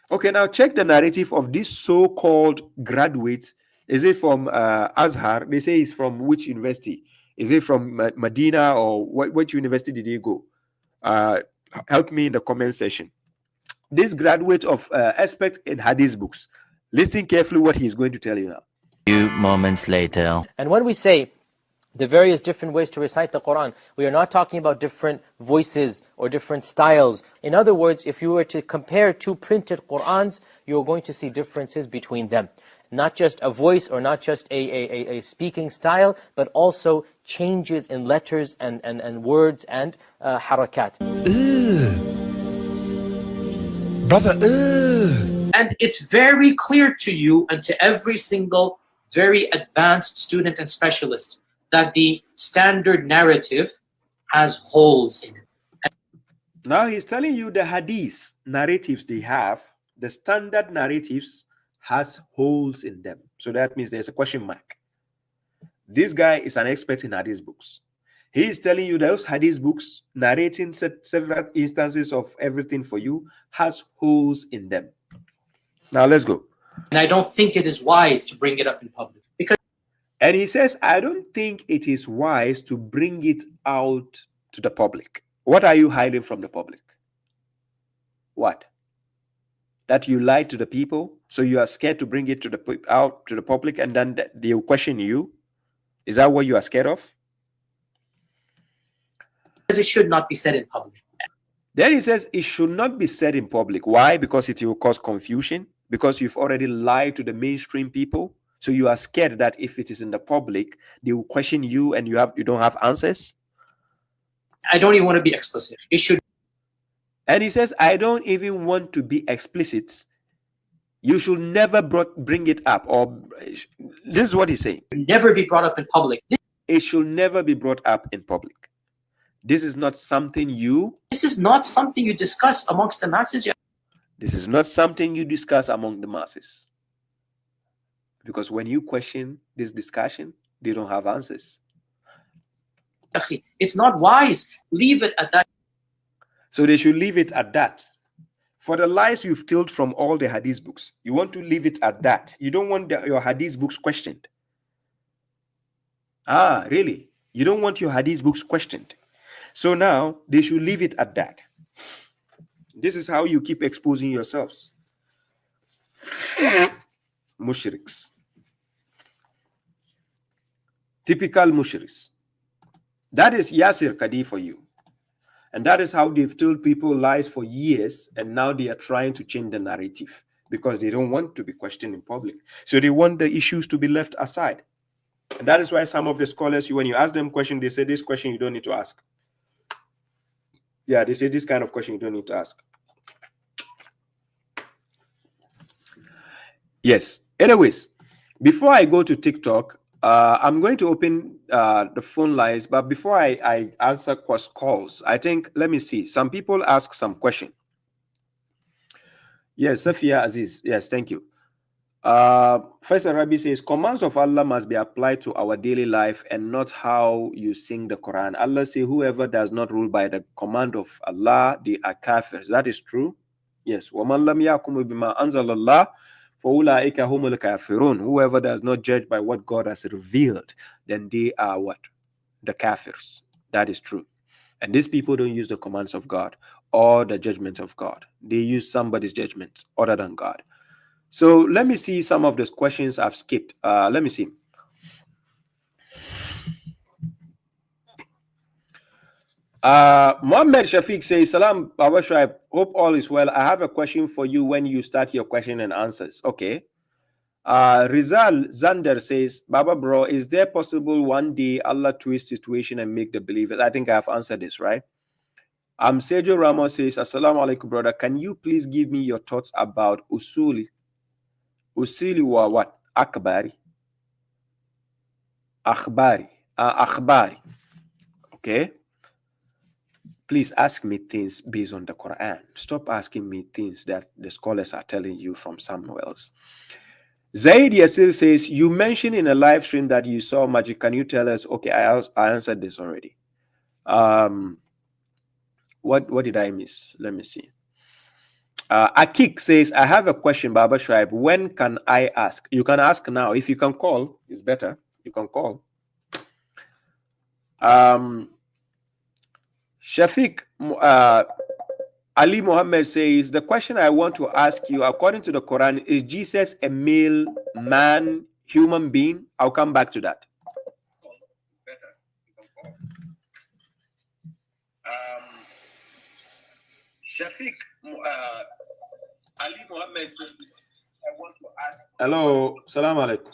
Okay, now check the narrative of this so-called graduate. Is it from Azhar? They say he's from which university? Is it from Medina or what university did he go? Help me in the comment section. This graduate of expert in Hadith books. Listen carefully what he's going to tell you now. Few moments later. And when we say the various different ways to recite the Quran, we are not talking about different voices or different styles. In other words, if you were to compare two printed Qurans, you're going to see differences between them. Not just a voice or not just a speaking style, but also changes in letters and words and harakat. Brother, And it's very clear to you and to every single very advanced student and specialist that the standard narrative has holes in it. Now he's telling you the Hadith narratives they have, the standard narratives has holes in them. So that means there's a question mark. This guy is an expert in Hadith books. He is telling you those Hadith books, narrating several instances of everything for you, has holes in them. Now let's go. And I don't think it is wise to bring it up in public. And he says, I don't think it is wise to bring it out to the public. What are you hiding from the public? What? that you lied to the people, so you are scared to bring it to the out to the public, and then they'll question you? Is that what you are scared of? It should not be said in public. Then he says it should not be said in public. Why? Because it will cause confusion. Because you've already lied to the mainstream people. So you are scared that if it is in the public, they will question you and you don't have answers. I don't even want to be explicit. It should. And he says, I don't even want to be explicit. You should never bring it up. Or this is what he's saying. Never be brought up in public. It should never be brought up in public. This is not something you... This is not something you discuss amongst the masses. This is not something you discuss among the masses. Because when you question this discussion, they don't have answers. It's not wise. Leave it at that. So they should leave it at that. For the lies you've told from all the hadith books, you want to leave it at that. You don't want your hadith books questioned. Ah, really? You don't want your hadith books questioned. So now they should leave it at that. This is how you keep exposing yourselves. Mushriks. Typical mushriks. That is Yasir Qadi for you. And that is how they've told people lies for years, and now they are trying to change the narrative because they don't want to be questioned in public. So they want the issues to be left aside. And that is why some of the scholars, when you ask them questions, they say this question you don't need to ask. Yeah, they say this kind of question you don't need to ask. Yes. Anyways, before I go to TikTok, I'm going to open the phone lines. But before I answer calls, I think, let me see. Some people ask some question. Yes, Safia Aziz. Yes, thank you. Faisal Rabi says, commands of Allah must be applied to our daily life and not how you sing the Quran. Allah says, whoever does not rule by the command of Allah, they are kafirs. That is true. Yes. وَمَنْ لَمْ يَحْكُمْ بِمَا أَنزَلَ اللَّهُ فَأُولَٰئِكَ هُمُ الْكَافِرُونَ. Whoever does not judge by what God has revealed, then they are what? The kafirs. That is true. And these people don't use the commands of God or the judgment of God. They use somebody's judgment other than God. So let me see some of those questions I've skipped. Let me see. Muhammad Shafiq says, Salam, Baba Shuaib, hope all is well. I have a question for you when you start your question and answers. Okay. Rizal Zander says, Baba bro, is there possible one day Allah twist situation and make the believers? I think I have answered this, right? Sergio Ramos says, Assalamu alaikum, brother. Can you please give me your thoughts about usuli? Usuli wa what? Akhbari. Akhbari. Okay. Please ask me things based on the Quran. Stop asking me things that the scholars are telling you from somewhere else. Zaid Yasir says, you mentioned in a live stream that you saw magic. Can you tell us? Okay, I answered this already. What did I miss? Let me see. Akik says, I have a question, Baba Shuaib. When can I ask? You can ask now. If you can call, it's better. You can call. Shafiq Ali Muhammad says, the question I want to ask you, according to the Quran, is Jesus a male, man, human being? I'll come back to that. Shafiq Ali Muhammad says, I want to ask. Hello, salam alaikum.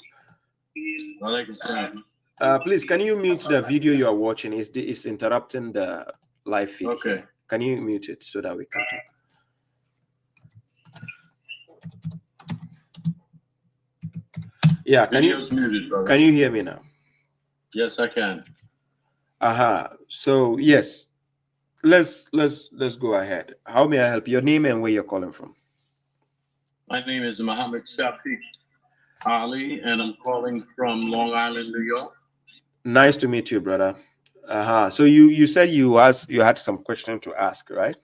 Please, can you mute the video you are watching? It's interrupting the live feed. Okay. Can you mute it so that we can talk? Yeah, can you hear me now? Yes, I can. So yes, let's go ahead. How may I help? Your name and where you're calling from? My name is Muhammad Shafiq Ali, and I'm calling from Long Island, New York. Nice to meet you, brother. So you said you had some question to ask, right?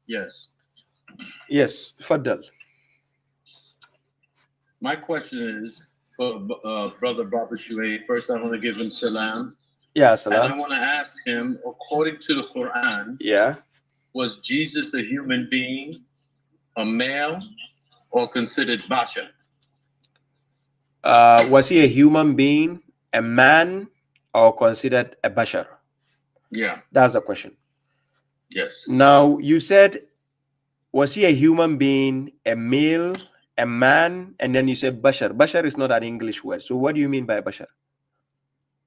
Yes. Yes, Fadal. My question is for Brother Baba Shuaib. First, I want to give him salam. Yeah, salam. And I want to ask him, according to the Quran, yeah, was Jesus a human being? a male or considered bashar? Was he a human being, a man, or considered a bashar? Yeah. That's the question. Yes. Now, you said, was he a human being, a male, a man, and then you said bashar. Bashar is not an English word. So what do you mean by bashar?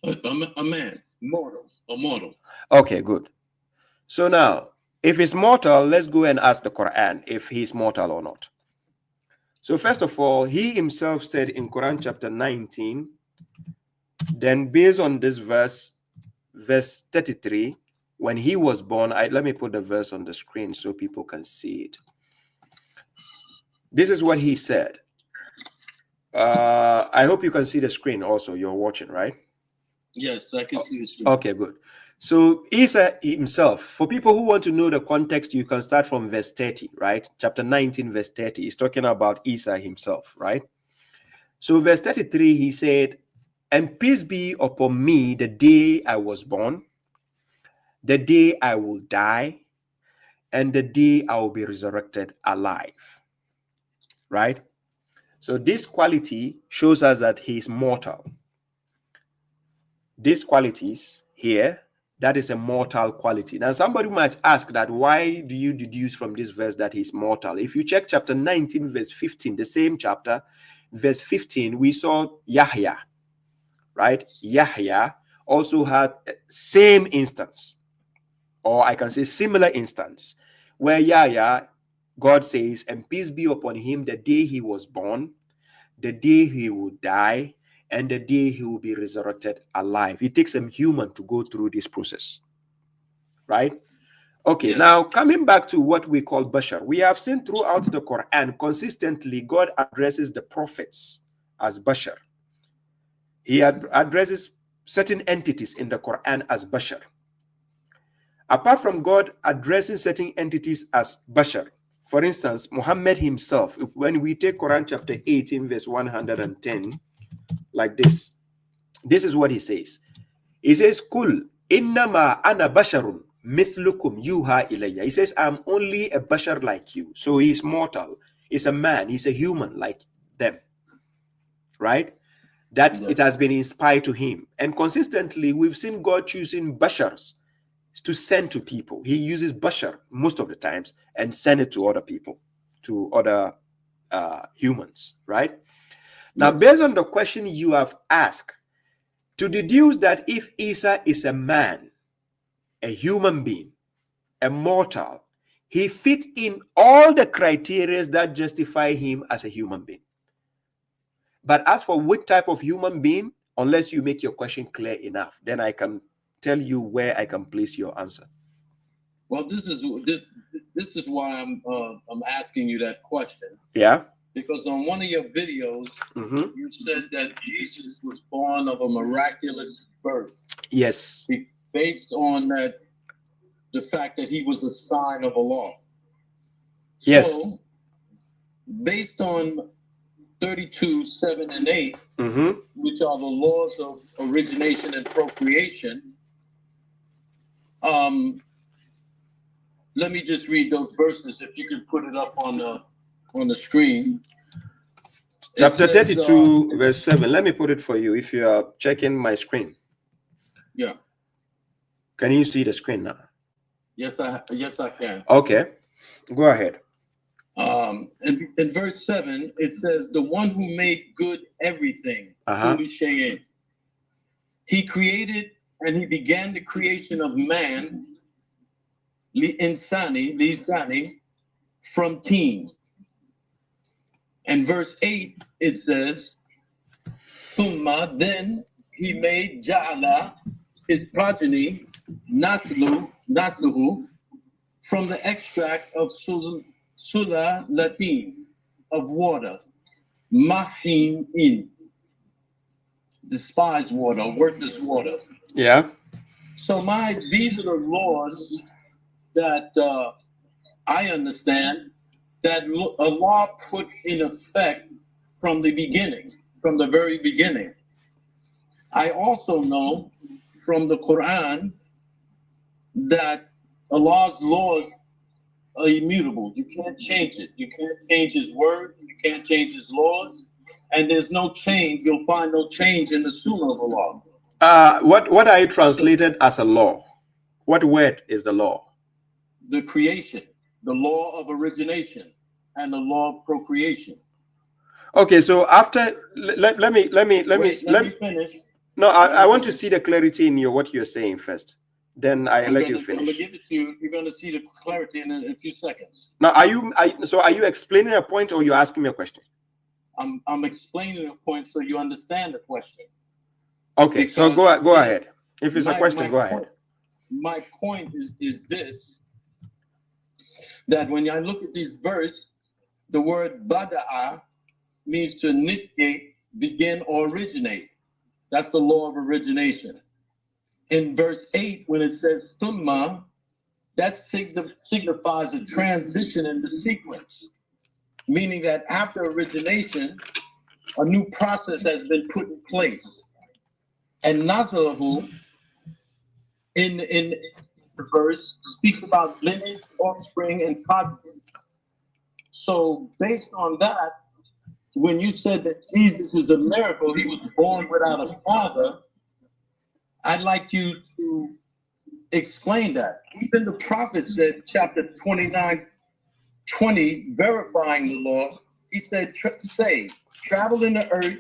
A man, mortal, a mortal. Okay, good. So now, if it's mortal, let's go and ask the Quran if he's mortal or not. So first of all, he himself said in Quran chapter 19, then based on this verse 33, when he was born, let me put the verse on the screen so people can see it. This is what he said. I hope you can see the screen also. You're watching, right? Yes, I can see the screen. Okay, good. So Isa himself, for people who want to know the context, you can start from verse 30, right? Chapter 19, verse 30. He's talking about Isa himself, right? So verse 33, he said, and peace be upon me the day I was born, the day I will die, and the day I will be resurrected alive. Right? So this quality shows us that he is mortal. These qualities here, that is a mortal quality. Now, somebody might ask that, why do you deduce from this verse that he's mortal? If you check chapter 19, verse 15, the same chapter, verse 15, we saw Yahya, right? Yahya also had same instance, or I can say similar instance, where Yahya, God says, and peace be upon him the day he was born, the day he will die, and the day he will be resurrected alive. It takes a human to go through this process, right? Okay, now coming back to what we call bashar, we have seen throughout the Quran consistently God addresses the prophets as bashar. He addresses certain entities in the Quran as bashar. Apart from God addressing certain entities as bashar, for instance, Muhammad himself, when we take Quran chapter 18, verse 110, like this, this is what he says. He says, Kul innama ana basharun mithlukum yuha ilayya. He says, I'm only a bashar like you. So he's mortal. He's a man. He's a human like them. Right? That it has been inspired to him. And consistently, we've seen God choosing bashars to send to people. He uses bashar most of the times and send it to other people, to other humans, right? Now, based on the question you have asked, to deduce that if Isa is a man, a human being, a mortal, he fits in all the criteria that justify him as a human being. But as for which type of human being, unless you make your question clear enough, then I can tell you where I can place your answer. Well, this is why I'm asking you that question. Yeah. Because on one of your videos, you said that Jesus was born of a miraculous birth. Yes. Based on the fact that he was the sign of Allah. Yes. So, based on 32, 7, and 8, which are the laws of origination and procreation, let me just read those verses. If you can put it up on the screen. Chapter 32, verse 7. Let me put it for you if you are checking my screen. Yeah. Can you see the screen now? Yes, I can. Okay. Go ahead. In verse 7, it says, the one who made good everything, he created and he began the creation of man, Lisani, from teen. And verse 8, it says, Thumma, then he made Ja'ala, his progeny, Nasluhu, from the extract of Sula Latin, of water, Mahim in, despised water, worthless water. Yeah. So these are the laws that I understand that Allah put in effect from the beginning, from the very beginning. I also know from the Quran that Allah's laws immutable. You can't change it. You can't change his words. You can't change his laws. And there's no change. You'll find no change in the Sunnah of Allah. What are you translated as a law? What word is the law? The creation, the law of origination, and the law of procreation. Okay, so after let me finish. No, I want to see the clarity in what you're saying first. Then I'm let you gonna finish. give it to you. You're going to see the clarity in a few seconds. Now, are you explaining a point or you're asking me a question? I'm explaining a point so you understand the question. Okay, so go ahead. If it's a question, go ahead. My point is this, that when I look at this verse, the word bada'a means to initiate, begin, or originate. That's the law of origination. In verse 8, when it says thumma, that signifies a transition in the sequence, meaning that after origination, a new process has been put in place. And nazahu, in the verse, speaks about lineage, offspring, and progeny. So based on that, when you said that Jesus is a miracle, he was born without a father, I'd like you to explain that. Even the prophet said, chapter 29:20, verifying the law, he said, travel in the earth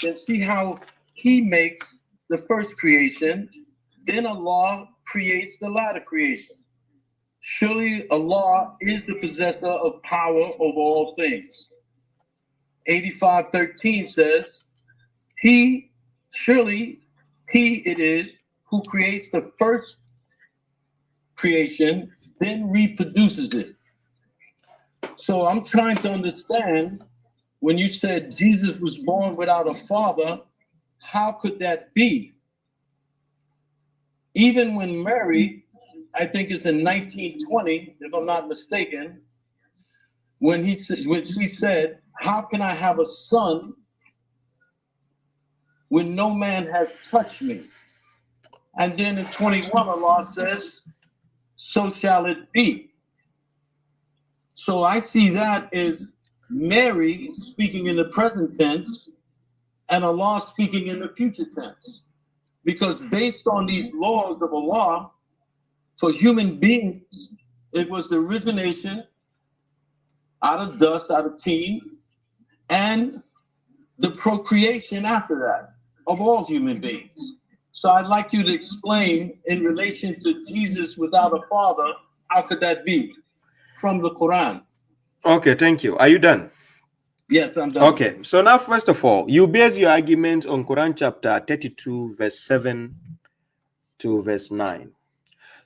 and see how he makes the first creation, then Allah creates the latter creation. Surely Allah is the possessor of power over all things. 85:13 says, surely he it is who creates the first creation, then reproduces it. So I'm trying to understand, when you said Jesus was born without a father, how could that be? Even when Mary, I think it's in 1920, if I'm not mistaken, when she said, how can I have a son when no man has touched me? And then in 21, Allah says, so shall it be. So I see that as Mary speaking in the present tense and Allah speaking in the future tense. Because based on these laws of Allah, for human beings, it was the origination out of dust, out of team, and the procreation after that of all human beings. So I'd like you to explain in relation to Jesus without a father, how could that be from the Quran? Okay, thank you. Are you done? Yes, I'm done. Okay, so now first of all, you base your argument on Quran chapter 32, verse 7 to verse 9.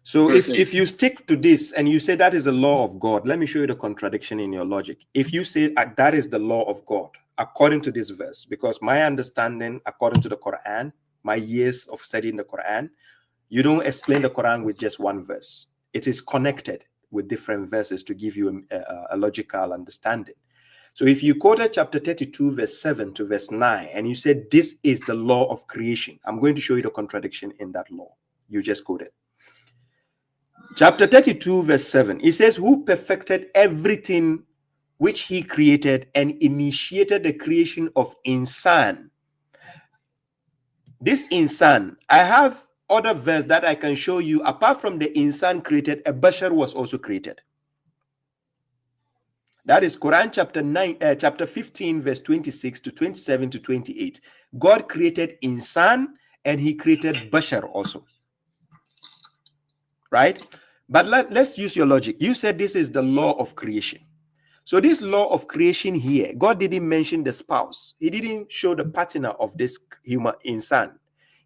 So if you stick to this and you say that is the law of God, let me show you the contradiction in your logic. If you say that is the law of God, according to this verse, because my understanding, according to the Quran, my years of studying the Quran, you don't explain the Quran with just one verse. It is connected with different verses to give you a logical understanding. So if you quoted chapter 32, verse 7 to verse 9, and you said this is the law of creation, I'm going to show you the contradiction in that law you just quoted. Chapter 32, verse 7, it says, who perfected everything which he created and initiated the creation of insan. This insan, I have other verse that I can show you. Apart from the insan created, a bashar was also created. That is Quran chapter 15, verse 26 to 27 to 28. God created insan and he created bashar also. Right? But let's use your logic. You said this is the law of creation. So this law of creation here, God didn't mention the spouse. He didn't show the partner of this human insan.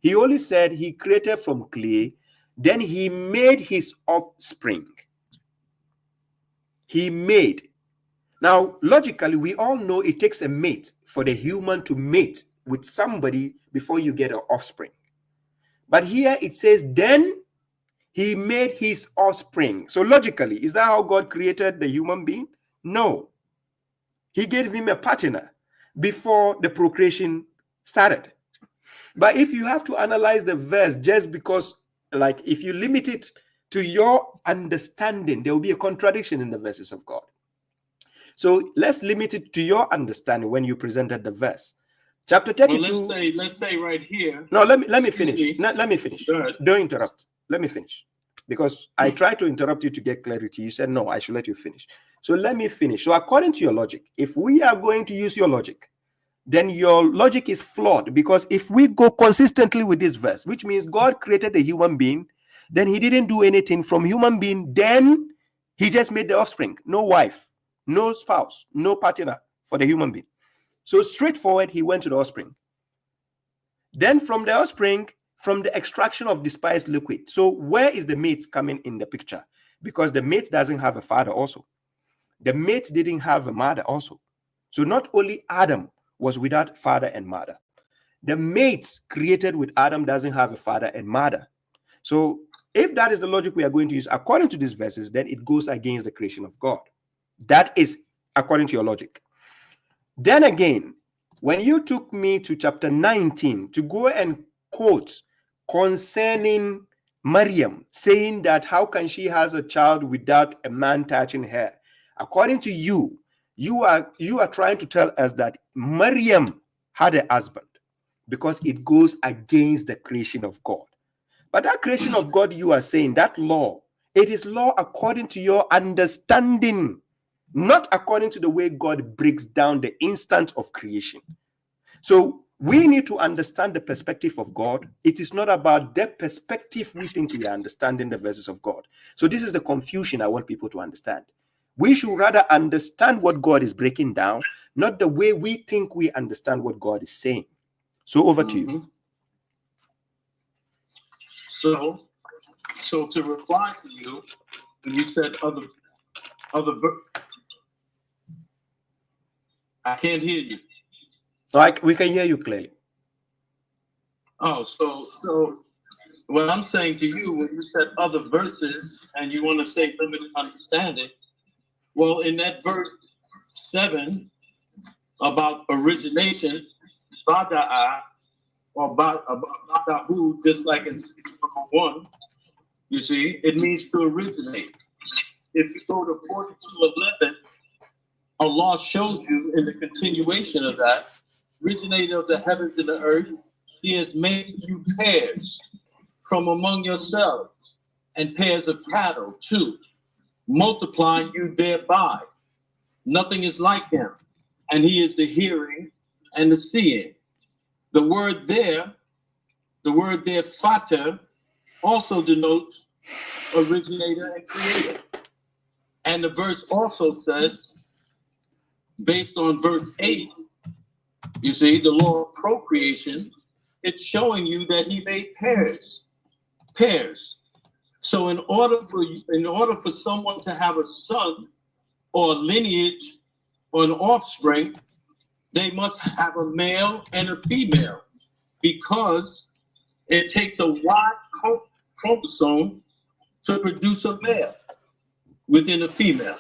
He only said he created from clay, then he made his offspring. He made. Now, logically, we all know it takes a mate for the human to mate with somebody before you get an offspring. But here it says, then he made his offspring. So logically, is that how God created the human being? No. He gave him a partner before the procreation started. But if you have to analyze the verse just because, like, if you limit it to your understanding, there will be a contradiction in the verses of God. So let's limit it to your understanding when you presented the verse. Chapter 32. Well, let's say right here. No, let me finish. Let me finish. Don't interrupt. Let me finish. Because I tried to interrupt you to get clarity. You said, no, I should let you finish. So let me finish. So according to your logic, if we are going to use your logic, then your logic is flawed. Because if we go consistently with this verse, which means God created a human being, then he didn't do anything from human being, then he just made the offspring. No wife, no spouse, no partner for the human being. So straightforward, he went to the offspring. Then from the offspring, from the extraction of despised liquid. So where is the mate coming in the picture? Because the mate doesn't have a father also. The mate didn't have a mother also. So not only Adam was without father and mother. The mate created with Adam doesn't have a father and mother. So if that is the logic we are going to use according to these verses, then it goes against the creation of God. That is according to your logic. Then again, when you took me to chapter 19 to go and quote concerning Maryam, saying that how can she has a child without a man touching her? According to you, you are trying to tell us that Maryam had a husband because it goes against the creation of God. But that creation of God, you are saying, that law, it is law according to your understanding, not according to the way God breaks down the instant of creation. So we need to understand the perspective of God. It is not about the perspective we think we are understanding the verses of God. So this is the confusion I want people to understand. We should rather understand what God is breaking down, not the way we think we understand what God is saying. So over to you. So to reply to you, when you said other I can't hear you. Like we can hear you clearly. Oh, so what I'm saying to you, when you said other verses and you want to say limited understanding, well, in that verse 7 about origination, Bada'a or Badahu, just like in 6:1, you see, it means to originate. If you go to 42:11, Allah shows you in the continuation of that, originator of the heavens and the earth, he has made you pairs from among yourselves, and pairs of cattle too, multiplying you thereby. Nothing is like him, and he is the hearing and the seeing. The word there, Fater, also denotes originator and creator. And the verse also says, based on verse 8, you see, the law of procreation, it's showing you that he made pairs. So in order for someone to have a son or a lineage or an offspring, they must have a male and a female, because it takes a Y chromosome to produce a male within a female.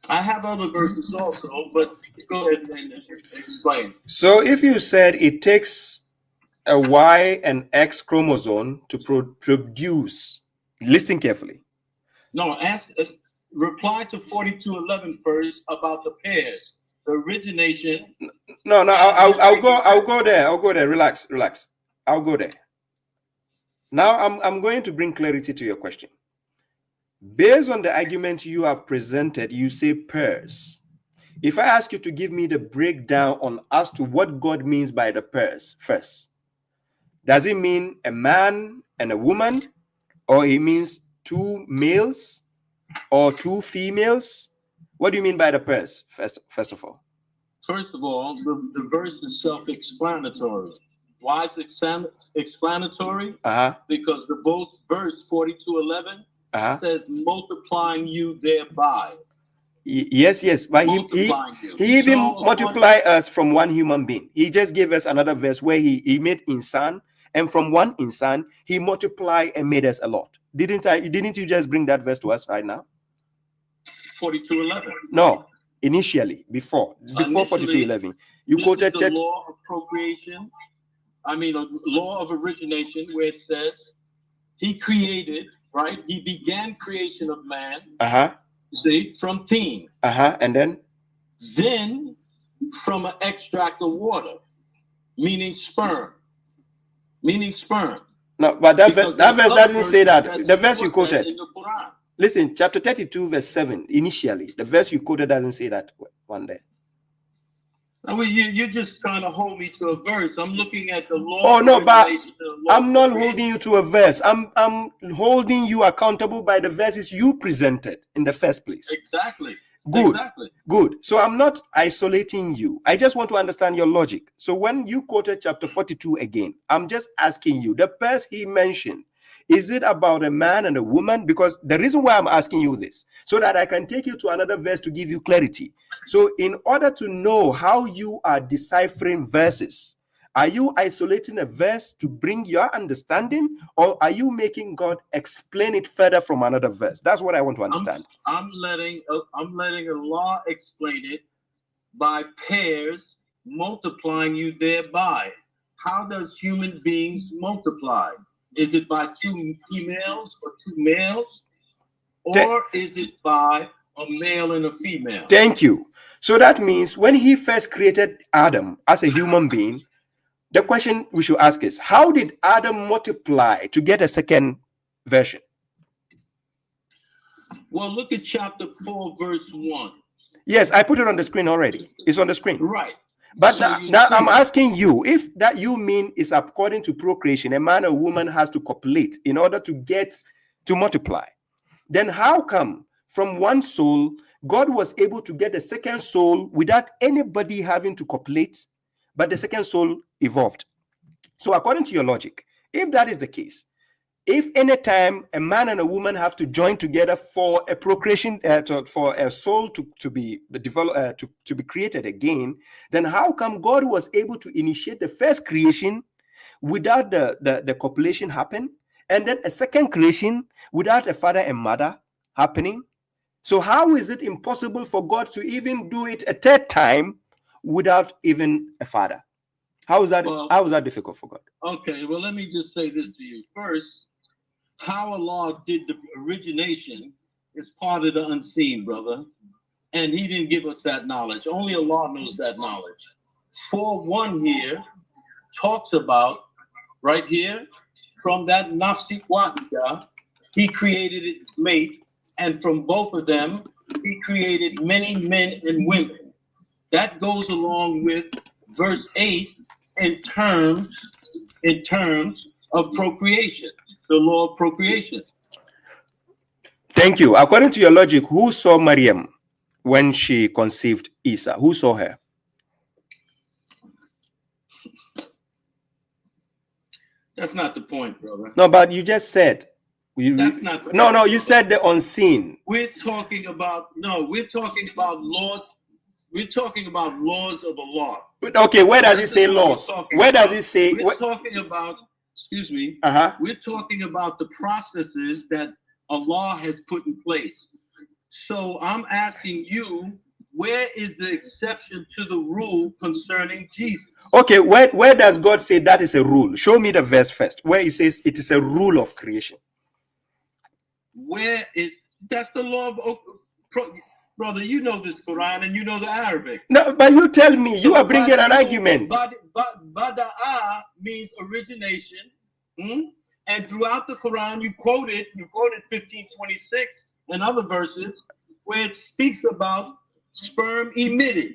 I have other verses also, but go ahead and explain. So if you said it takes a Y and X chromosome to produce, listen carefully. No, reply to 42:11 first about the pairs, the origination. No, I'll go there. Relax. I'll go there. Now I'm going to bring clarity to your question. Based on the argument you have presented, you say pairs. If I ask you to give me the breakdown on as to what God means by the pairs first, does it mean a man and a woman, or it means two males or two females? What do you mean by the pairs, first of all? First of all, the verse is self-explanatory. Why is it explanatory? Because the verse 42:11 says multiplying you thereby. Yes, but he even multiply us from one human being. He just gave us another verse where he made insan, and from one insan he multiplied and made us a lot. Didn't you just bring that verse to us right now? 42:11. No, initially, before 42:11. You quoted the law of procreation. I mean, a law of origination, where it says he created, right? He began creation of man. See, from teen. And then from an extract of water, meaning sperm. No, but that verse doesn't say that. The verse you quoted. In the Quran. Listen, chapter 32, verse 7, initially, the verse you quoted doesn't say that one there. I mean, you're just trying to hold me to a verse. I'm looking at the law. Oh, no, but I'm not holding you to a verse. I'm holding you accountable by the verses you presented in the first place. Exactly. Good. Exactly. Good. So I'm not isolating you. I just want to understand your logic. So when you quoted chapter 42 again, I'm just asking you, the verse he mentioned, is it about a man and a woman? Because the reason why I'm asking you this, so that I can take you to another verse to give you clarity. So in order to know how you are deciphering verses, are you isolating a verse to bring your understanding, or are you making God explain it further from another verse? That's what I want to understand. I'm letting Allah explain it by pairs, multiplying you thereby. How does human beings multiply? Is it by 2 females or 2 males? Or is it by a male and a female? Thank you. So that means when he first created Adam as a human being, the question we should ask is, how did Adam multiply to get a second version? Well, look at chapter 4, verse 1. Yes, I put it on the screen already. It's on the screen. Right. But now I'm asking you, if that you mean is according to procreation, a man or woman has to copulate in order to get to multiply, then how come from one soul God was able to get a second soul without anybody having to copulate, but the second soul evolved? So according to your logic, if that is the case, if any time a man and a woman have to join together for a procreation, for a soul to be developed, to be created again, then how come God was able to initiate the first creation without the copulation happen, and then a second creation without a father and mother happening? So how is it impossible for God to even do it a third time without even a father? How is that difficult for God? Okay, well, let me just say this to you. First, how Allah did the origination is part of the unseen, brother. And he didn't give us that knowledge. Only Allah knows that knowledge. 4:1 here talks about, right here, from that nafsi wahida, he created its mate, and from both of them, he created many men and women. That goes along with verse 8 in terms of procreation. The law of procreation. Thank you. According to your logic, who saw Maryam when she conceived Isa? Who saw her? That's not the point, brother. No, but you just said. That's not the no, you said the unseen. We're talking about laws. We're talking about laws of Allah. Okay, where does it say laws? Where does it say? We're talking about. Excuse me. We're talking about the processes that Allah has put in place. So I'm asking you, where is the exception to the rule concerning Jesus? Okay, where does God say that is a rule? Show me the verse first, where it says it is a rule of creation. That's the law of brother, you know this Quran and you know the Arabic. No, but you tell me, you are bringing an argument. Bada'a means origination, and throughout the Quran you quoted 1526 and other verses where it speaks about sperm emitting.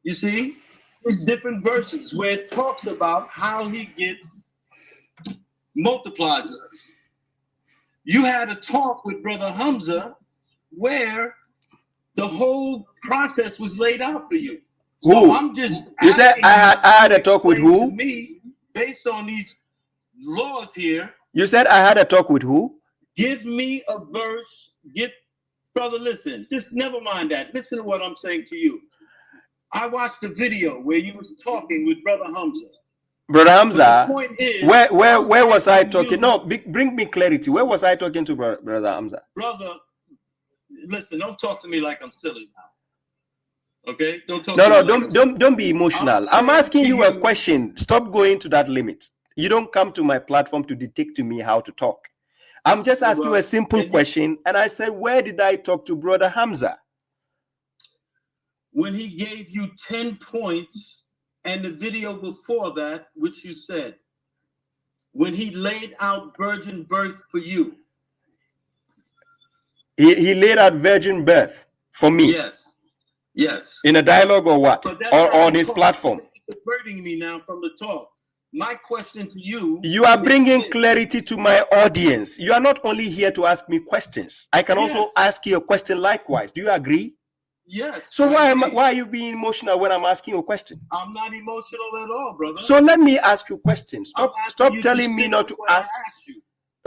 You see, there's different verses where it talks about how he multiplies us. You had a talk with Brother Hamza where the whole process was laid out for you. So I'm just you said I had a talk with who? Me, based on these laws here. You said I had a talk with who? Give me a verse. Brother, listen. Just never mind that. Listen to what I'm saying to you. I watched the video where you was talking with Brother Hamza. Brother Hamza, the point is, where was I talking? No, bring me clarity. Where was I talking to Brother Hamza? Brother, listen, don't talk to me like I'm silly now. Okay? Don't talk don't be emotional. I'm asking you a question. Stop going to that limit. You don't come to my platform to dictate to me how to talk. I'm just asking you a simple question, and I said, where did I talk to Brother Hamza? When he gave you 10 points, and the video before that, which you said, when he laid out virgin birth for you. He laid out virgin birth for me. Yes. Yes. In a dialogue or what? Or on his platform? Diverting me now from the talk. My question to you. You are bringing clarity to my audience. You are not only here to ask me questions. I can also ask you a question likewise. Do you agree? Yes. So why are you being emotional when I'm asking you a question? I'm not emotional at all, brother. So let me ask you questions. Stop telling me not to ask.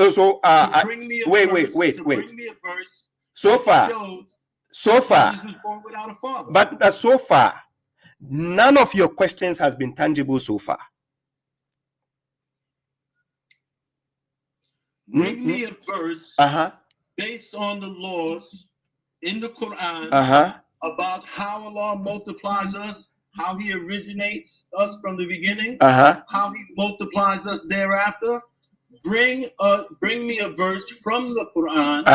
So wait. So far, but so far, none of your questions has been tangible so far. Bring me a verse based on the laws in the Quran about how Allah multiplies us, how He originates us from the beginning, how He multiplies us thereafter. Bring me a verse from the Quran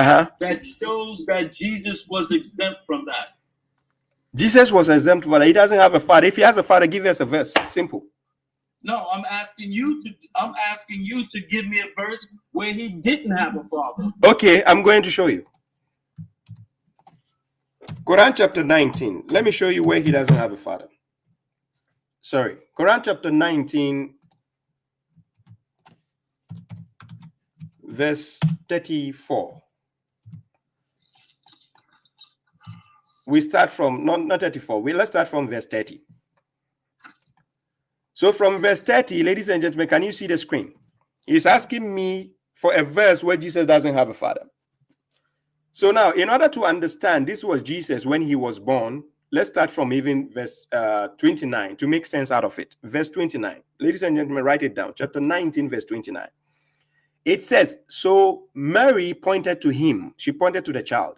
that shows that Jesus was exempt from that. Jesus was exempt from that. He doesn't have a father. If he has a father, give us a verse. Simple. No, I'm asking you to give me a verse where he didn't have a father. Okay, I'm going to show you. Quran chapter 19. Let me show you where he doesn't have a father. Sorry. Quran chapter 19, verse 34. We start from, not 34. Let's start from verse 30. So from verse 30, ladies and gentlemen, can you see the screen? He's asking me for a verse where Jesus doesn't have a father. So now, in order to understand this was Jesus when he was born, let's start from even verse 29 to make sense out of it. Verse 29. Ladies and gentlemen, write it down. Chapter 19, verse 29. It says, so Mary pointed to him. She pointed to the child.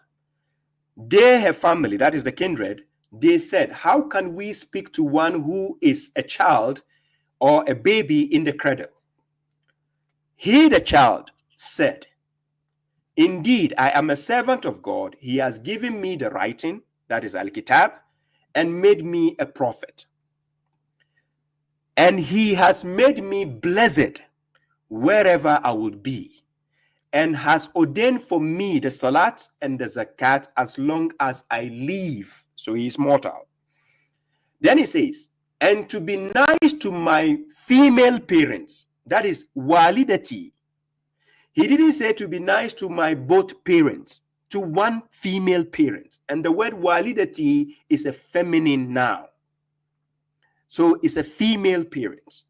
They, her family, that is the kindred, they said, how can we speak to one who is a child or a baby in the cradle? He, the child, said, indeed, I am a servant of God. He has given me the writing, that is Al-Kitab, and made me a prophet. And he has made me blessed wherever I would be, and has ordained for me the Salat and the Zakat as long as I live. So he is mortal. Then he says, and to be nice to my female parents, that is walidati. He didn't say to be nice to my both parents, to one female parent. And the word walidati is a feminine noun. So it's a female parent.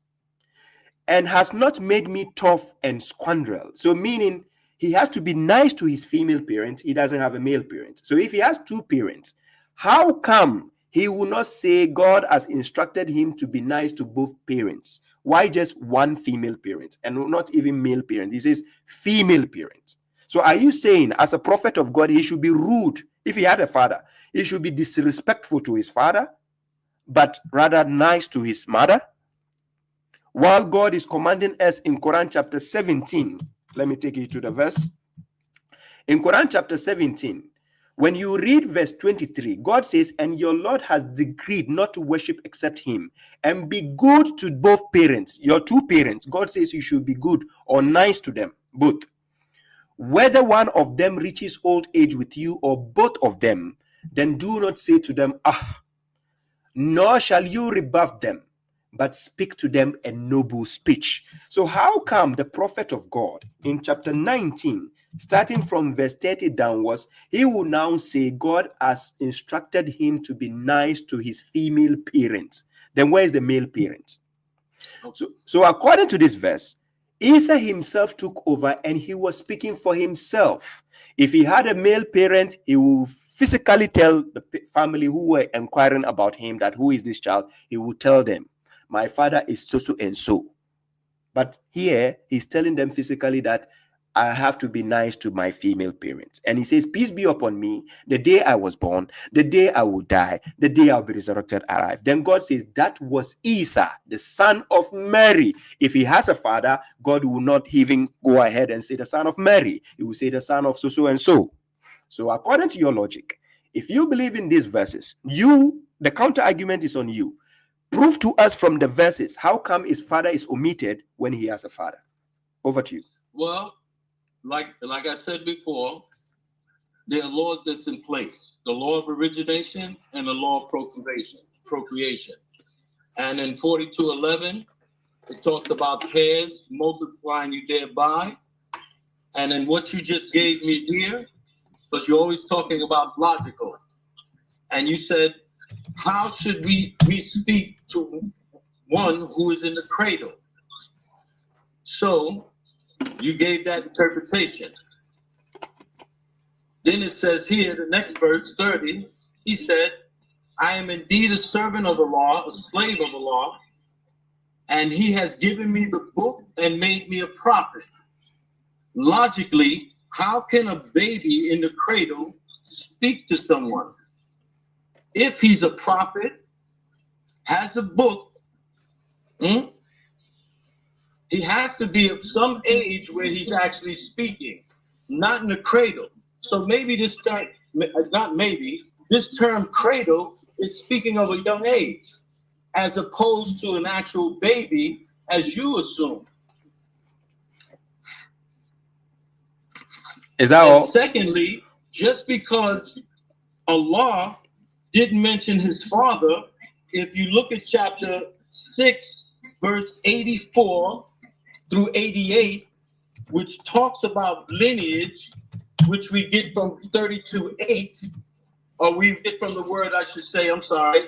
And has not made me tough and scoundrel. So meaning he has to be nice to his female parent. He doesn't have a male parent. So if he has two parents, how come he will not say God has instructed him to be nice to both parents? Why just one female parent and not even male parent? He says female parent. So are you saying as a prophet of God, he should be rude? If he had a father, he should be disrespectful to his father, but rather nice to his mother? While God is commanding us in Quran chapter 17, let me take you to the verse. In Quran chapter 17, when you read verse 23, God says, and your Lord has decreed not to worship except him, and be good to both parents, your two parents. God says you should be good or nice to them, both. Whether one of them reaches old age with you or both of them, then do not say to them, nor shall you rebuff them, but speak to them a noble speech. So how come the prophet of God in chapter 19, starting from verse 30 downwards, he will now say God has instructed him to be nice to his female parents? Then where is the male parent? So according to this verse, Isa himself took over and he was speaking for himself. If he had a male parent, he will physically tell the family who were inquiring about him that who is this child. He will tell them, my father is so and so. But here he's telling them physically that I have to be nice to my female parents. And he says, peace be upon me, the day I was born, the day I will die, the day I'll be resurrected alive. Then God says, that was Isa, the son of Mary. If he has a father, God will not even go ahead and say the son of Mary. He will say the son of so and so. So according to your logic, if you believe in these verses, the counter argument is on you. Prove to us from the verses, how come his father is omitted when he has a father? Over to you. Well, like I said before, there are laws that's in place. The law of origination and the law of procreation. And in 42:11, it talks about pairs, multiplying you thereby. And in what you just gave me here, because you're always talking about logical. And you said, how should we speak to one who is in the cradle? So you gave that interpretation. Then it says here, the next verse, 30, he said, I am indeed a servant of the law, a slave of the law, and he has given me the book and made me a prophet. Logically, how can a baby in the cradle speak to someone? If he's a prophet, has a book, he has to be of some age where he's actually speaking, not in the cradle. So maybe this term, this term cradle is speaking of a young age, as opposed to an actual baby, as you assume. Is that all? Secondly, just because Allah didn't mention his father, if you look at chapter 6, verse 84 through 88, which talks about lineage, which we get from 32:8, or we get from the word,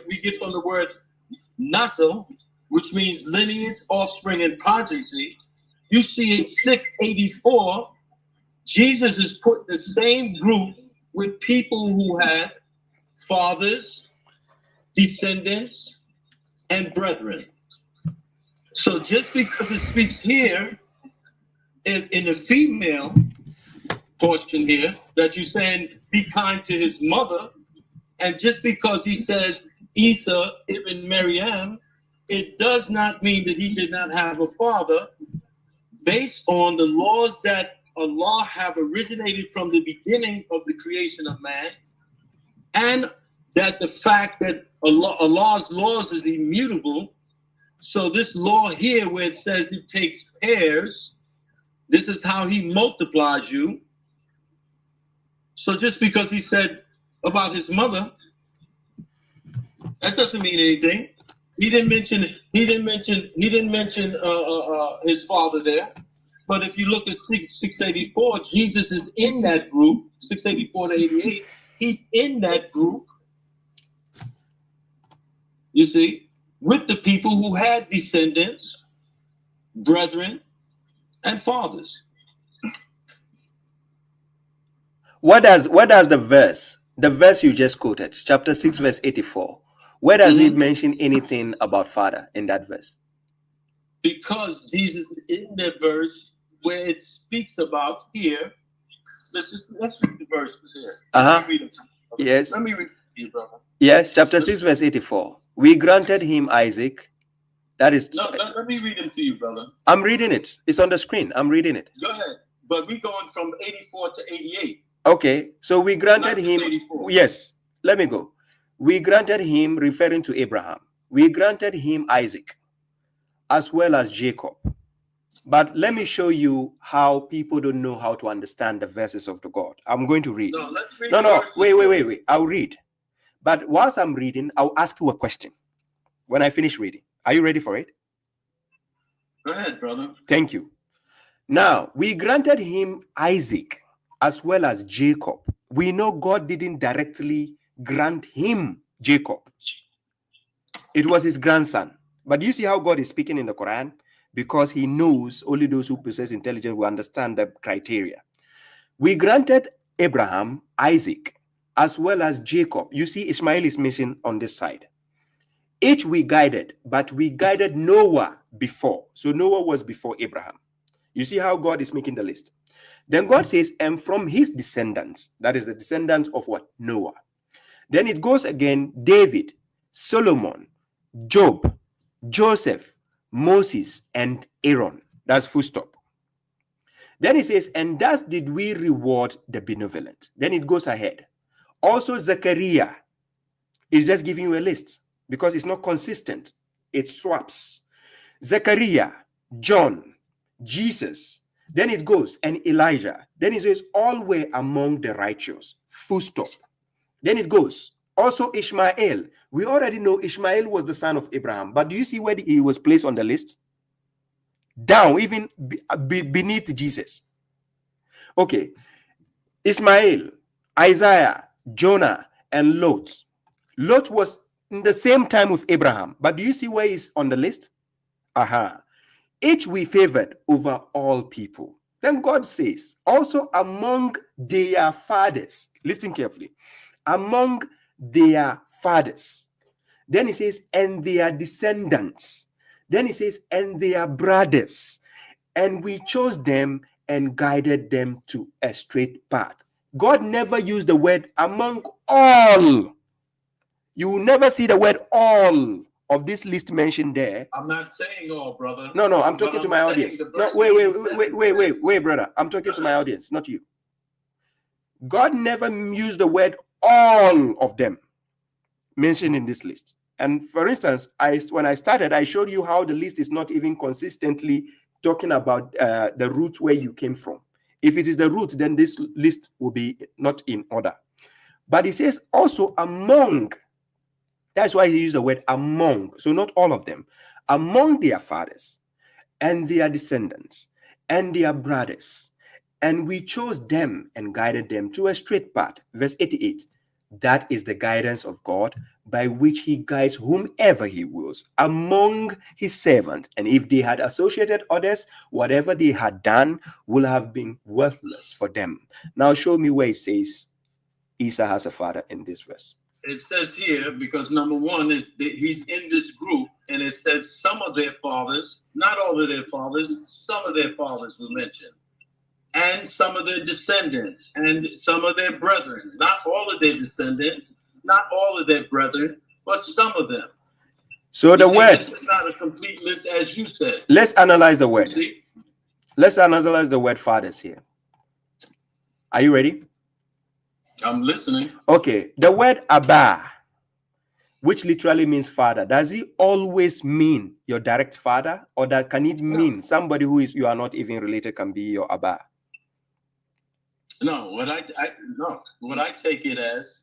we get from the word nasl, which means lineage, offspring, and progeny. You see in 684, Jesus is put in the same group with people who had fathers, descendants, and brethren. So just because it speaks here in the female portion here, that you're saying be kind to his mother, and just because he says Isa ibn Maryam, it does not mean that he did not have a father, based on the laws that Allah have originated from the beginning of the creation of man, and that the fact that Allah's laws is immutable. So this law here, where it says he takes pairs, this is how he multiplies you. So just because he said about his mother, that doesn't mean anything. He didn't mention his father there. But if you look at 684, Jesus is in that group, 684 to 88. He's in that group, you see, with the people who had descendants, brethren, and fathers. What does the verse you just quoted, chapter 6, verse 84, where does it mention anything about father in that verse? Because Jesus is in that verse where it speaks about here. Let's read the verse here. Yes. Let me read it to you, brother. Yes, chapter 6, verse 84. We granted him Isaac. That is. No, let me read it to you, brother. I'm reading it. It's on the screen. I'm reading it. Go ahead. But we're going from 84 to 88. Okay, so we granted him. 84. Yes, let me go. We granted him, referring to Abraham. We granted him Isaac, as well as Jacob. But let me show you how people don't know how to understand the verses of the God. I'm going to read. Wait. I'll read. But whilst I'm reading, I'll ask you a question when I finish reading. Are you ready for it? Go ahead, brother. Thank you. Now, we granted him Isaac as well as Jacob. We know God didn't directly grant him Jacob. It was his grandson. But you see how God is speaking in the Quran? Because he knows only those who possess intelligence will understand the criteria. We granted Abraham Isaac as well as Jacob. You see, Ishmael is missing on this side. Each we guided, but we guided Noah before. So Noah was before Abraham. You see how God is making the list. Then God says, and from his descendants, that is the descendants of what? Noah. Then it goes again, David, Solomon, Job, Joseph, Moses, and Aaron. That's full stop. Then it says, and thus did we reward the benevolent. Then it goes ahead. Also, Zechariah is just giving you a list because it's not consistent. It swaps. Zechariah, John, Jesus. Then it goes, and Elijah. Then it says, all were among the righteous. Full stop. Then it goes, also Ishmael. We already know Ishmael was the son of Abraham. But do you see where he was placed on the list? Down, even beneath Jesus. Okay. Ishmael, Isaiah, Jonah, and Lot. Lot was in the same time with Abraham. But do you see where he's on the list? Each we favored over all people. Then God says, also among their fathers. Listen carefully. Among their fathers. Then he says, and their descendants. Then he says, and their brothers. And we chose them and guided them to a straight path. God never used the word among all. You will never see the word all of this list mentioned there. I'm not saying all, brother. No, I'm talking to my audience. No, wait, brother. I'm talking to my audience, not you. God never used the word all of them mentioned in this list. And for instance, when I started, I showed you how the list is not even consistently talking about the root where you came from. If it is the root, then this list will be not in order. But it says also among. That's why he used the word among. So not all of them. Among their fathers and their descendants and their brothers. And we chose them and guided them to a straight path. Verse 88. That is the guidance of God by which he guides whomever he wills among his servants. And if they had associated others, whatever they had done will have been worthless for them. Now show me where it says Isa has a father in this verse. It says here, because number one is that he's in this group, and it says some of their fathers, not all of their fathers, some of their fathers were mentioned, and some of their descendants, and some of their brethren, not all of their descendants, not all of their brethren, but some of them. So the word is not a complete list, as you said. Let's analyze the word. Let's analyze the word fathers here. Are you ready? I'm listening. Okay, the word Abba, which literally means father, does it always mean your direct father, or can it mean somebody who is you are not even related can be your Abba? No, what I take it as,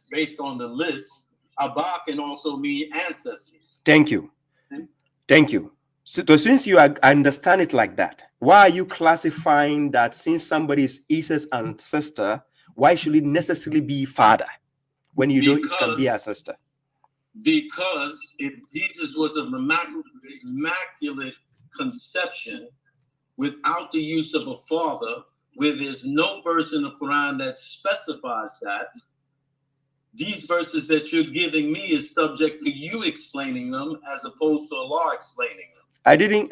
based on the list, Abba can also mean ancestors. Thank you. So since you understand it like that, why are you classifying that since somebody is Esau's ancestor, why should it necessarily be father when you know it can be ancestor? Because if Jesus was a immaculate conception without the use of a father, where there's no verse in the Quran that specifies that, these verses that you're giving me is subject to you explaining them as opposed to Allah explaining them. I didn't.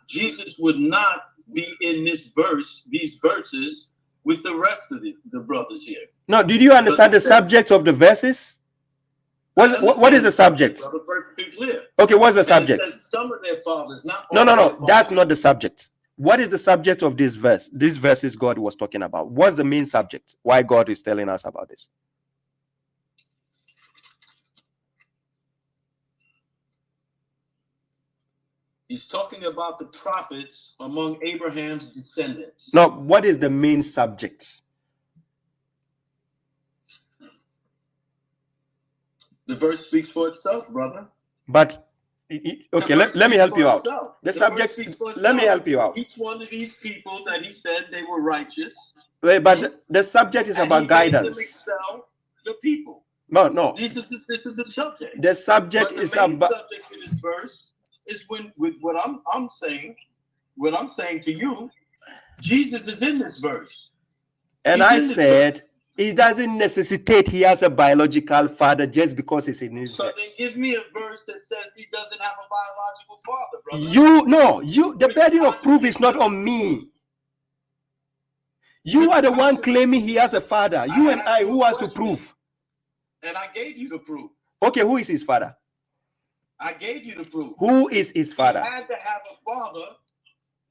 Jesus would not be in this verse, these verses, with the rest of the brothers here. No, did you understand the subject of the verses? What is the subject? Okay, what's the subject? Some of their fathers, not no, that's not the subject. What is the subject of this verse? These verses God was talking about. What's the main subject? Why God is telling us about this? He's talking about the prophets among Abraham's descendants. No, what is the main subject? The verse speaks for itself, brother. But, okay, let me help you out. The subject, let me help you out. Each one of these people that he said they were righteous. Wait, but the subject is about guidance. The people. No. This is the subject. The subject is about. The subject in this verse is with what I'm saying. What I'm saying to you, Jesus is in this verse. And I said It doesn't necessitate he has a biological father just because it's in his So then verse. give me a verse that says he doesn't have a biological father, brother. The burden of proof is not on me. You are the one claiming he has a father. You and I, who has to prove? And I gave you the proof. Okay, who is his father? I gave you the proof. Who is his father? He had to have a father.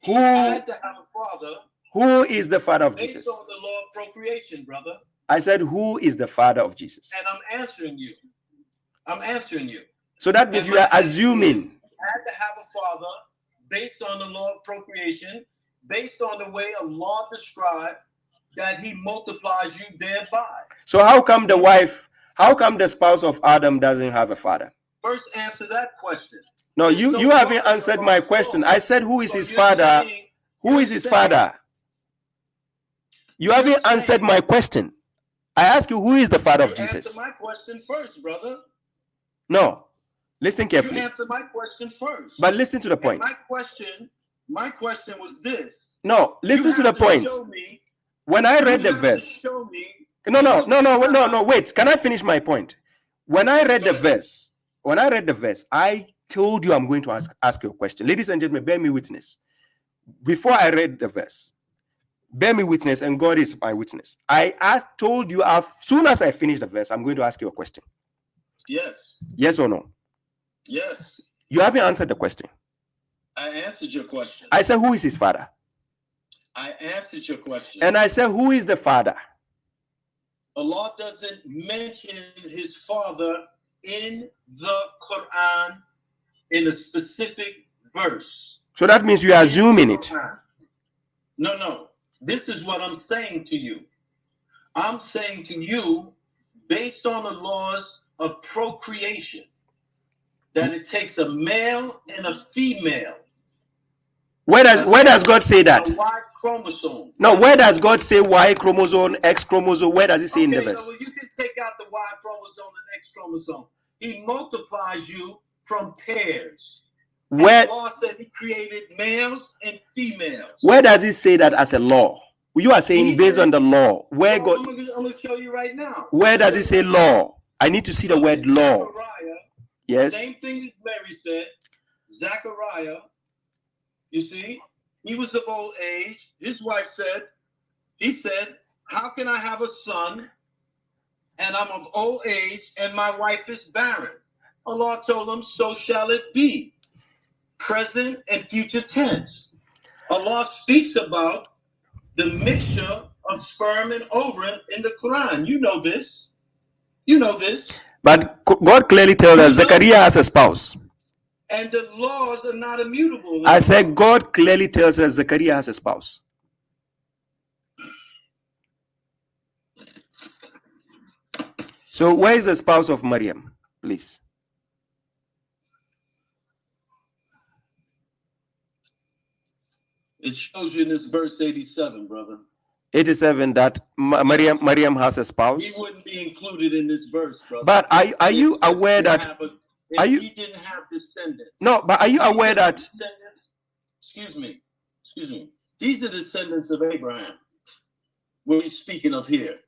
Who? He had to have a father. Who is the father of Based Jesus? on the law of procreation, brother. I said, who is the father of Jesus? And I'm answering you. I'm answering you. So that means you are assuming. Had to have a father based on the law of procreation, based on the way Allah described that he multiplies you thereby. So how come the spouse of Adam doesn't have a father? First answer that question. No, you haven't answered my question. I said, who is his father? Who is his father? You haven't answered my question. I ask you, who is the father of Jesus? Answer my question first, brother. No. Listen carefully. You answer my question first. But listen to the point. And my question was this. No, listen to the point. When I read the verse. No, wait. Can I finish my point? When I read the verse, I told you I'm going to ask you a question. Ladies and gentlemen, bear me witness. Before I read the verse, bear me witness, and God is my witness. Told you as soon as I finish the verse, I'm going to ask you a question. Yes. Yes or no? Yes. You haven't answered the question. I answered your question. I said, who is his father? I answered your question. And I said, who is the father? Allah doesn't mention his father in the Quran in a specific verse. So that means you are assuming it. No. This is what I'm saying to you. I'm saying to you, based on the laws of procreation, that it takes a male and a female. Where does God say that? A Y chromosome. No, where does God say Y chromosome, X chromosome? Where does it say in the verse? You can take out the Y chromosome and X chromosome. He multiplies you from pairs. Where Allah said he created males and females. Where does it say that as a law? You are saying based on the law. Where God? I'm going to show you right now. Where does it say law? I need to see the word law. Yes. Same thing that Mary said. Zechariah, you see, he was of old age. His wife said, he said, how can I have a son and I'm of old age and my wife is barren? Allah told him, so shall it be. Present and future tense. Allah speaks about the mixture of sperm and ovum in the Quran. You know this. You know this. But God clearly tells us Zechariah has a spouse. And the laws are not immutable. I said God clearly tells us Zechariah has a spouse. So where is the spouse of Maryam, please? It shows you in this verse 87, brother. 87 that Maryam has a spouse. He wouldn't be included in this verse, brother. But are you aware that? He didn't have descendants. No, but are you aware that? Excuse me. These are descendants of Abraham. What he's speaking of here.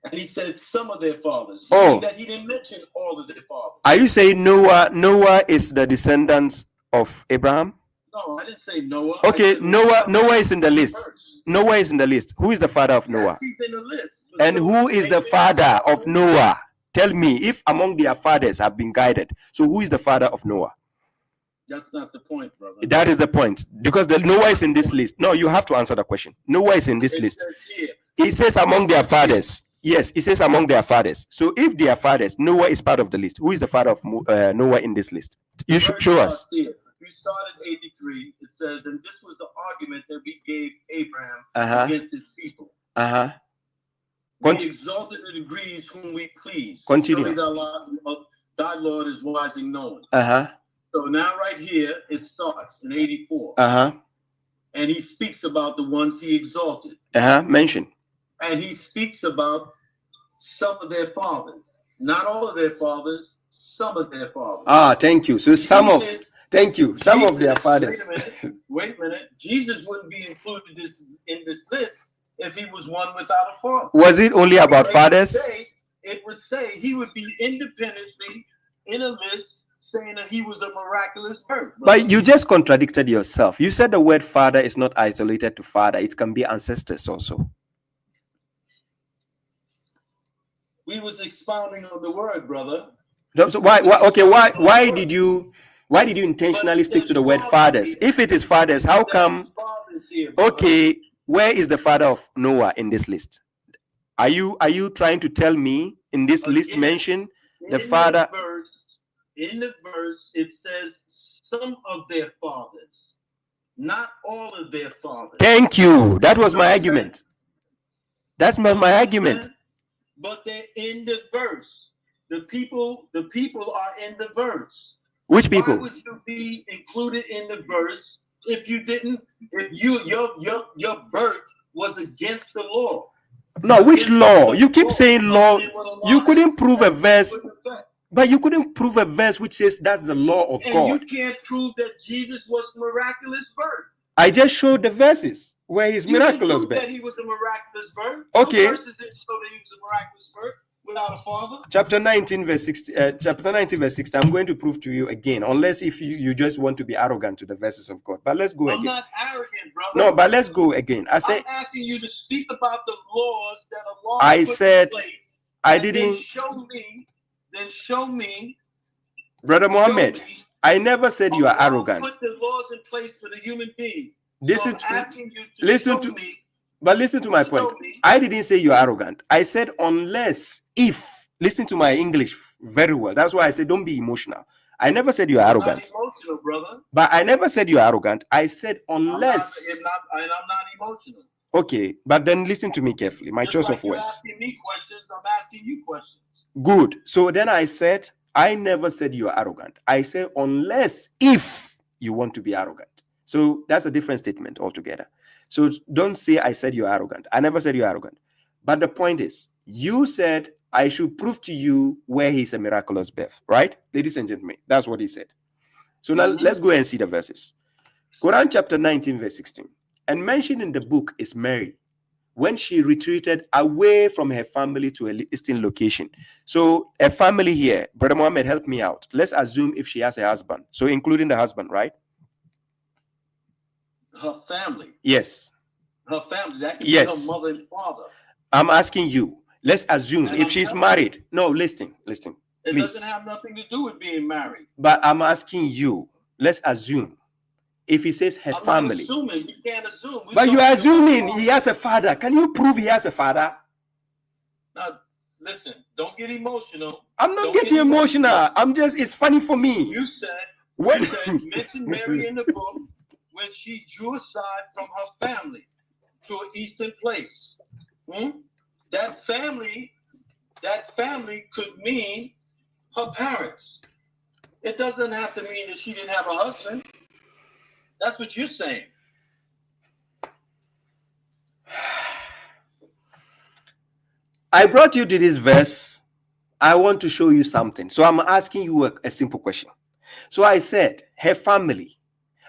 And he said some of their fathers. That he didn't mention all of their fathers. Are you saying Noah is the descendants of Abraham? No, I didn't say Noah. Okay, Noah is in the list. Noah is in the list. Who is the father of Noah? He's in the list. And who is the father of Noah? Tell me, if among their fathers have been guided, so who is the father of Noah? That's not the point, brother. That is the point. Because Noah is in this list. No, you have to answer the question. Noah is in this list. He says among their fathers. Yes, he says among their fathers. So if their fathers, Noah is part of the list. Who is the father of Noah in this list? You should show us. We started 83. It says, and this was the argument that we gave Abraham against his people. We exalted the degrees whom we please. Continue. Thy Lord is wise and knowing. So now right here, it starts in 84. And he speaks about the ones he exalted. Mention. And he speaks about some of their fathers. Not all of their fathers, some of their fathers. Thank you. So some of their fathers. Wait a minute. Jesus wouldn't be included in this list if he was one without a father. Was it only about fathers? It would say he would be independently in a list saying that he was a miraculous birth. But you just contradicted yourself. You said the word father is not isolated to father. It can be ancestors also. We was expounding on the word, brother. So why did you intentionally stick to the word fathers? If it is fathers, how come? Okay, where is the father of Noah in this list? Are you trying to tell me in this list mention the father? In the verse, it says some of their fathers, not all of their fathers. Thank you. That was my argument. That's my argument. But they're in the verse. The people are in the verse. Which people? Why would you be included in the verse if your birth was against the law? No, which law? You keep saying law. You couldn't prove a verse. But you couldn't prove a verse which says that's the law of God. And you can't prove that Jesus was miraculous birth. I just showed the verses where he's miraculous birth. That he was a miraculous birth. Okay. Verses didn't show that he was a miraculous birth without a father. Chapter 19, verse 60. Chapter 19, verse 60. I'm going to prove to you again, unless if you just want to be arrogant to the verses of God. But let's go again. I'm not arrogant, brother. No, but let's go again. I'm asking you to speak about the laws that Allah I put said in place, I didn't. Then show me, Brother Mohammed, I never said you are arrogant. Put the laws in place for the human being. Listen so listen to my point. I didn't say you are arrogant. I said unless if. Listen to my English very well. That's why I said don't be emotional. I never said you are arrogant. I'm not emotional, brother. But I never said you are arrogant. I said unless. I'm not emotional. Okay, but then listen to me carefully. My choice of words. You're asking me questions. I'm asking you questions. Good. So then I said, I never said you are arrogant. I said, unless if you want to be arrogant. So that's a different statement altogether. So don't say I said you're arrogant. I never said you're arrogant. But the point is, you said I should prove to you where he's a miraculous birth, right? Ladies and gentlemen, that's what he said. So now let's go and see the verses. Quran chapter 19, verse 16. And mentioned in the book is Mary, when she retreated away from her family to a distant location. So a family here, Brother Muhammad, help me out. Let's assume if she has a husband. So including the husband, right? Her family. Yes. Her family. That could yes. be her mother and father. I'm asking you. Let's assume and if she's married. No, listen. It please. Doesn't have nothing to do with being married. But I'm asking you. Let's assume. If he says her family. Assuming. You can't assume. But you are assuming he has a father. Can you prove he has a father? Now, listen, don't get emotional. I'm not getting emotional. I'm just, it's funny for me. You said, mention Mary in the book when she drew aside from her family to an eastern place. That family could mean her parents. It doesn't have to mean that she didn't have a husband. That's what you're saying. I brought you to this verse. I want to show you something. So I'm asking you a simple question. So I said, her family.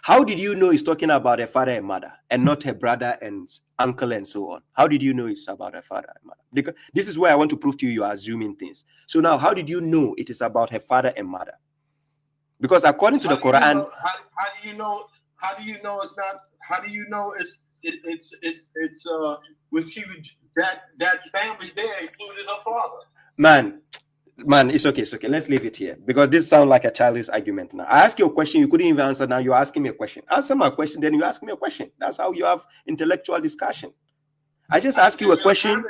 How did you know he's talking about her father and mother and not her brother and uncle and so on? How did you know it's about her father and mother? Because this is where I want to prove to you you are assuming things. So now, how did you know it is about her father and mother? Because according to the Quran, how do you know? How do you know it's not? How do you know it's when she would that family there included her father? Man, it's okay. Let's leave it here because this sounds like a childish argument. Now I ask you a question, you couldn't even answer. Now you're asking me a question. Answer my question, then you ask me a question. That's how you have intellectual discussion. I just ask you a question.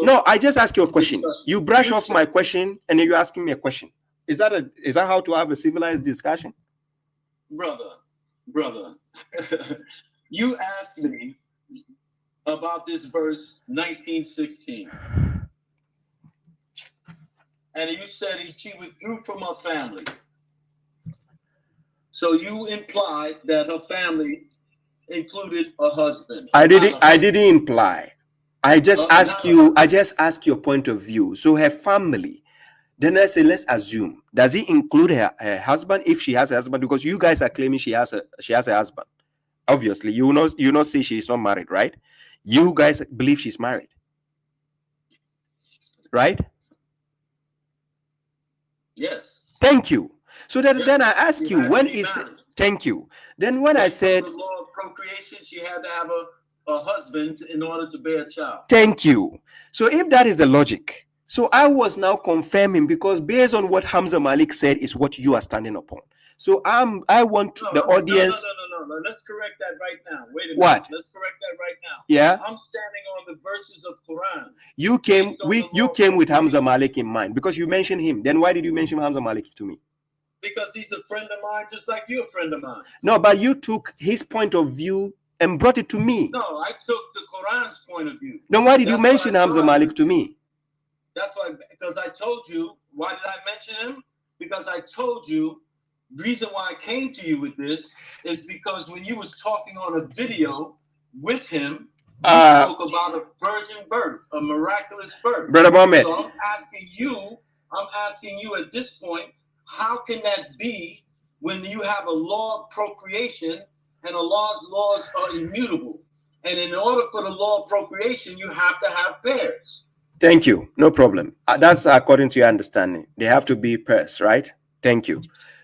No, I just ask you a question. You brush off my question and then you're asking me a question. Is that how to have a civilized discussion? Brother, you asked me about this verse 19:16. And you said she withdrew from her family. So you implied that her family included a husband. I didn't imply. I just ask your point of view. So her family. Then I say, let's assume. Does it include her husband if she has a husband? Because you guys are claiming she has a husband. Obviously, you know, say she is not married, right? You guys believe she's married, right? Yes. Thank you. So then, Yes. then I ask She you, had when to be is married. thank you. Then when I Based on said, the law of procreation, she had to have a husband in order to bear a child. thank you. So if that is the logic, so I was now confirming, because based on what Hamza Malik said is what you are standing upon. So I want the audience. No. Let's correct that right now. Wait a minute. What? Let's correct that right now. Yeah. I'm standing on the verses of Quran. You came with Hamza Malik in mind because you mentioned him. Then why did you mention Hamza Malik to me? Because he's a friend of mine, just like you're a friend of mine. No, but you took his point of view and brought it to me. No, I took the Quran's point of view. Then why did you mention Hamza Malik to me? That's why, because I told you. Why did I mention him? Because I told you. Reason why I came to you with this is because when you was talking on a video with him, you spoke about a virgin birth, a miraculous birth. Brother Mohammed. So I'm asking you at this point, how can that be when you have a law of procreation and Allah's laws are immutable? And in order for the law of procreation, you have to have pairs. Thank you. No problem. That's according to your understanding. They have to be pairs, right? Thank you.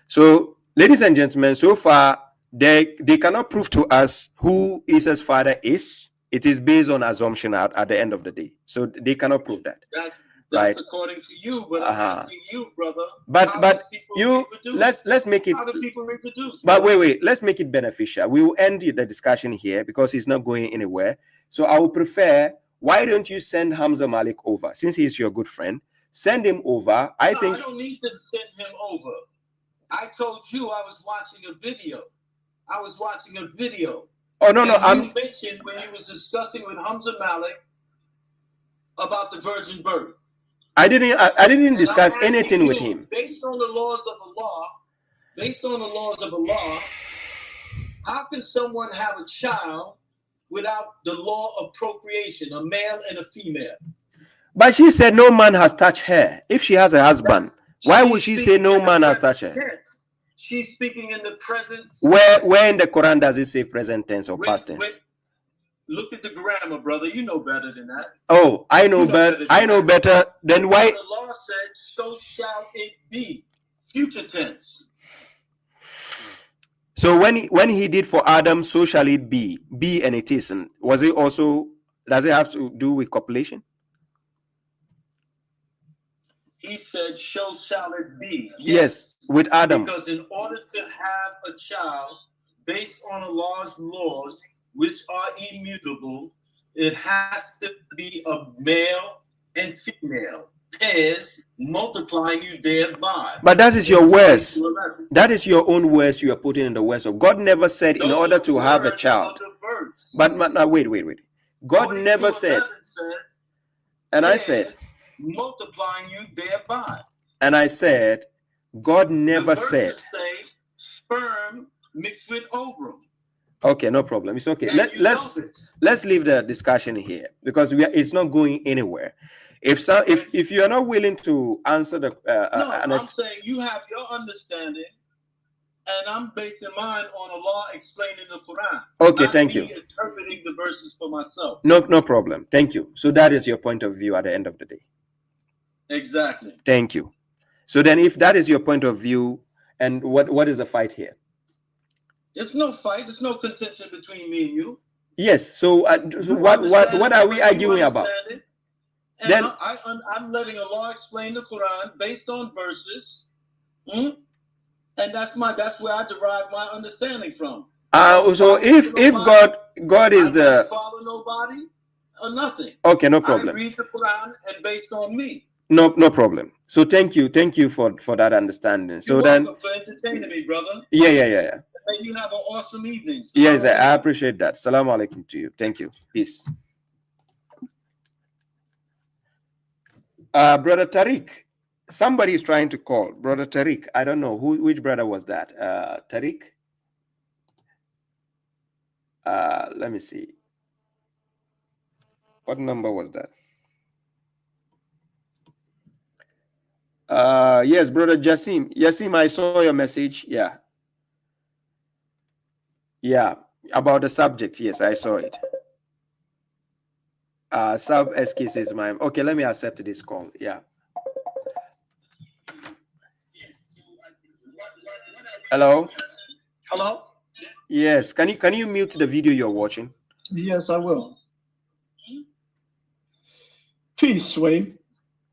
So, ladies and gentlemen, so far, they cannot prove to us who Isa's father is. It is based on assumption at the end of the day. So, they cannot prove that. That's right? According to you, but I'm asking you, brother. But you, let's make it. How do people reproduce? But wait, let's make it beneficial. We will end the discussion here because it's not going anywhere. So, I would prefer, why don't you send Hamza Malik over? Since he's your good friend, send him over. I think. I don't need to send him over. I told you I was watching a video. Oh no, You mentioned when you was discussing with Hamza Malik about the virgin birth. I didn't discuss anything with him. Based on the laws of Allah, how can someone have a child without the law of procreation, a male and a female? But she said no man has touched her. If she has a husband. Why would she say no man has touched her? She's speaking in the present. Where in the Quran does it say present tense or past tense? Look at the grammar, brother. You know better than that. Oh, I know better. I know better. Then why? The law said, "So shall it be." Future tense. So when he did for Adam, so shall it be. Be and it is. And was it also? Does it have to do with copulation? He said, "So shall it be." Yes, with Adam. Because in order to have a child based on Allah's laws, which are immutable, it has to be a male and female pairs, multiplying you thereby. But that is your words. That is your own words you are putting in the words of God. Never said in order to have a child. But now wait. God never said. And I said. Multiplying you thereby. And I said, God never said. Say, sperm mixed with ovum. Okay, no problem. It's okay. Let's leave the discussion here because it's not going anywhere. If you are not willing to answer the I'm saying you have your understanding, and I'm basing mine on Allah explaining the Quran. Okay, thank you. Interpreting the verses for myself. No problem. Thank you. So that is your point of view at the end of the day. Exactly. Thank you. So then, if that is your point of view, and what is the fight here? There's no fight. There's no contention between me and you. Yes. So, what are we arguing about? And then I'm letting Allah explain the Quran based on verses, and that's where I derive my understanding from. So if God is the follow nobody or nothing. Okay, no problem. I read the Quran and based on me. No problem. So thank you for that understanding. So You're then, welcome for entertaining me, brother. Yeah. And you have an awesome evening. Yes, I appreciate that. Assalamu alaikum to you. Thank you. Peace. Brother Tariq, somebody is trying to call. Brother Tariq, I don't know which brother was that. Tariq. Let me see. What number was that? Yes, brother Jassim. Jassim, I saw your message. Yeah, about the subject. Yes, I saw it. Sub SK says, "Ma'am, okay, let me accept this call." Yeah. Hello. Hello. Yes. Can you mute the video you're watching? Yes, I will. Peace, Shuaib.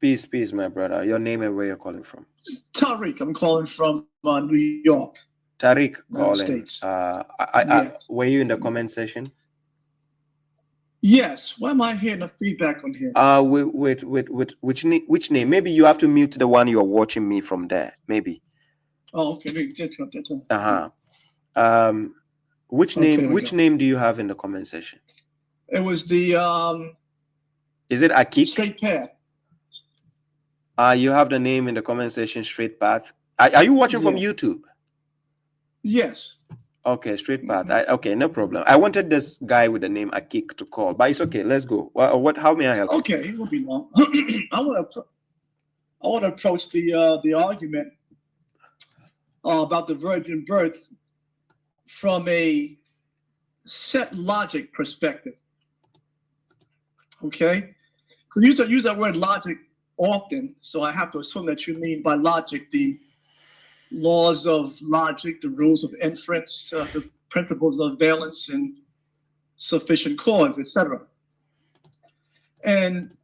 Peace, my brother. Your name and where you're calling from? Tariq. I'm calling from New York. Tariq calling. States. Yes. Were you in the comment section? Yes. Why am I hearing the feedback on here? With which name? Maybe you have to mute the one you're watching me from there. Maybe. Oh, okay. Which name? Which name do you have in the comment section? It was the Is it Akik? Straight Path. You have the name in the comment section. Straight Path. Are you watching from YouTube? Yes. Okay, Straight Path. Okay, no problem. I wanted this guy with the name Akik to call, but it's okay. Let's go. What? How may I help? Okay, it won't be long. I want to approach the argument about the virgin birth from a set logic perspective. Okay, because you use that word logic often, so I have to assume that you mean by logic the laws of logic, the rules of inference, the principles of valence and sufficient cause, etc. And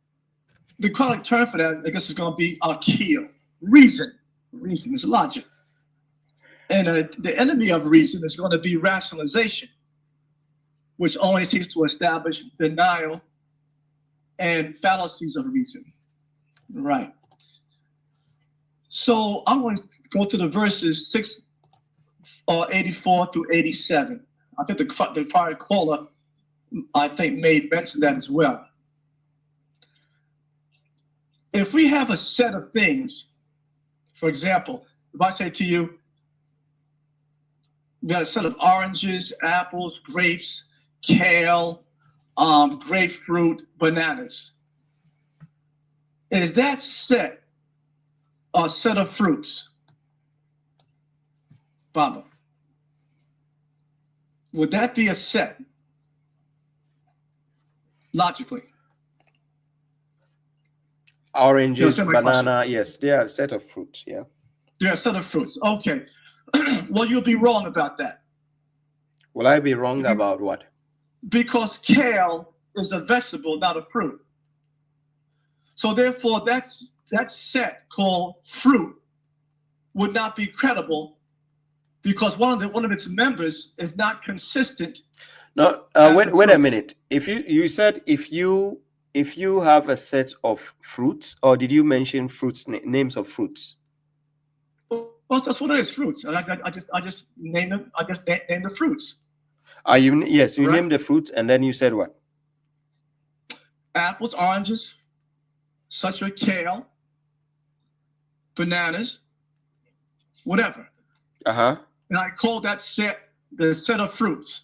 the Quranic term for that, I guess, is going to be akil, reason. Reason is logic. And the enemy of reason is going to be rationalization, which only seeks to establish denial and fallacies of reason. Right. So I'm going to go to the verses 84 through 87. I think the prior caller, I think, made mention of that as well. If we have a set of things, for example, if I say to you, we got a set of oranges, apples, grapes, kale, grapefruit, bananas. Is that set a set of fruits? Baba, would that be a set? Logically. Oranges, banana, yes, they are a set of fruits, yeah. They're a set of fruits, okay. Well, you'll be wrong about that. Will I be wrong about what? Because kale is a vegetable, not a fruit. So therefore, that set called fruit would not be credible because one of its members is not consistent. No, wait a minute. If you said if you have a set of fruits, or did you mention fruits, names of fruits? Well, that's what it is, fruits. And I just named them. I just named the fruits. Yes, you named the fruits, and then you said what? Apples, oranges, such as kale, bananas, whatever. And I call that set the set of fruits.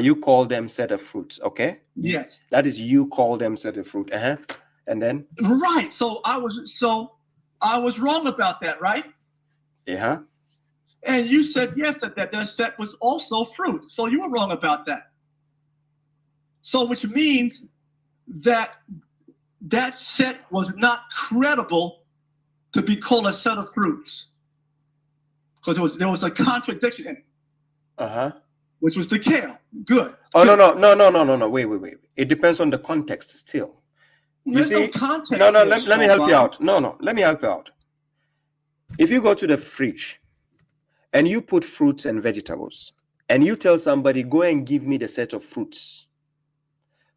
You call them set of fruits, okay? Yes. That is, you call them set of fruit. And then? Right. So I was wrong about that, right? Yeah. And you said yes, that their set was also fruits. So you were wrong about that. So which means that that set was not credible to be called a set of fruits. Because there was a contradiction in it. Which was the kale. Good. Oh, no. Wait. It depends on the context still. There's no context. No, let me help you out. No, let me help you out. If you go to the fridge and you put fruits and vegetables and you tell somebody, go and give me the set of fruits,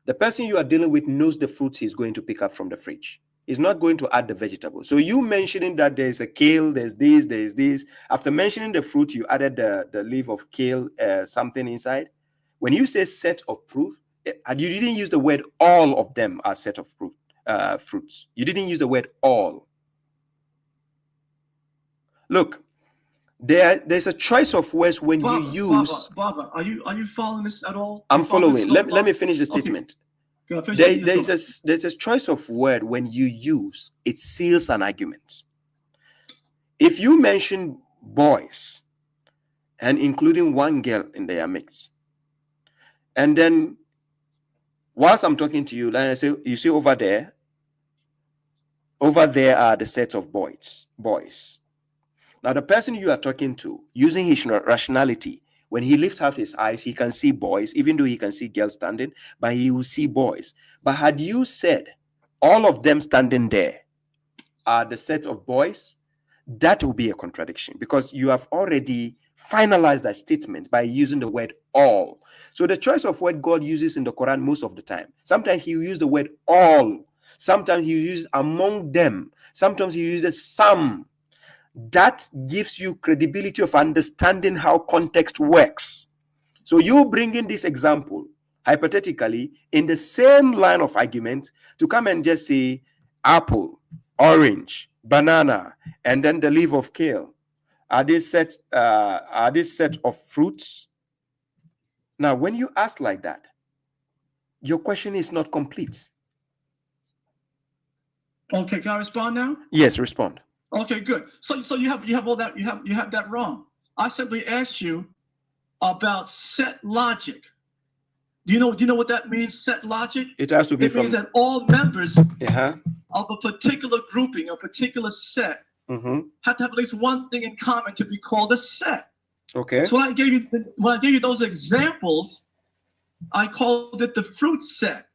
the person you are dealing with knows the fruits he's going to pick up from the fridge. He's not going to add the vegetables. So you mentioning that there's a kale, there's this. After mentioning the fruit, you added the leaf of kale, something inside. When you say set of fruit, you didn't use the word all of them are set of fruits. You didn't use the word all. Look, there's a choice of words when you use. Baba, are you following this at all? I'm following. Let me finish the statement. Okay. There's a choice of word when you use, it seals an argument. If you mention boys and including one girl in their mix, and then Whilst I'm talking to you, like I say, you see over there are the sets of boys. Now, the person you are talking to, using his rationality, when he lifts up his eyes, he can see boys, even though he can see girls standing, but he will see boys. But had you said all of them standing there are the set of boys, that will be a contradiction, because you have already finalized that statement by using the word all. So the choice of word God uses in the Quran most of the time, sometimes he will use the word all, sometimes he will use among them, sometimes he uses some. That gives you credibility of understanding how context works. So you bring in this example, hypothetically, in the same line of argument, to come and just say apple, orange, banana, and then the leaf of kale. Are this set of fruits? Now, when you ask like that, your question is not complete. Okay, can I respond now? Yes, respond. Okay, good. So you have all that, you have that wrong. I simply asked you about set logic. Do you know what that means, set logic? It has to be means that all members uh-huh. of a particular grouping, a particular set, have to have at least one thing in common to be called a set. Okay. So when I gave you those examples, I called it the fruit set.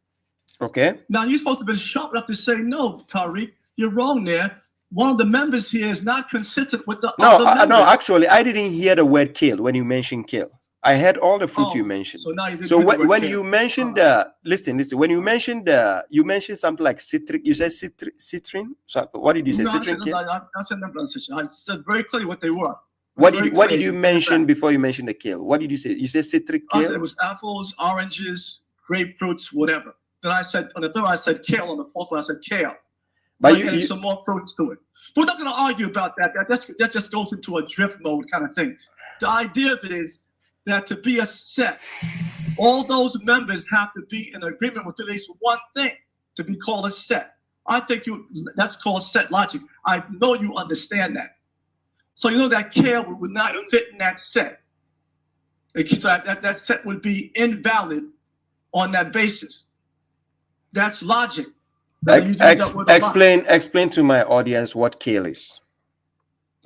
Okay. Now you're supposed to be sharp enough to say, no, Tariq, you're wrong there. One of the members here is not consistent with the other members. No, actually, I didn't hear the word kill when you mentioned kill. I heard all the fruits you mentioned. So now you didn't so when kill. you mentioned listen, when you mentioned something like citric, you said citrin. So what did you say? No, Citrin kill? I said very clearly what they were. What did you mention before you mentioned the kill? What did you say? You said citric kill? I said it was apples, oranges, grapefruits, whatever. Then I said on the third one I said kale. On the fourth one I said kale. But you added some more fruits to it. We're not going to argue about that. That just goes into a drift mode kind of thing. The idea of it is that to be a set, all those members have to be in agreement with at least one thing to be called a set. I think that's called set logic. I know you understand that. So you know that kale would not fit in that set. So that set would be invalid on that basis. That's logic. Explain to my audience what kale is.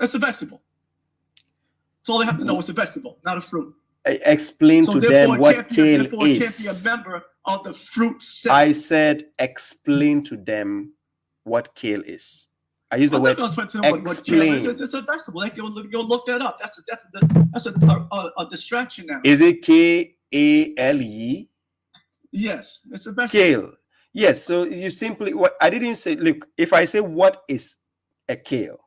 It's a vegetable. That's all they have to know. It's a vegetable, not a fruit. Explain to them what kale is. It can't be a member of the fruit set. I said explain to them what kale is. I use the word explain. It's a vegetable. They go look that up. That's a distraction now. Is it Kale? Yes, it's a vegetable. Kale. Yes, so you simply, what I didn't say, look, if I say what is a kale,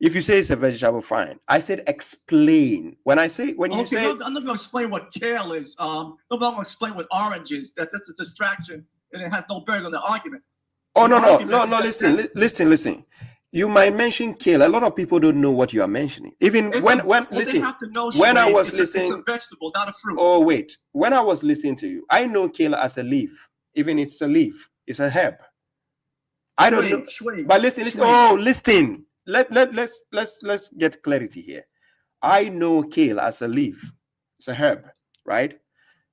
if you say it's a vegetable, fine. I said explain. I'm not going to explain what kale is. I'm not going to explain what orange is. That's just a distraction, and it has no bearing on the argument. Oh, no, listen. You might mention kale. A lot of people don't know what you are mentioning. Even when I was listening, it's a vegetable, not a fruit. Oh, wait. When I was listening to you, I know kale as a leaf. Even it's a leaf, it's a herb. I don't know. But listen. Oh, listen. Let's get clarity here. I know kale as a leaf. It's a herb, right?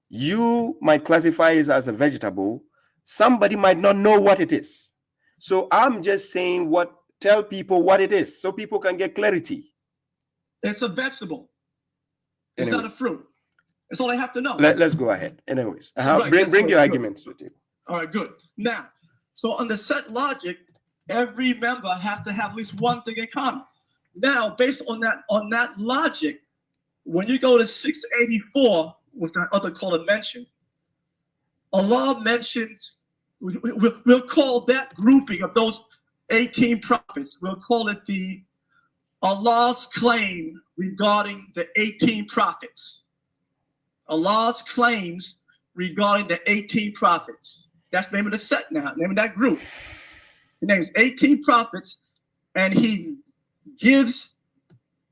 You might classify it as a vegetable. Somebody might not know what it is. So I'm just saying tell people what it is so people can get clarity. It's a vegetable. It's not a fruit. That's all I have to know. Let's go ahead. Anyways, bring your arguments. All right, good. Now, so on the set logic, every member has to have at least one thing in common. Now, based on that logic, when you go to 684, with that other color mentioned, Allah mentions, we'll call that grouping of those 18 prophets, we'll call it Allah's claim regarding the 18 prophets. Allah's claims regarding the 18 prophets. That's the name of the set now, name of that group. He names 18 prophets, and he gives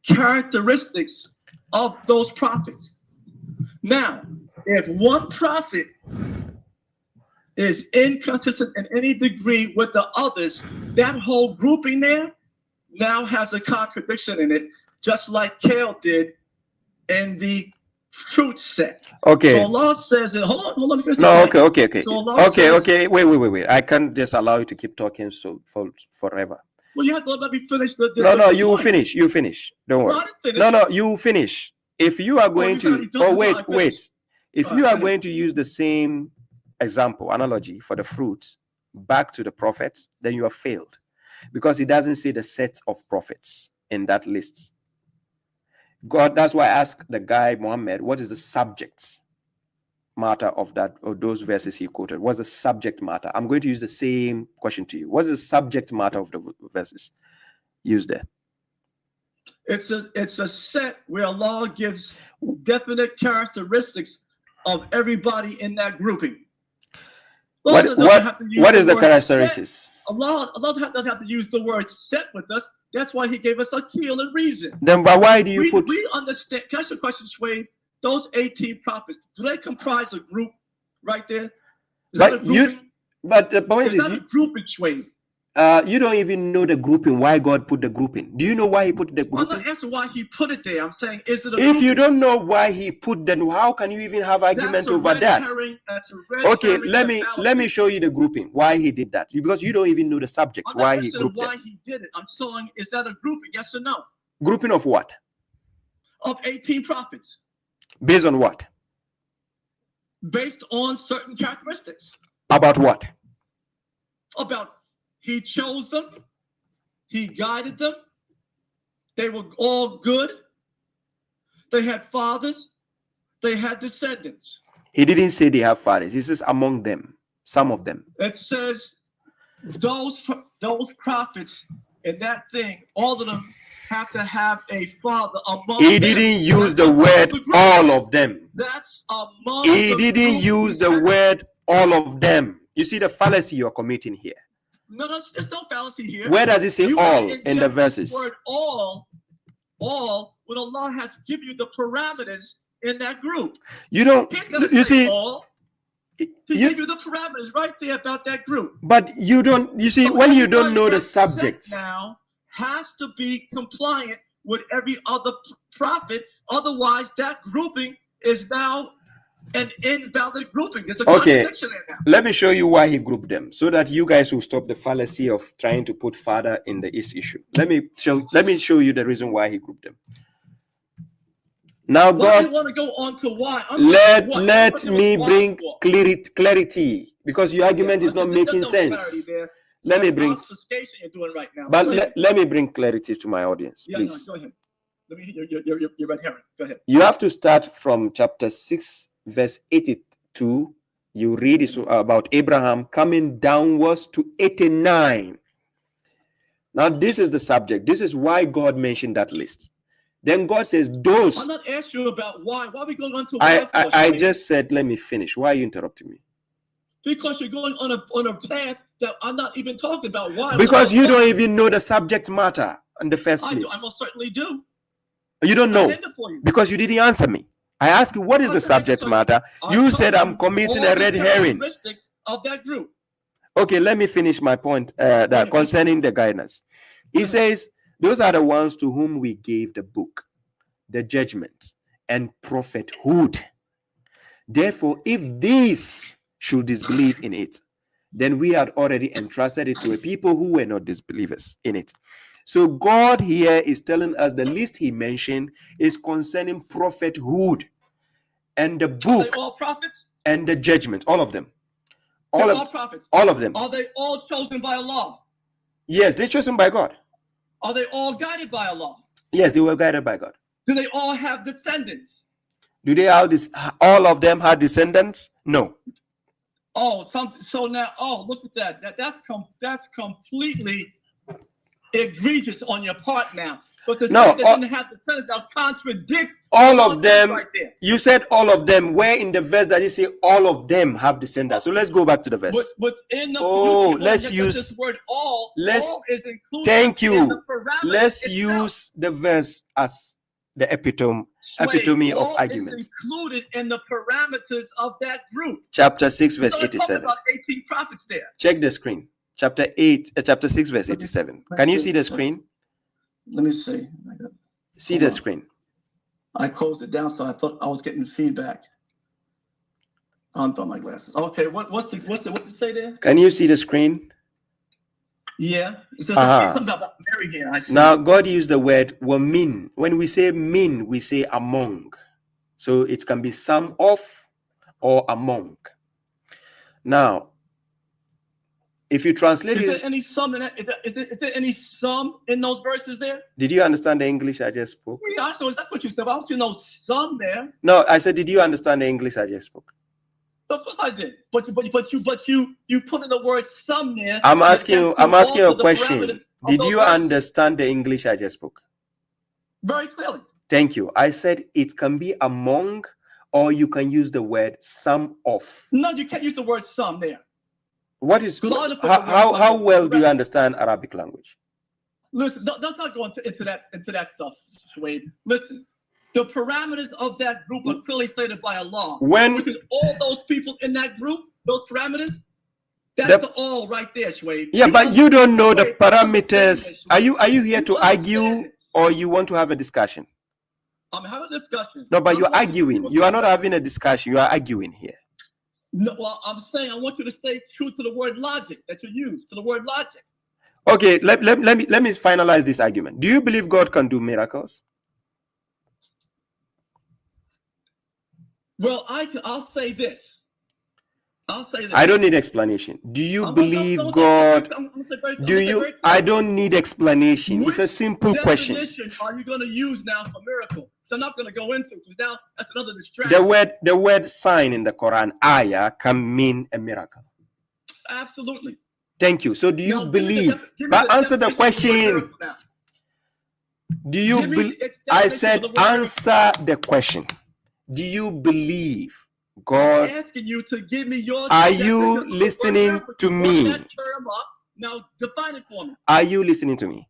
characteristics of those prophets. Now, if one prophet is inconsistent in any degree with the others, that whole grouping there now has a contradiction in it, just like Kale did in the fruit set. Okay. So Allah says that, hold on, let me finish the No, point. okay. So Allah says, Wait. I can't just allow you to keep talking forever. well, you have to let me finish the No, you point. finish. You finish. Don't worry. No, I didn't finish. No, you finish. If you are going to, wait. If you are ahead. going to use the same example, analogy for the fruit back to the prophets, then you have failed, because he doesn't say the set of prophets in that list. God, that's why I asked the guy Muhammad, what is the subject matter of that, or those verses he quoted? What's the subject matter? I'm going to use the same question to you. What's the subject matter of the verses used there? It's a set where Allah gives definite characteristics of everybody in that grouping. What is the characteristics? Allah doesn't have to use the word set with us. That's why he gave us akil and reason. Then why do you put... We understand. Can I ask you a question, Shuaib? Those 18 prophets, do they comprise a group right there? But the point is... It's not a grouping, Shuaib. You don't even know the grouping, why God put the grouping. Do you know why he put the grouping? I'm not asking why he put it there. I'm saying, is it a If grouping? you don't know why he put, then how can you even have argument over that? Okay, let me show you the grouping, why he did that. Because you don't even know the subject, why he grouped why them. he did it. I'm saying, is that a grouping? Yes or no? Grouping of what? Of 18 prophets. Based on what? Based on certain characteristics. About what? About he chose them, he guided them, they were all good, they had fathers, they had descendants. He didn't say they have fathers. He says among them, some of them. It says those prophets in that thing, all of them have to have a father among He them. didn't use the word all of them. That's among He the didn't group. use the word all of them. You see the fallacy you're committing here. No, there's no fallacy here. Where does it say You all inject in the this verses? Word all, when Allah has given you the parameters in that group. You don't. He's gonna You say see. all. He gave you the parameters right there about that group. But you don't. You see, So when you don't everybody know the that's set subjects. now has to be compliant with every other prophet. Otherwise, that grouping is now an invalid grouping. There's a contradiction in that. Let me show you why he grouped them, so that you guys will stop the fallacy of trying to put father in the issue. Let me show you the reason why he grouped them. Now, Why God, do you want to go on to why? let me bring clarity, because your argument is not making sense. Let me bring. Obfuscation you're doing right now. But let me bring clarity to my audience, Yeah, please. no, go ahead. Let me hear your red herring. Go ahead. You have to start from chapter 6, verse 82. You read it about Abraham coming downwards to 89. Now, this is the subject. This is why God mentioned that list. Then God says, those. I'm not asking you about why. Why are we going on to why? I just said, let me finish. Why are you interrupting me? Because you're going on a path that I'm not even talking about. Why? Because you don't even know the subject matter in the first place. I most certainly do. You don't know because you didn't answer me. I asked you, what is the subject matter? You said I'm committing a red herring. Of that group. Okay, let me finish my point concerning the guidance. He says, those are the ones to whom we gave the book, the judgment, and prophethood. Therefore, if these should disbelieve in it, then we had already entrusted it to a people who were not disbelievers in it. So God here is telling us the list he mentioned is concerning prophethood and the book. Are they all prophets? And the judgment, all of them. All prophets. All of them. Are they all chosen by Allah? Yes, they're chosen by God. Are they all guided by Allah? Yes, they were guided by God. Do they all have descendants? Do they all all of them have descendants? No. Oh, so now, look at that. That's completely egregious on your part now. But the no, that didn't have descendants that contradict all of them. Right there. You said all of them. Where in the verse that you say all of them have descendants? So let's go back to the verse. Within the, let's use this word all. All is included. Thank you. In the let's itself. Use the verse as the epitome of argument. Is included in the parameters of that group. Chapter 6, verse 87. About 18 prophets there. Check the screen. Chapter 6, verse 87. Can you see the screen? Let me see. See the screen. I closed it down, so I thought I was getting feedback. I unthought my glasses. Okay, what's it say there? Can you see the screen? Yeah, it says something about Mary here. Now, God used the word wamin. When we say min, we say among. So it can be some of or among. Now, if you translate it, is there any sum in that? Is there any sum in those verses there? Did you understand the English I just spoke? Yeah, I know. Is that what you said? I was seeing no sum there. No, I said, did you understand the English I just spoke? Of course I did. But you put in the word some there. I'm asking you a question. Did you understand the English I just spoke? Very clearly. Thank you. I said it can be among, or you can use the word some of. No, you can't use the word some there. What is how well do you understand Arabic language? Listen, let's not go into that stuff, Shuaib. Listen, the parameters of that group are clearly stated by Allah. When all those people in that group, those parameters, that's all right there, Shuaib. Yeah, but you don't know the parameters. Are you here to argue, or you want to have a discussion? I'm having a discussion. No, but you're arguing. You are not having a discussion. You are arguing here. No, well, I'm saying I want you to stay true to the word logic that you use, to the word logic. Okay, let me finalize this argument. Do you believe God can do miracles? Well, I'll say this. I don't need explanation. Do you believe God? Do you? I don't need explanation. It's a simple question. What definition are you going to use now for miracle? I'm not going to go into because now that's another distraction. The word sign in the Quran, ayah, can mean a miracle. Absolutely. Thank you. So do you believe? But answer the question. Do you believe? I said answer the question. Do you believe God? I'm asking you to give me your. Are you listening to me? Now define it for me. Are you listening to me?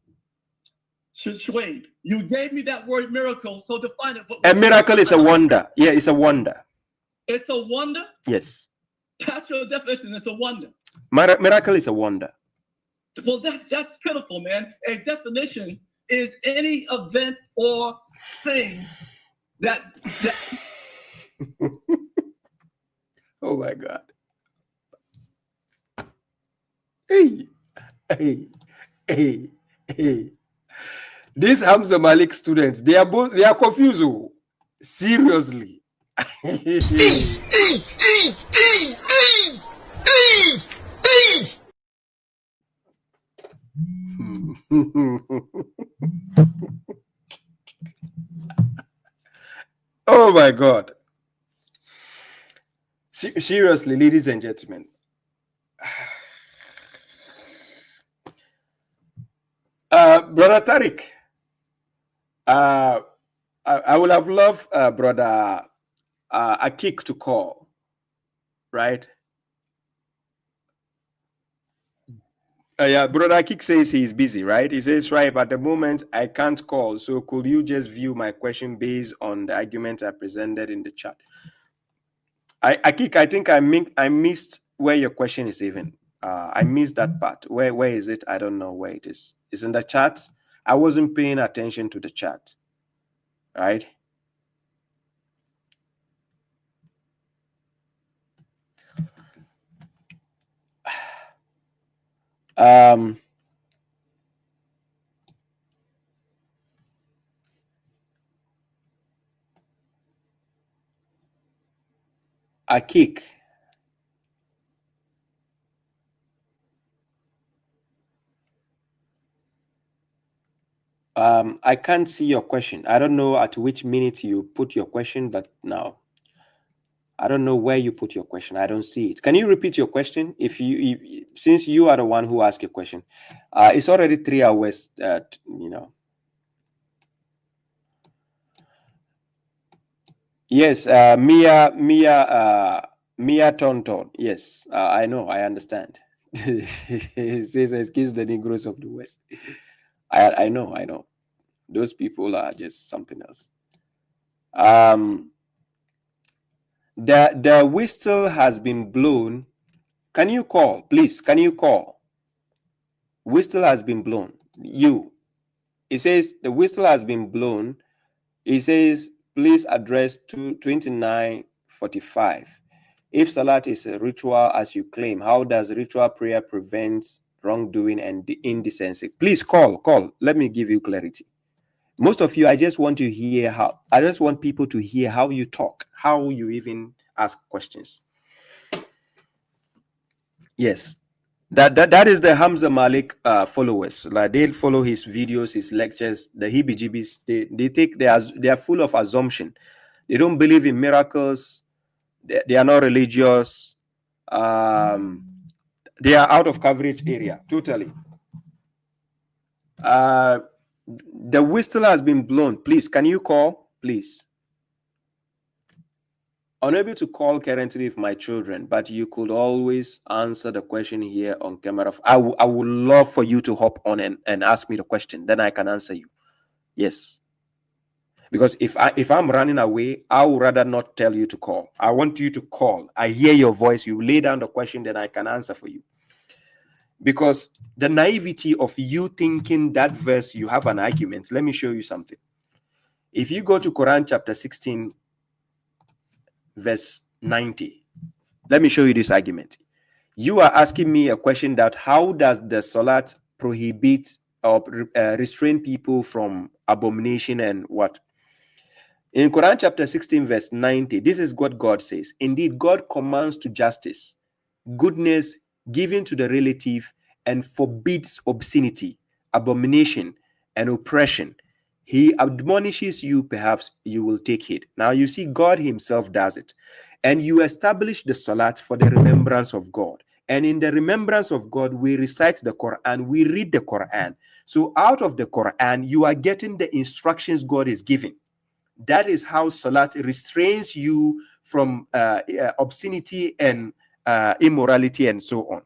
Shuaib, you gave me that word miracle, so define it. A miracle is a wonder. Yeah, it's a wonder. It's a wonder? Yes. That's your definition. It's a wonder. Miracle is a wonder. Well, that's pitiful, man. A definition is any event or thing that Oh my God. Hey. These Hamza Malik students, they are confused. Seriously. Oh my God. Seriously, ladies and gentlemen. Brother Tariq, I would have loved Brother Akik to call, right? Yeah, Brother Akik says he's busy, right? He says, right, at the moment I can't call. So could you just view my question based on the arguments I presented in the chat? Akik, I think I missed where your question is even. I missed that part. Where is it? I don't know where it is. It's in the chat. I wasn't paying attention to the chat. Right? Akik. I can't see your question. I don't know at which minute you put your question, but now I don't know where you put your question. I don't see it. Can you repeat your question? Since you are the one who asked your question, it's already 3 hours. Yes, Mia Tonton. Yes, I know. I understand. He says, "Excuse the Negroes of the West." I know. Those people are just something else. The whistle has been blown. Can you call, please? Can you call? Whistle has been blown. It says the whistle has been blown. It says, please address 2945. If Salat is a ritual as you claim, how does ritual prayer prevent wrongdoing and indecency? Please call. Let me give you clarity. Most of you, I just want people to hear how you talk, how you even ask questions. Yes. That is the Hamza Malik followers. Like, they follow his videos, his lectures, the heebie-jeebies. They are full of assumption. They don't believe in miracles. They are not religious. They are out of coverage area totally. The whistle has been blown. Please, can you call? Please. Unable to call currently with my children, but you could always answer the question here on camera. I would love for you to hop on and ask me the question. Then I can answer you. Yes. Because if I'm running away, I would rather not tell you to call. I want you to call. I hear your voice. You lay down the question, then I can answer for you. Because the naivety of you thinking that verse, you have an argument. Let me show you something. If you go to Quran chapter 16, verse 90, let me show you this argument. You are asking me a question that how does the Salat prohibit or restrain people from abomination and what? In Quran chapter 16, verse 90, this is what God says. Indeed, God commands to justice, goodness, giving to the relative, and forbids obscenity, abomination, and oppression. He admonishes you, perhaps you will take heed. Now you see, God himself does it. And you establish the Salat for the remembrance of God. And in the remembrance of God, we recite the Quran, we read the Quran. So out of the Quran, you are getting the instructions God is giving. That is how Salat restrains you from obscenity and immorality and so on.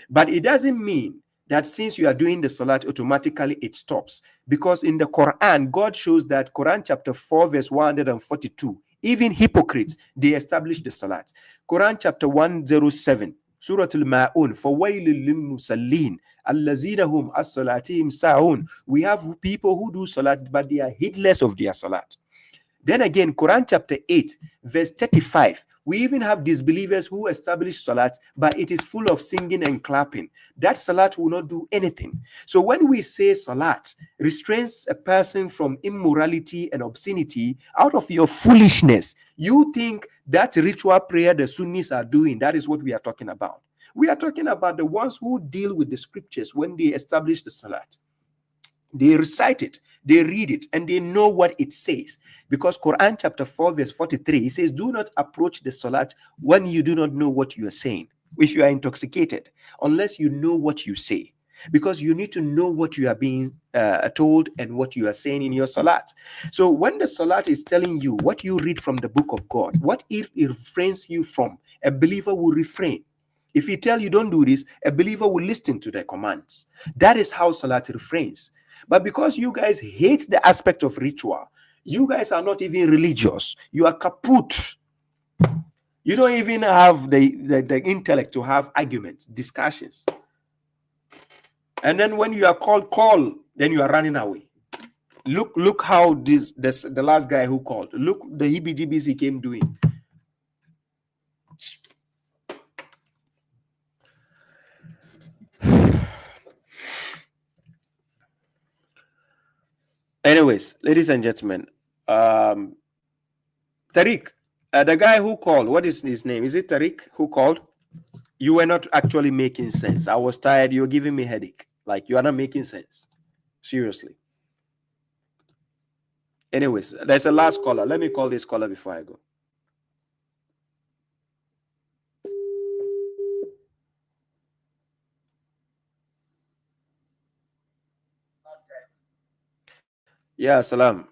But it doesn't mean that since you are doing the Salat, automatically it stops. Because in the Quran, God shows that Quran chapter 4, verse 142, even hypocrites, they establish the Salat. Quran chapter 107, Surah Al-Ma'un, فَوَيْلٍ لِلْمُسَلِّينَ الَّذِينَ هُمْ أَصْصَلَاتِهِمْ سَاهُونَ. We have people who do Salat, but they are heedless of their Salat. Then again, Quran chapter 8, verse 35, we even have disbelievers who establish Salat, but it is full of singing and clapping. That Salat will not do anything. So when we say Salat restrains a person from immorality and obscenity out of your foolishness, you think that ritual prayer the Sunnis are doing, that is what we are talking about. We are talking about the ones who deal with the scriptures when they establish the Salat. They recite it, they read it, and they know what it says. Because Quran chapter 4, verse 43, it says, do not approach the Salat when you do not know what you are saying, if you are intoxicated, unless you know what you say. Because you need to know what you are being told and what you are saying in your Salat. So when the Salat is telling you what you read from the book of God, what it refrains you from, a believer will refrain. If he tell you don't do this, a believer will listen to the commands. That is how Salat refrains. But because you guys hate the aspect of ritual, you guys are not even religious. You are kaput. You don't even have the intellect to have arguments, discussions. And then when you are call, then you are running away. Look how the last guy who called. Look the heebie-jeebies he came doing. Anyways, ladies and gentlemen, Tariq, the guy who called, what is his name? Is it Tariq who called? You were not actually making sense. I was tired. You're giving me a headache. Like, you are not making sense. Seriously. Anyways, there's a last caller. Let me call this caller before I go. Yeah, salam.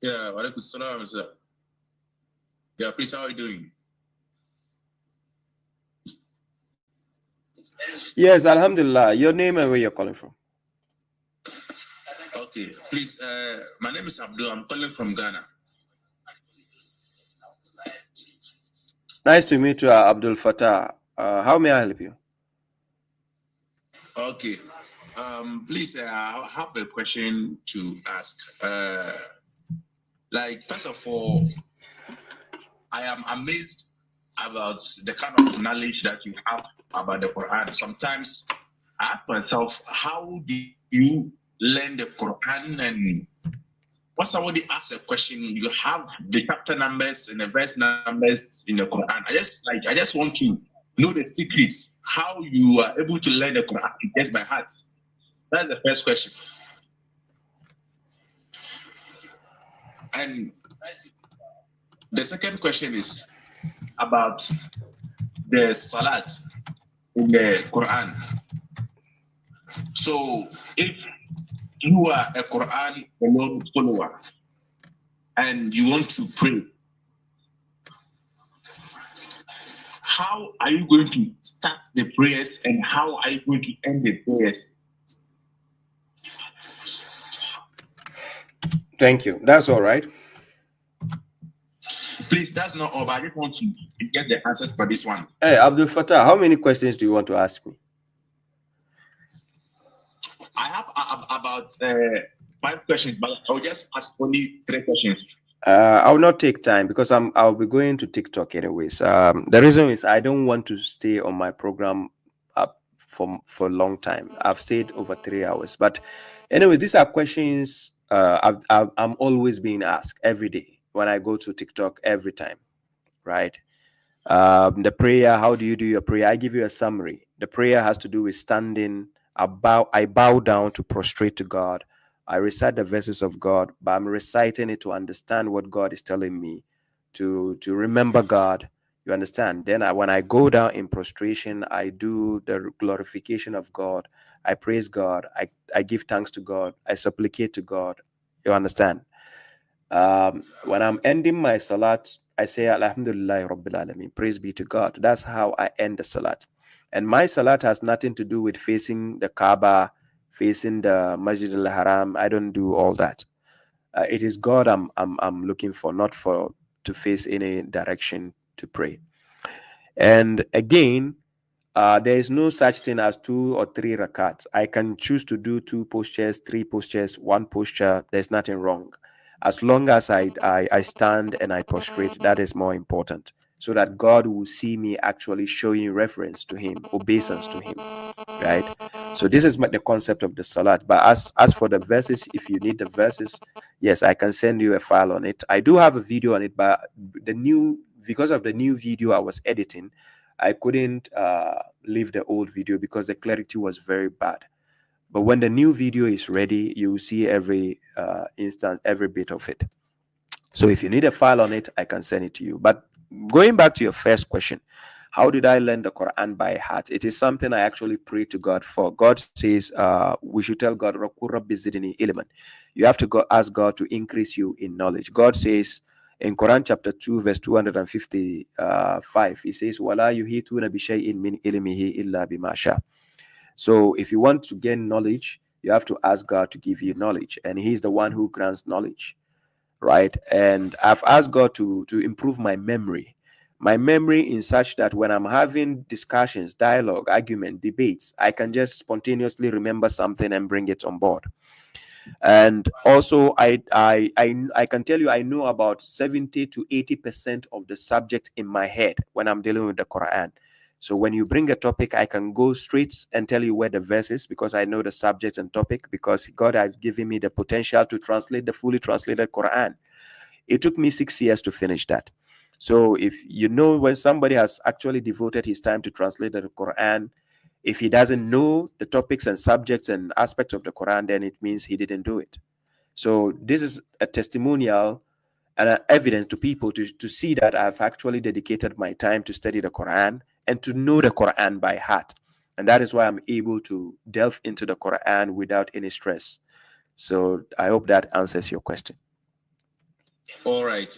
Yeah, walaikum salam, sir. Yeah, please, how are you doing? Yes, alhamdulillah. Your name and where you're calling from? Okay, please, my name is Abdul. I'm calling from Ghana. Nice to meet you, Abdul Fattah. How may I help you? Okay. Please, I have a question to ask. First of all, I am amazed about the kind of knowledge that you have about the Quran. Sometimes I ask myself, how do you learn the Quran? And when somebody asks a question, you have the chapter numbers and the verse numbers in the Quran. I just want to know the secrets, how you are able to learn the Quran just by heart. That's the first question. And the second question is about the Salat in the Quran. So if you are a Quran alone follower and you want to pray, how are you going to start the prayers and how are you going to end the prayers? Thank you. That's all right. Please, that's not all, but I just want to get the answer for this one. Hey, Abdul Fattah, how many questions do you want to ask me? I have about 5 questions, but I'll just ask only 3 questions. I will not take time because I'll be going to TikTok anyways. The reason is I don't want to stay on my program for a long time. I've stayed over 3 hours, but anyway, these are questions I'm always being asked every day when I go to TikTok every time, right? The prayer, how do you do your prayer? I give you a summary. The prayer has to do with standing. I bow down to prostrate to God. I recite the verses of God, but I'm reciting it to understand what God is telling me, to remember God. You understand? Then when I go down in prostration, I do the glorification of God. I praise God. I give thanks to God. I supplicate to God. You understand? When I'm ending my Salat, I say, Alhamdulillah Rabbil Alameen. Praise be to God. That's how I end the Salat. And my Salat has nothing to do with facing the Kaaba, facing the Masjid al-Haram. I don't do all that. It is God I'm looking for, not for to face any direction to pray. And again, there is no such thing as 2 or 3 rakats. I can choose to do 2 postures, 3 postures, 1 posture. There's nothing wrong. As long as I stand and I prostrate, that is more important. So that God will see me actually showing reverence to Him, obeisance to Him, right? So this is the concept of the Salat. But as for the verses, if you need the verses, yes, I can send you a file on it. I do have a video on it, but because of the new video I was editing, I couldn't leave the old video because the clarity was very bad. But when the new video is ready, you will see every instant, every bit of it. So if you need a file on it, I can send it to you. But going back to your first question, how did I learn the Quran by heart? It is something I actually pray to God for. God says we should tell God, you have to ask God to increase you in knowledge. God says in Quran chapter 2, verse 255, He says, وَلَا يُحِيطُونَ بِشَيْءٍ مِّنْ إِلْمِهِ إِلَّا بِمَا شَاءَ. So if you want to gain knowledge, you have to ask God to give you knowledge. And He's the one who grants knowledge, right? And I've asked God to improve my memory in such that when I'm having discussions, dialogue, argument, debates, I can just spontaneously remember something and bring it on board. And also I can tell you I know about 70 to 80% of the subject in my head when I'm dealing with the Quran. So when you bring a topic, I can go straight and tell you where the verse is because I know the subject and topic, because God has given me the potential to translate the fully translated Quran. It took me 6 years to finish that. So if you know, when somebody has actually devoted his time to translate the Quran, if he doesn't know the topics and subjects and aspects of the Quran, then it means he didn't do it. So this is a testimonial and an evidence to people to see that I've actually dedicated my time to study the Quran and to know the Quran by heart. And that is why I'm able to delve into the Quran without any stress. So I hope that answers your question. All right.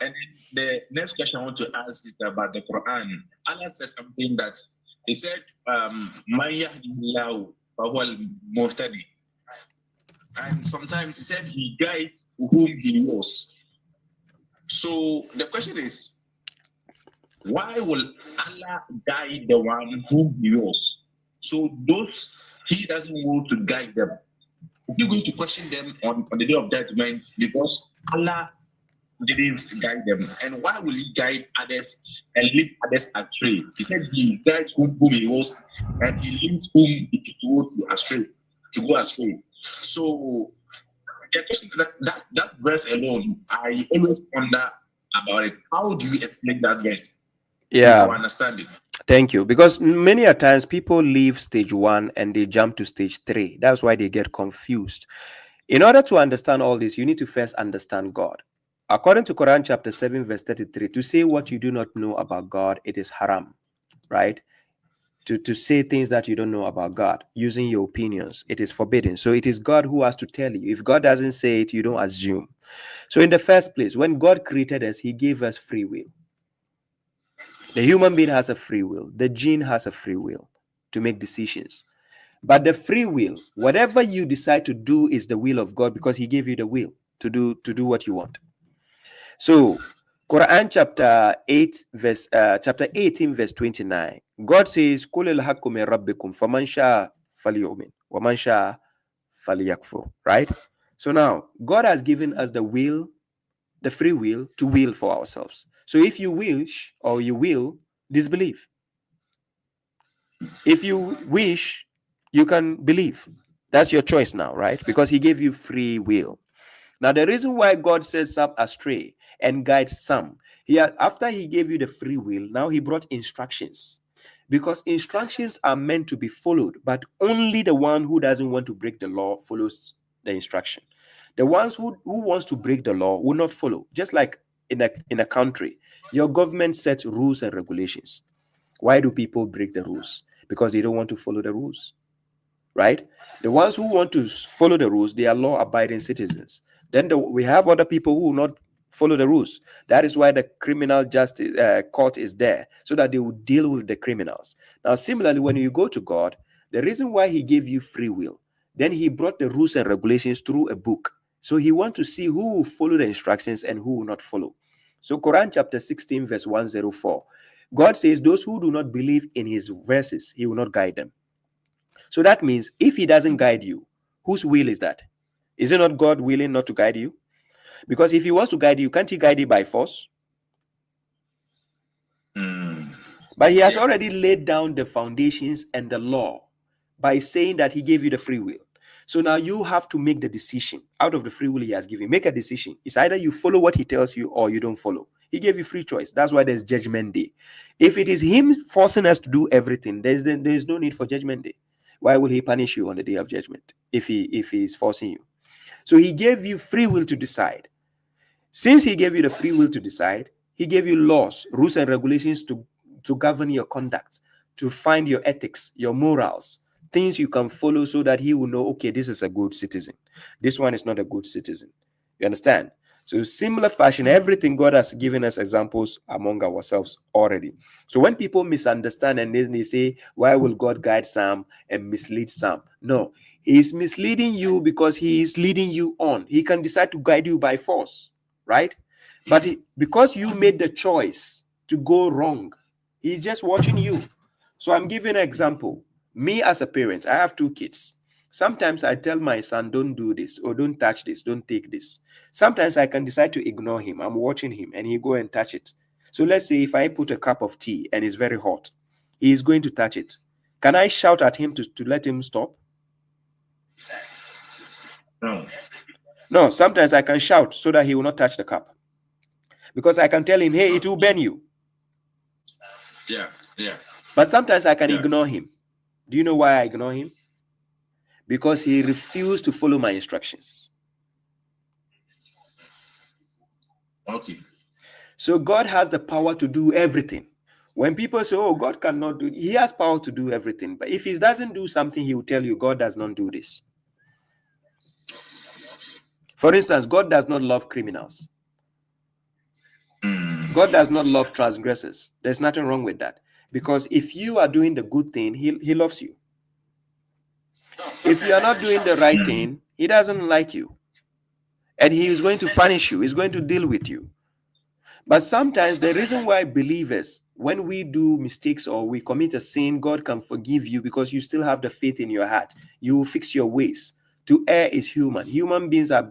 And the next question I want to ask is about the Quran. Allah says something that He said, "Man yahdihillahu fahuwal muhtadi." And sometimes He said He guides whom He wills. So the question is, why will Allah guide the one whom He wills? So those he doesn't want to guide them. If you're going to question them on the day of judgment, because Allah didn't guide them, and why will he guide others and lead others astray? He said he guides whom he wants, and he leads whom he wants to go astray. So the question that verse alone, I always wonder about it. How do you explain that verse? Yeah, I understand it. Thank you. Because many a times people leave stage 1 and they jump to stage 3. That's why they get confused. In order to understand all this, you need to first understand God. According to Quran chapter 7, verse 33, to say what you do not know about God, it is haram, right? To say things that you don't know about God, using your opinions, it is forbidden. So it is God who has to tell you. If God doesn't say it, you don't assume. So in the first place, when God created us, he gave us free will. The human being has a free will. The jinn has a free will to make decisions. But the free will, whatever you decide to do, is the will of God, because he gave you the will to do what you want. So Quran chapter 18 verse 29, God says, "Qul al-haqqu min rabbikum faman sha'a falyu'min wa man sha'a falyakfur." Right? So now God has given us the will, the free will to will for ourselves. So if you wish or you will disbelieve, if you wish, you can believe. That's your choice now, right? Because he gave you free will. Now, the reason why God sets up astray and guides some, after he gave you the free will, now he brought instructions. Because instructions are meant to be followed, but only the one who doesn't want to break the law follows the instruction. The ones who wants to break the law will not follow. Just like in a country, your government sets rules and regulations. Why do people break the rules? Because they don't want to follow the rules, right? The ones who want to follow the rules, they are law-abiding citizens. Then we have other people who will not follow the rules. That is why the criminal justice court is there, so that they will deal with the criminals. Now, similarly, when you go to God, the reason why he gave you free will, then he brought the rules and regulations through a book. So he wants to see who will follow the instructions and who will not follow. So Quran chapter 16, verse 104, God says those who do not believe in his verses, he will not guide them. So that means if he doesn't guide you, whose will is that? Is it not God willing not to guide you? Because if he wants to guide you, can't he guide you by force? But he has already laid down the foundations and the law by saying that he gave you the free will. So now you have to make the decision out of the free will he has given. Make a decision. It's either you follow what he tells you or you don't follow. He gave you free choice. That's why there's judgment day. If it is him forcing us to do everything, there's no need for judgment day. Why will he punish you on the day of judgment if he is forcing you? So he gave you free will to decide. Since he gave you the free will to decide, he gave you laws, rules and regulations to govern your conduct, to find your ethics, your morals, things you can follow so that he will know, okay, this is a good citizen. This one is not a good citizen. You understand? So similar fashion, everything God has given us examples among ourselves already. So when people misunderstand and they say, why will God guide some and mislead some? No, he is misleading you because he is leading you on. He can decide to guide you by force, right? But because you made the choice to go wrong, he's just watching you. So I'm giving an example. Me as a parent, I have 2 kids. Sometimes I tell my son, don't do this, or don't touch this, don't take this. Sometimes I can decide to ignore him. I'm watching him and he go and touch it. So let's say if I put a cup of tea and it's very hot, he is going to touch it. Can I shout at him to let him stop? No, sometimes I can shout so that he will not touch the cup. Because I can tell him, hey, it will burn you. Yeah. But sometimes I can ignore him. Do you know why I ignore him? Because he refused to follow my instructions. Okay. So God has the power to do everything. When people say, oh, God cannot do it, he has power to do everything. But if he doesn't do something, he will tell you, God does not do this. For instance, God does not love criminals. God does not love transgressors. There's nothing wrong with that. Because if you are doing the good thing, he loves you. If you are not doing the right thing, he doesn't like you. And he is going to punish you. He's going to deal with you. But sometimes the reason why believers, when we do mistakes or we commit a sin, God can forgive you because you still have the faith in your heart. You will fix your ways. To err is human. Human beings are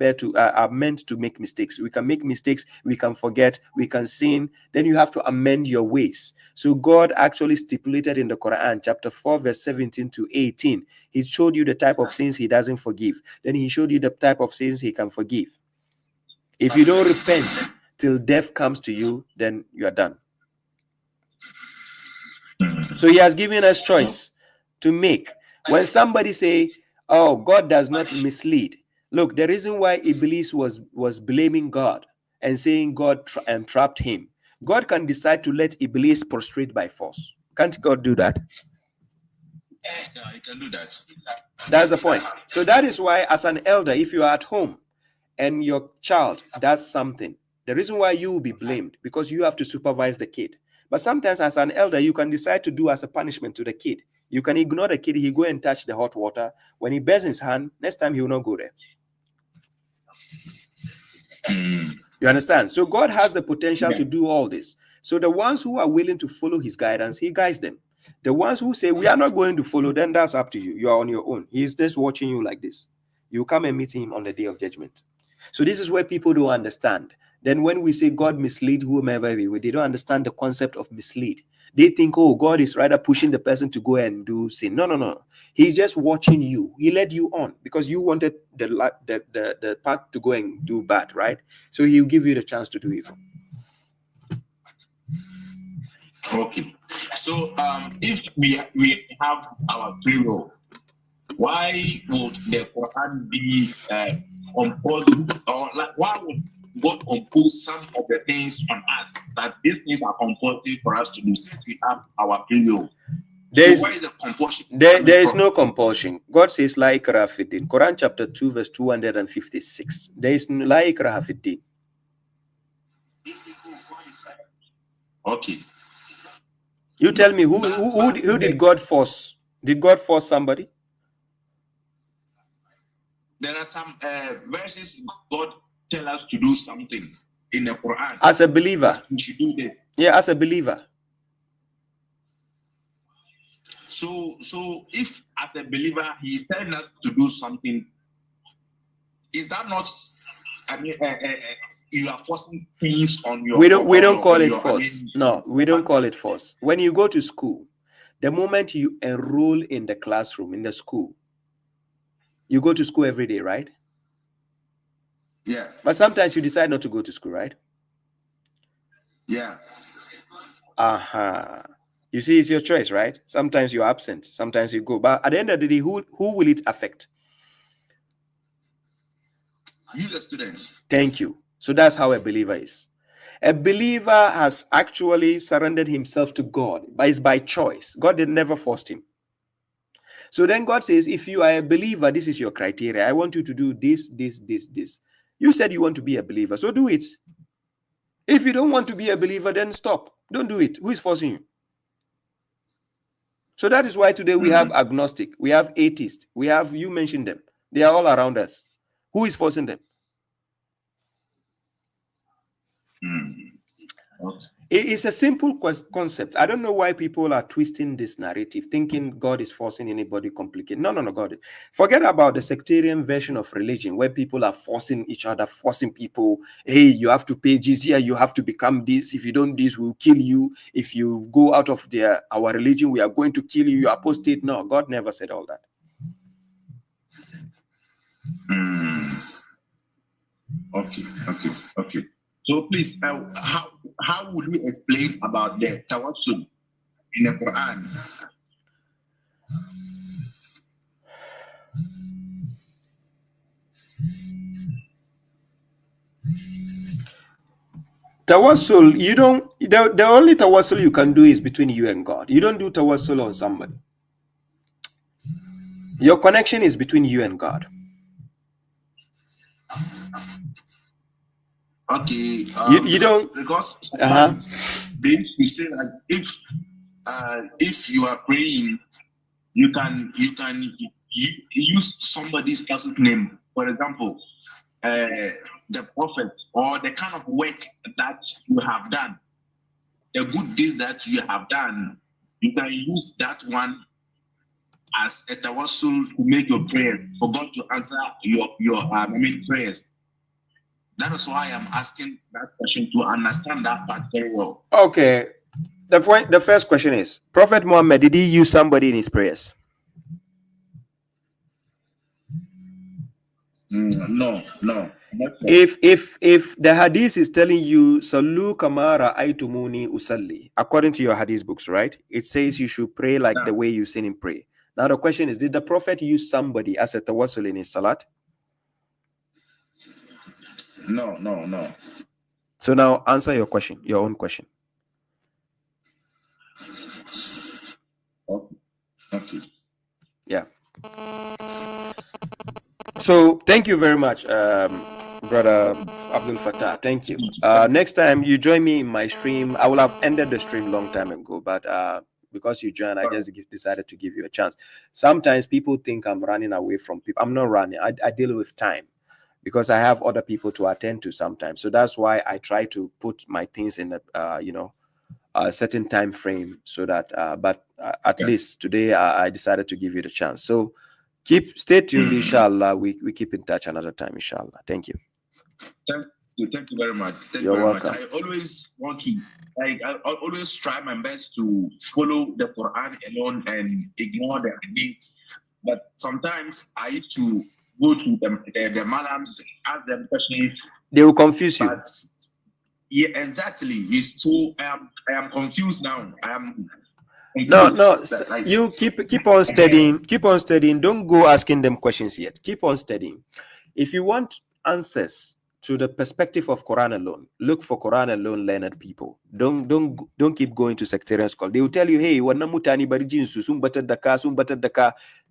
meant to make mistakes. We can make mistakes, we can forget, we can sin. Then you have to amend your ways. So God actually stipulated in the Quran, chapter 4, verse 17 to 18. He showed you the type of sins he doesn't forgive. Then he showed you the type of sins he can forgive. If you don't repent till death comes to you, then you are done. So he has given us choice to make. When somebody say, oh, God does not mislead. Look, the reason why Iblis was blaming God and saying God trapped him. God can decide to let Iblis prostrate by force. Can't God do that? Yeah, he can do that. That's the point. So that is why, as an elder, if you are at home and your child does something, the reason why you will be blamed, because you have to supervise the kid. But sometimes as an elder, you can decide to do as a punishment to the kid. You can ignore the kid. He go and touch the hot water. When he bears his hand, next time he will not go there. You understand? So God has the potential to do all this. So the ones who are willing to follow his guidance, he guides them. The ones who say, we are not going to follow, then that's up to you. You are on your own. He's just watching you like this. You come and meet him on the day of judgment. So this is where people don't understand. Then when we say God mislead whomever they don't understand the concept of mislead. They think, oh, God is rather pushing the person to go and do sin. No. He's just watching you. He led you on because you wanted the path to go and do bad, right? So he'll give you the chance to do evil. Okay. So if we have our free will, why would the Quran be composed, or like, why would God compose some of the things on us that these things are compulsory for us to do since we have our free will? Where is the compulsion? There is no compulsion. God says, La ikraha fid din. Quran chapter 2, verse 256. There is no La ikraha fid din. Okay. You tell me, who did God force? Did God force somebody? There are some verses God tell us to do something in the Quran. As a believer. We should do this. Yeah, as a believer. So if as a believer he tells us to do something, is that not? I mean, you are forcing things on your. We don't call it force. No, we don't call it force. When you go to school, the moment you enroll in the classroom in the school, you go to school every day, right? Yeah. But sometimes you decide not to go to school, right? Yeah. You see, it's your choice, right? Sometimes you're absent, sometimes you go. But at the end of the day, who will it affect? You, the students. Thank you. So that's how a believer is. A believer has actually surrendered himself to God, but it's by choice. God never forced him. So then God says, if you are a believer, this is your criteria. I want you to do this, this, this, this. You said you want to be a believer, so do it. If you don't want to be a believer, then stop. Don't do it. Who is forcing you? So that is why today we have agnostic, we have atheist, we have, you mentioned them. They are all around us. Who is forcing them? Okay. It's a simple concept. I don't know why people are twisting this narrative, thinking God is forcing anybody complicated. No, God. Forget about the sectarian version of religion where people are forcing each other, forcing people. Hey, you have to pay jizya, you have to become this. If you don't this, we'll kill you. If you go out of our religion, we are going to kill you. You apostate. No, God never said all that. Okay. So please, how would we explain about the tawassul in the Quran? Tawassul, you don't. The only tawassul you can do is between you and God. You don't do tawassul on somebody. Your connection is between you and God. Okay. You don't, because sometimes we say that if you are praying, you can use somebody else's name. For example, the prophet or the kind of work that you have done. the good deeds that you have done, you can use that one as a tawassul to make your prayers, for God to answer your prayers. That is why I'm asking that question, to understand that part very well. Okay. The first question is, Prophet Muhammad, did he use somebody in his prayers? No. If the hadith is telling you Sallu kamara aitumuni usalli, according to your hadith books, right? It says you should pray like the way you've seen him pray. Now the question is, did the Prophet use somebody as a tawassul in his salat? No. So now answer your question, your own question. Okay. Yeah. So thank you very much, Brother Abdul Fattah. Thank you. Next time you join me in my stream, I will have ended the stream long time ago, but because you joined, I just decided to give you a chance. Sometimes people think I'm running away from people. I'm not running. I deal with time because I have other people to attend to sometimes. So that's why I try to put my things in a certain time frame, so that but at least today I decided to give you the chance. So stay tuned, inshallah. We keep in touch another time, inshallah. Thank you. Thank you very much. You're welcome. I always want to, I always try my best to follow the Quran alone and ignore the Hadith. But sometimes I used to go to the malams, ask them questions. They will confuse you. Yeah, exactly. It's so I am confused now. I am confused. No. You keep on studying. Keep on studying. Don't go asking them questions yet. Keep on studying. If you want answers to the perspective of Quran alone, look for Quran alone learned people. Don't keep going to sectarian school. They will tell you, hey,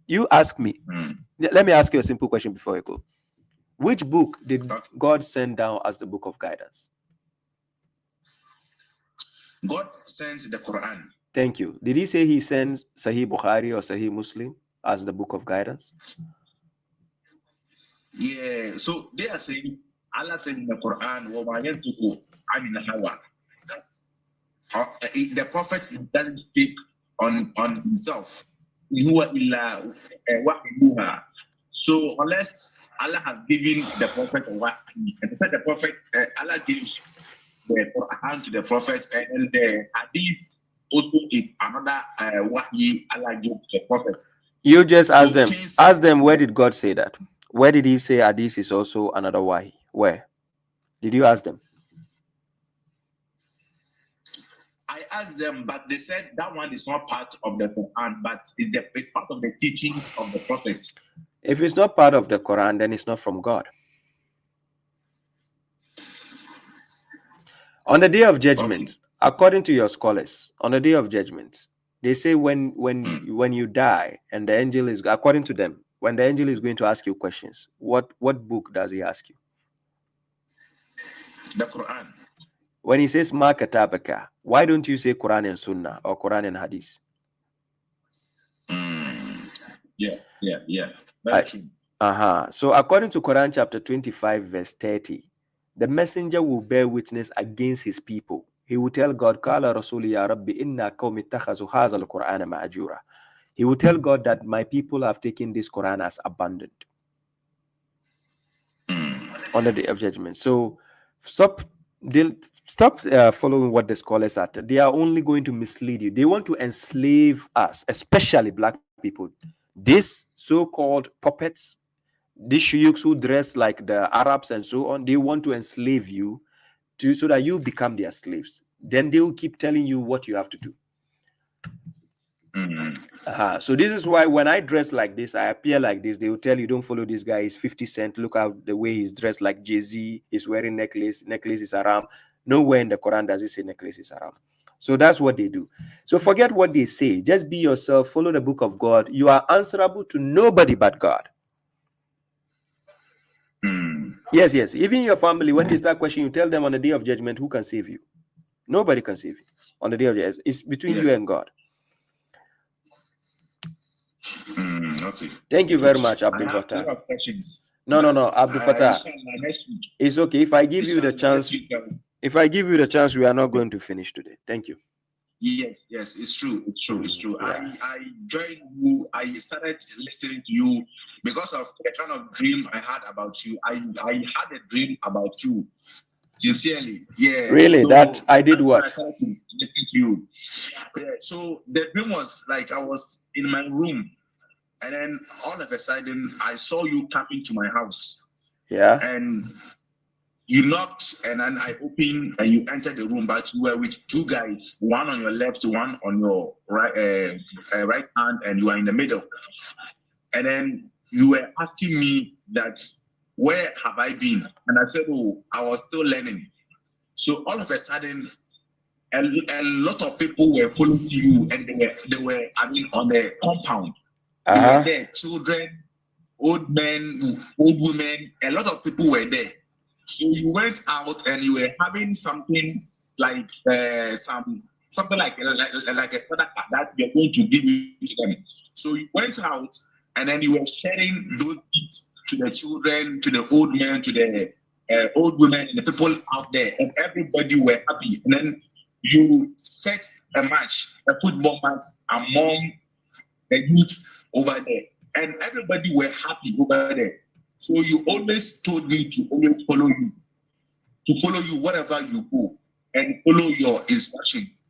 you ask me. Let me ask you a simple question before I go. Which book did God send down as the book of guidance? God sends the Quran. Thank you. Did he say he sends Sahih Bukhari or Sahih Muslim as the book of guidance? Yeah, so they are saying Allah said in the Quran, the prophet doesn't speak on himself. So unless Allah has given the prophet a wahi, and said the prophet, Allah gives the Quran to the prophet, and the Hadith also is another wahi Allah gives to the prophet. You just ask them. Ask them, where did God say that? Where did he say Hadith is also another wahi? Where? Did you ask them? I asked them, but they said that one is not part of the Quran, but it's part of the teachings of the prophets. If it's not part of the Quran, then it's not from God. On the day of judgment, according to your scholars, on the day of judgment, they say when you die and the angel is, according to them, when the angel is going to ask you questions, what book does he ask you? The Quran. When he says Ma katabaka, why don't you say Quran and Sunnah or Quran and Hadith? Yeah. Very true. So according to Quran chapter 25 verse 30, the messenger will bear witness against his people. He will tell God, Qala Rasuli ya Rabbi inna qawmi ittakhazu hadha al-Qur'ana ma'jura. He will tell God that my people have taken this Quran as abandoned on the day of judgment. So stop following what the scholars are. They are only going to mislead you. They want to enslave us, especially black people. These so-called puppets, these shuyuks who dress like the Arabs and so on, they want to enslave you so that you become their slaves. Then they will keep telling you what you have to do. So this is why when I dress like this, I appear like this, they will tell you, don't follow this guy, he's 50 Cent. Look how the way he's dressed like Jay-Z, he's wearing necklace is haram. Nowhere in the Quran does it say necklace is haram. So that's what they do. So forget what they say. Just be yourself, follow the book of God. You are answerable to nobody but God. Yes. Even your family, when they start questioning, you tell them on the day of judgment, who can save you? Nobody can save you on the day of judgment. It's between you and God. Okay. Thank you very much, Abdul Fattah. No, Abdul Fattah. It's okay if I give you the chance. If I give you the chance, we are not going to finish today. Thank you. Yes, it's true. Yeah. I joined you. I started listening to you because of the kind of dream I had about you. I had a dream about you. Sincerely, yeah. Really? So that I did what? I started to listen to you. Yeah, so the dream was like I was in my room, and then all of a sudden I saw you come into my house. Yeah. And you knocked, and then I opened, and you entered the room, but you were with two guys, one on your left, one on your right hand, and you are in the middle. And then you were asking me that, where have I been? And I said, oh, I was still learning. So all of a sudden, a lot of people were following you, and they were on the compound. They were there, children, old men, old women, a lot of people were there. So you went out and you were having something like something like a sadaqah that you're going to give to them. So you went out and then you were sharing those gifts to the children, to the old men, to the old women, and the people out there, and everybody were happy. And then you set a match, a football match among the youth over there, and everybody were happy over there. So you always told me to always follow you wherever you go, and follow your instructions.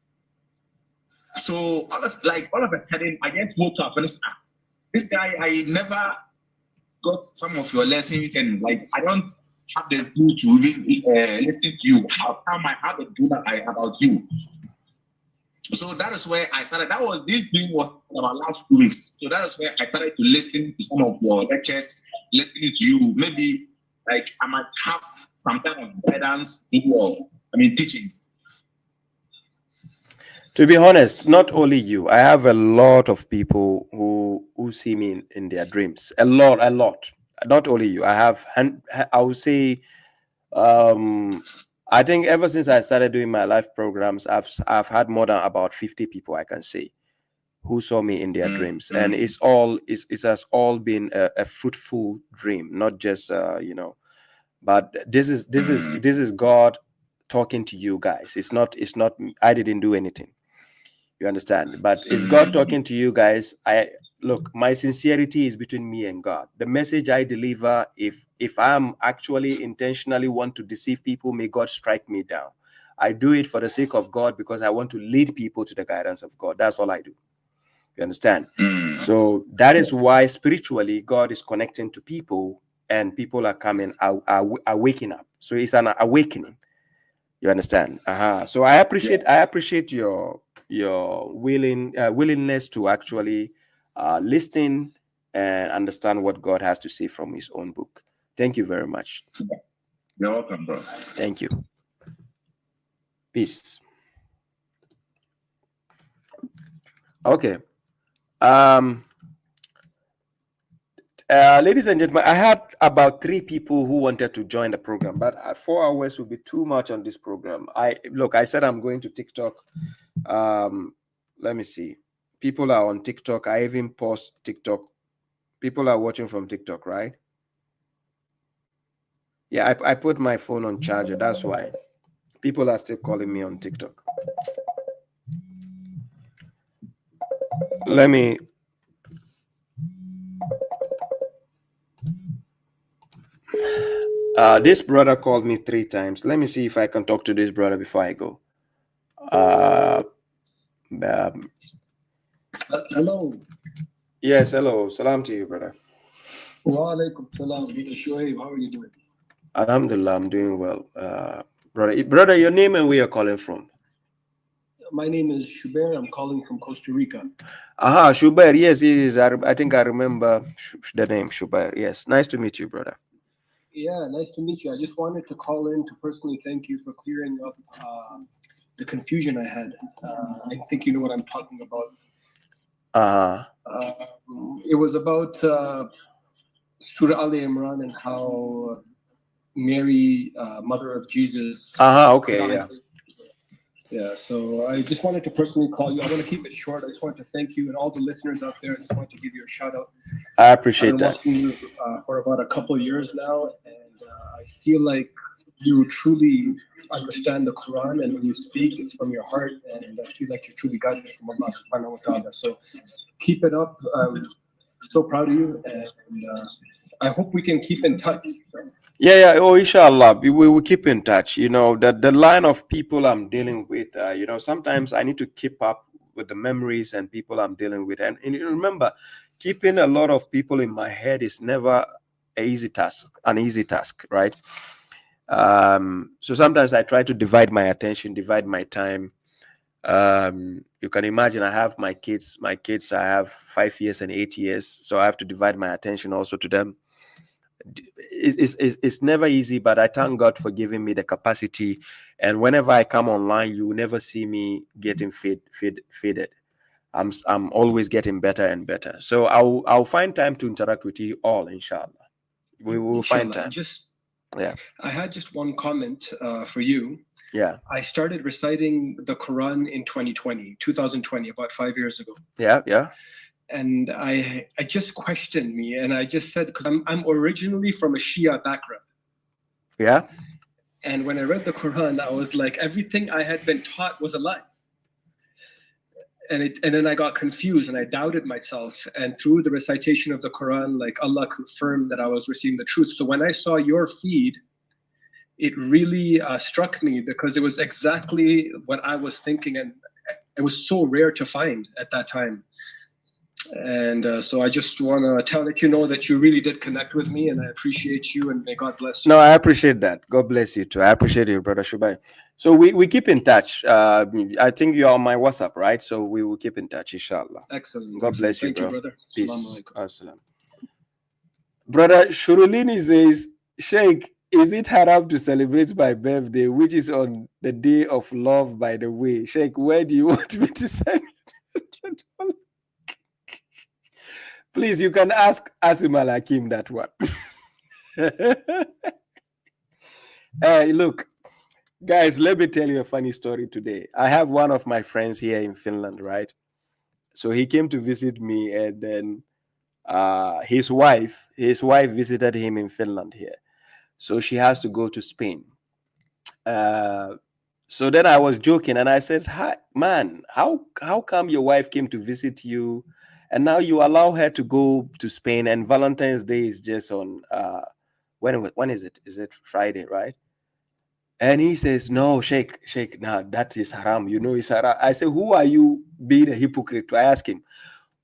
So all of a sudden, I just woke up and said, this guy, I never got some of your lessons, and like I don't have the clue to even listen to you. How come I have a clue about you? So that is where I started. This dream was about last 2 weeks. So that is where I started to listen to some of your lectures, listening to you. Maybe like I might have some kind of guidance in your, teachings. To be honest, not only you, I have a lot of people who see me in their dreams. A lot. Not only you. I would say, I think ever since I started doing my live programs, I've had more than about 50 people, I can say, who saw me in their dreams, and it has all been a fruitful dream, not just But this is God talking to you guys. It's not. I didn't do anything. You understand? But it's God talking to you guys. Look, my sincerity is between me and God. The message I deliver, if I'm actually intentionally want to deceive people, may God strike me down. I do it for the sake of God because I want to lead people to the guidance of God. That's all I do. You understand? So that is why spiritually God is connecting to people, and people are coming, are waking up. So it's an awakening. You understand? So I appreciate your willingness to actually listen and understand what God has to say from His own book. Thank you very much. You're welcome, bro. Thank you. Peace. Okay. Ladies and gentlemen, I had about 3 people who wanted to join the program, but 4 hours would be too much on this program. I said I'm going to TikTok. Let me see. People are on TikTok. I even post TikTok. People are watching from TikTok, right? Yeah, I put my phone on charger. That's why. People are still calling me on TikTok. Let me... this brother called me 3 times. Let me see if I can talk to this brother before I go. Hello. Yes, hello. Salam to you, brother. Wa alaikum salam. Shuaib, how are you doing? Alhamdulillah, I'm doing well. Brother, your name and where you're calling from? My name is Shuaib. I'm calling from Costa Rica. Shuaib. Yes, it is. I think I remember the name Shuaib. Yes, nice to meet you, brother. Yeah, nice to meet you. I just wanted to call in to personally thank you for clearing up the confusion I had. I think you know what I'm talking about. It was about Surah Al Imran and how Mary, mother of Jesus. Okay, yeah. Yeah, so I just wanted to personally call you. I want to keep it short. I just wanted to thank you and all the listeners out there. I just wanted to give you a shout out. I appreciate that. I've been watching you for about a couple of years now, and I feel like you truly understand the Quran, and when you speak, it's from your heart, and I feel like you're truly guided from Allah subhanahu wa ta'ala. So keep it up. So proud of you, and I hope we can keep in touch. Yeah. Oh, inshallah, we will keep in touch. You know, the line of people I'm dealing with, you know, sometimes I need to keep up with the memories and people I'm dealing with. And remember, keeping a lot of people in my head is never an easy task, right? So sometimes I try to divide my attention, divide my time. You can imagine I have my kids. I have 5 years and 8 years, so I have to divide my attention also to them. It's never easy, but I thank God for giving me the capacity. And whenever I come online, you will never see me getting faded. I'm always getting better and better. So I'll find time to interact with you all, inshallah. We will find time. I had just one comment for you. Yeah. I started reciting the Quran in 2020, about 5 years ago. Yeah. And I just questioned me, and I just said, because I'm originally from a Shia background. Yeah. And when I read the Quran, I was like, everything I had been taught was a lie. And then I got confused and I doubted myself. And through the recitation of the Quran, like Allah confirmed that I was receiving the truth. So when I saw your feed, it really struck me, because it was exactly what I was thinking, and it was so rare to find at that time. And so I just want to let you know that you really did connect with me, and I appreciate you, and may God bless you. No, I appreciate that. God bless you too. I appreciate you, Brother Shuaib. So we keep in touch. I think you're on my WhatsApp, right? So we will keep in touch, inshallah. Excellent. God bless you, Thank bro. you, brother. Peace. Assalam. Brother Shurulini says, Sheikh, is it haram to celebrate my birthday, which is on the day of love, by the way? Sheikh, where do you want me to send it? Please, you can ask Asim Al-Hakim that one. Hey, look, guys, let me tell you a funny story today. I have one of my friends here in Finland, right? So he came to visit me, and then his wife visited him in Finland here. So she has to go to Spain. So then I was joking, and I said, "Hi, man, how come your wife came to visit you, and now you allow her to go to Spain, and Valentine's Day is just on when is it? Is it Friday, right?" And he says, "No, Sheikh, nah, that is haram. You know it's haram." I say, "Who are you being a hypocrite?" I ask him,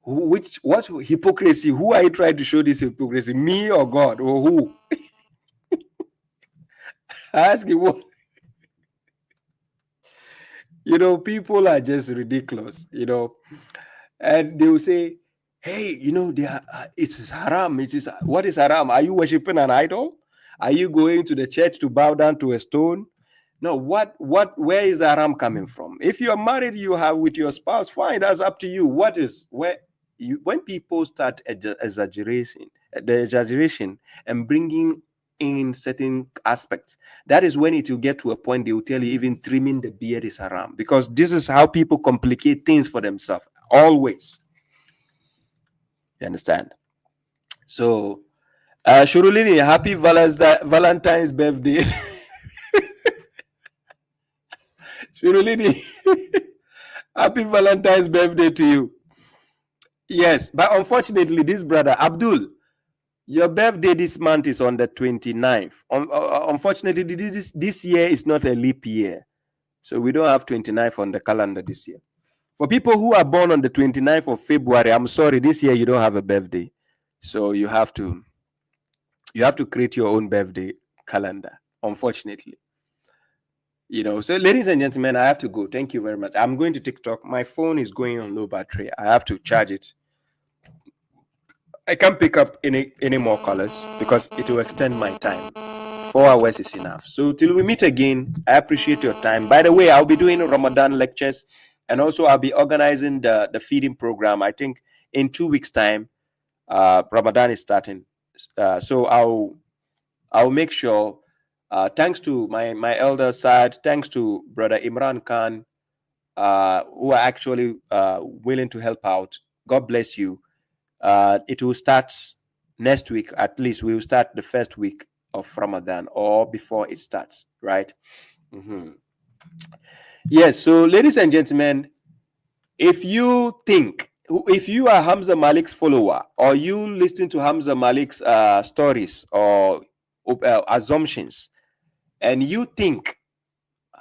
what hypocrisy? Who are you trying to show this hypocrisy? Me or God, or who? I ask him, what? You know, people are just ridiculous, you know. And they will say, "Hey, you know, it's haram. What is haram? Are you worshiping an idol? Are you going to the church to bow down to a stone? No, where is haram coming from? If you're married, you have with your spouse, fine, that's up to you. When people start exaggeration and bringing in certain aspects, that is when it will get to a point they will tell you even trimming the beard is haram, because this is how people complicate things for themselves always. You understand? So Shurulini, happy Valentine's birthday. Shurulini, happy Valentine's birthday to you. Yes, but unfortunately, this brother Abdul, your birthday this month is on the 29th. Unfortunately, this year is not a leap year. So we don't have 29th on the calendar this year. For people who are born on the 29th of February, I'm sorry, this year you don't have a birthday. So you have to create your own birthday calendar, unfortunately. You know, so ladies and gentlemen, I have to go. Thank you very much. I'm going to TikTok. My phone is going on low battery. I have to charge it. I can't pick up any more colors because it will extend my time. 4 hours is enough. So till we meet again, I appreciate your time. By the way, I'll be doing Ramadan lectures, and also I'll be organizing the feeding program. I think in 2 weeks' time, Ramadan is starting. So I'll make sure. Thanks to my elder side, thanks to Brother Imran Khan, who are actually willing to help out. God bless you. It will start next week, at least. We will start the first week of Ramadan or before it starts, right? Yes, so ladies and gentlemen, if you are Hamza Malik's follower, or you listen to Hamza Malik's stories or assumptions, and you think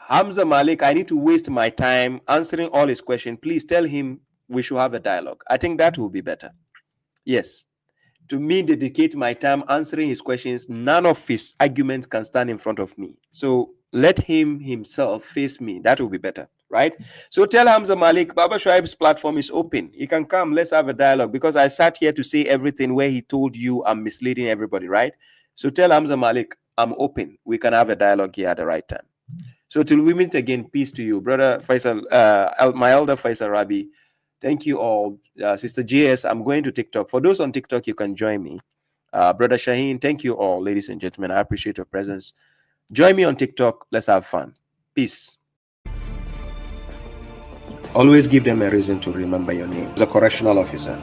Hamza Malik, I need to waste my time answering all his questions, please tell him we should have a dialogue. I think that will be better. Yes. To me, dedicate my time answering his questions. None of his arguments can stand in front of me. So let him himself face me. That will be better, right? So tell Hamza Malik, Baba Shuaib's platform is open. He can come. Let's have a dialogue, because I sat here to say everything where he told you I'm misleading everybody, right? So tell Hamza Malik, I'm open. We can have a dialogue here at the right time. So till we meet again, peace to you, brother Faisal, my elder Faisal Rabi. Thank you all. Sister JS, I'm going to TikTok. For those on TikTok, you can join me. Brother Shaheen, thank you all, ladies and gentlemen. I appreciate your presence. Join me on TikTok. Let's have fun. Peace. Always give them a reason to remember your name. The correctional officer.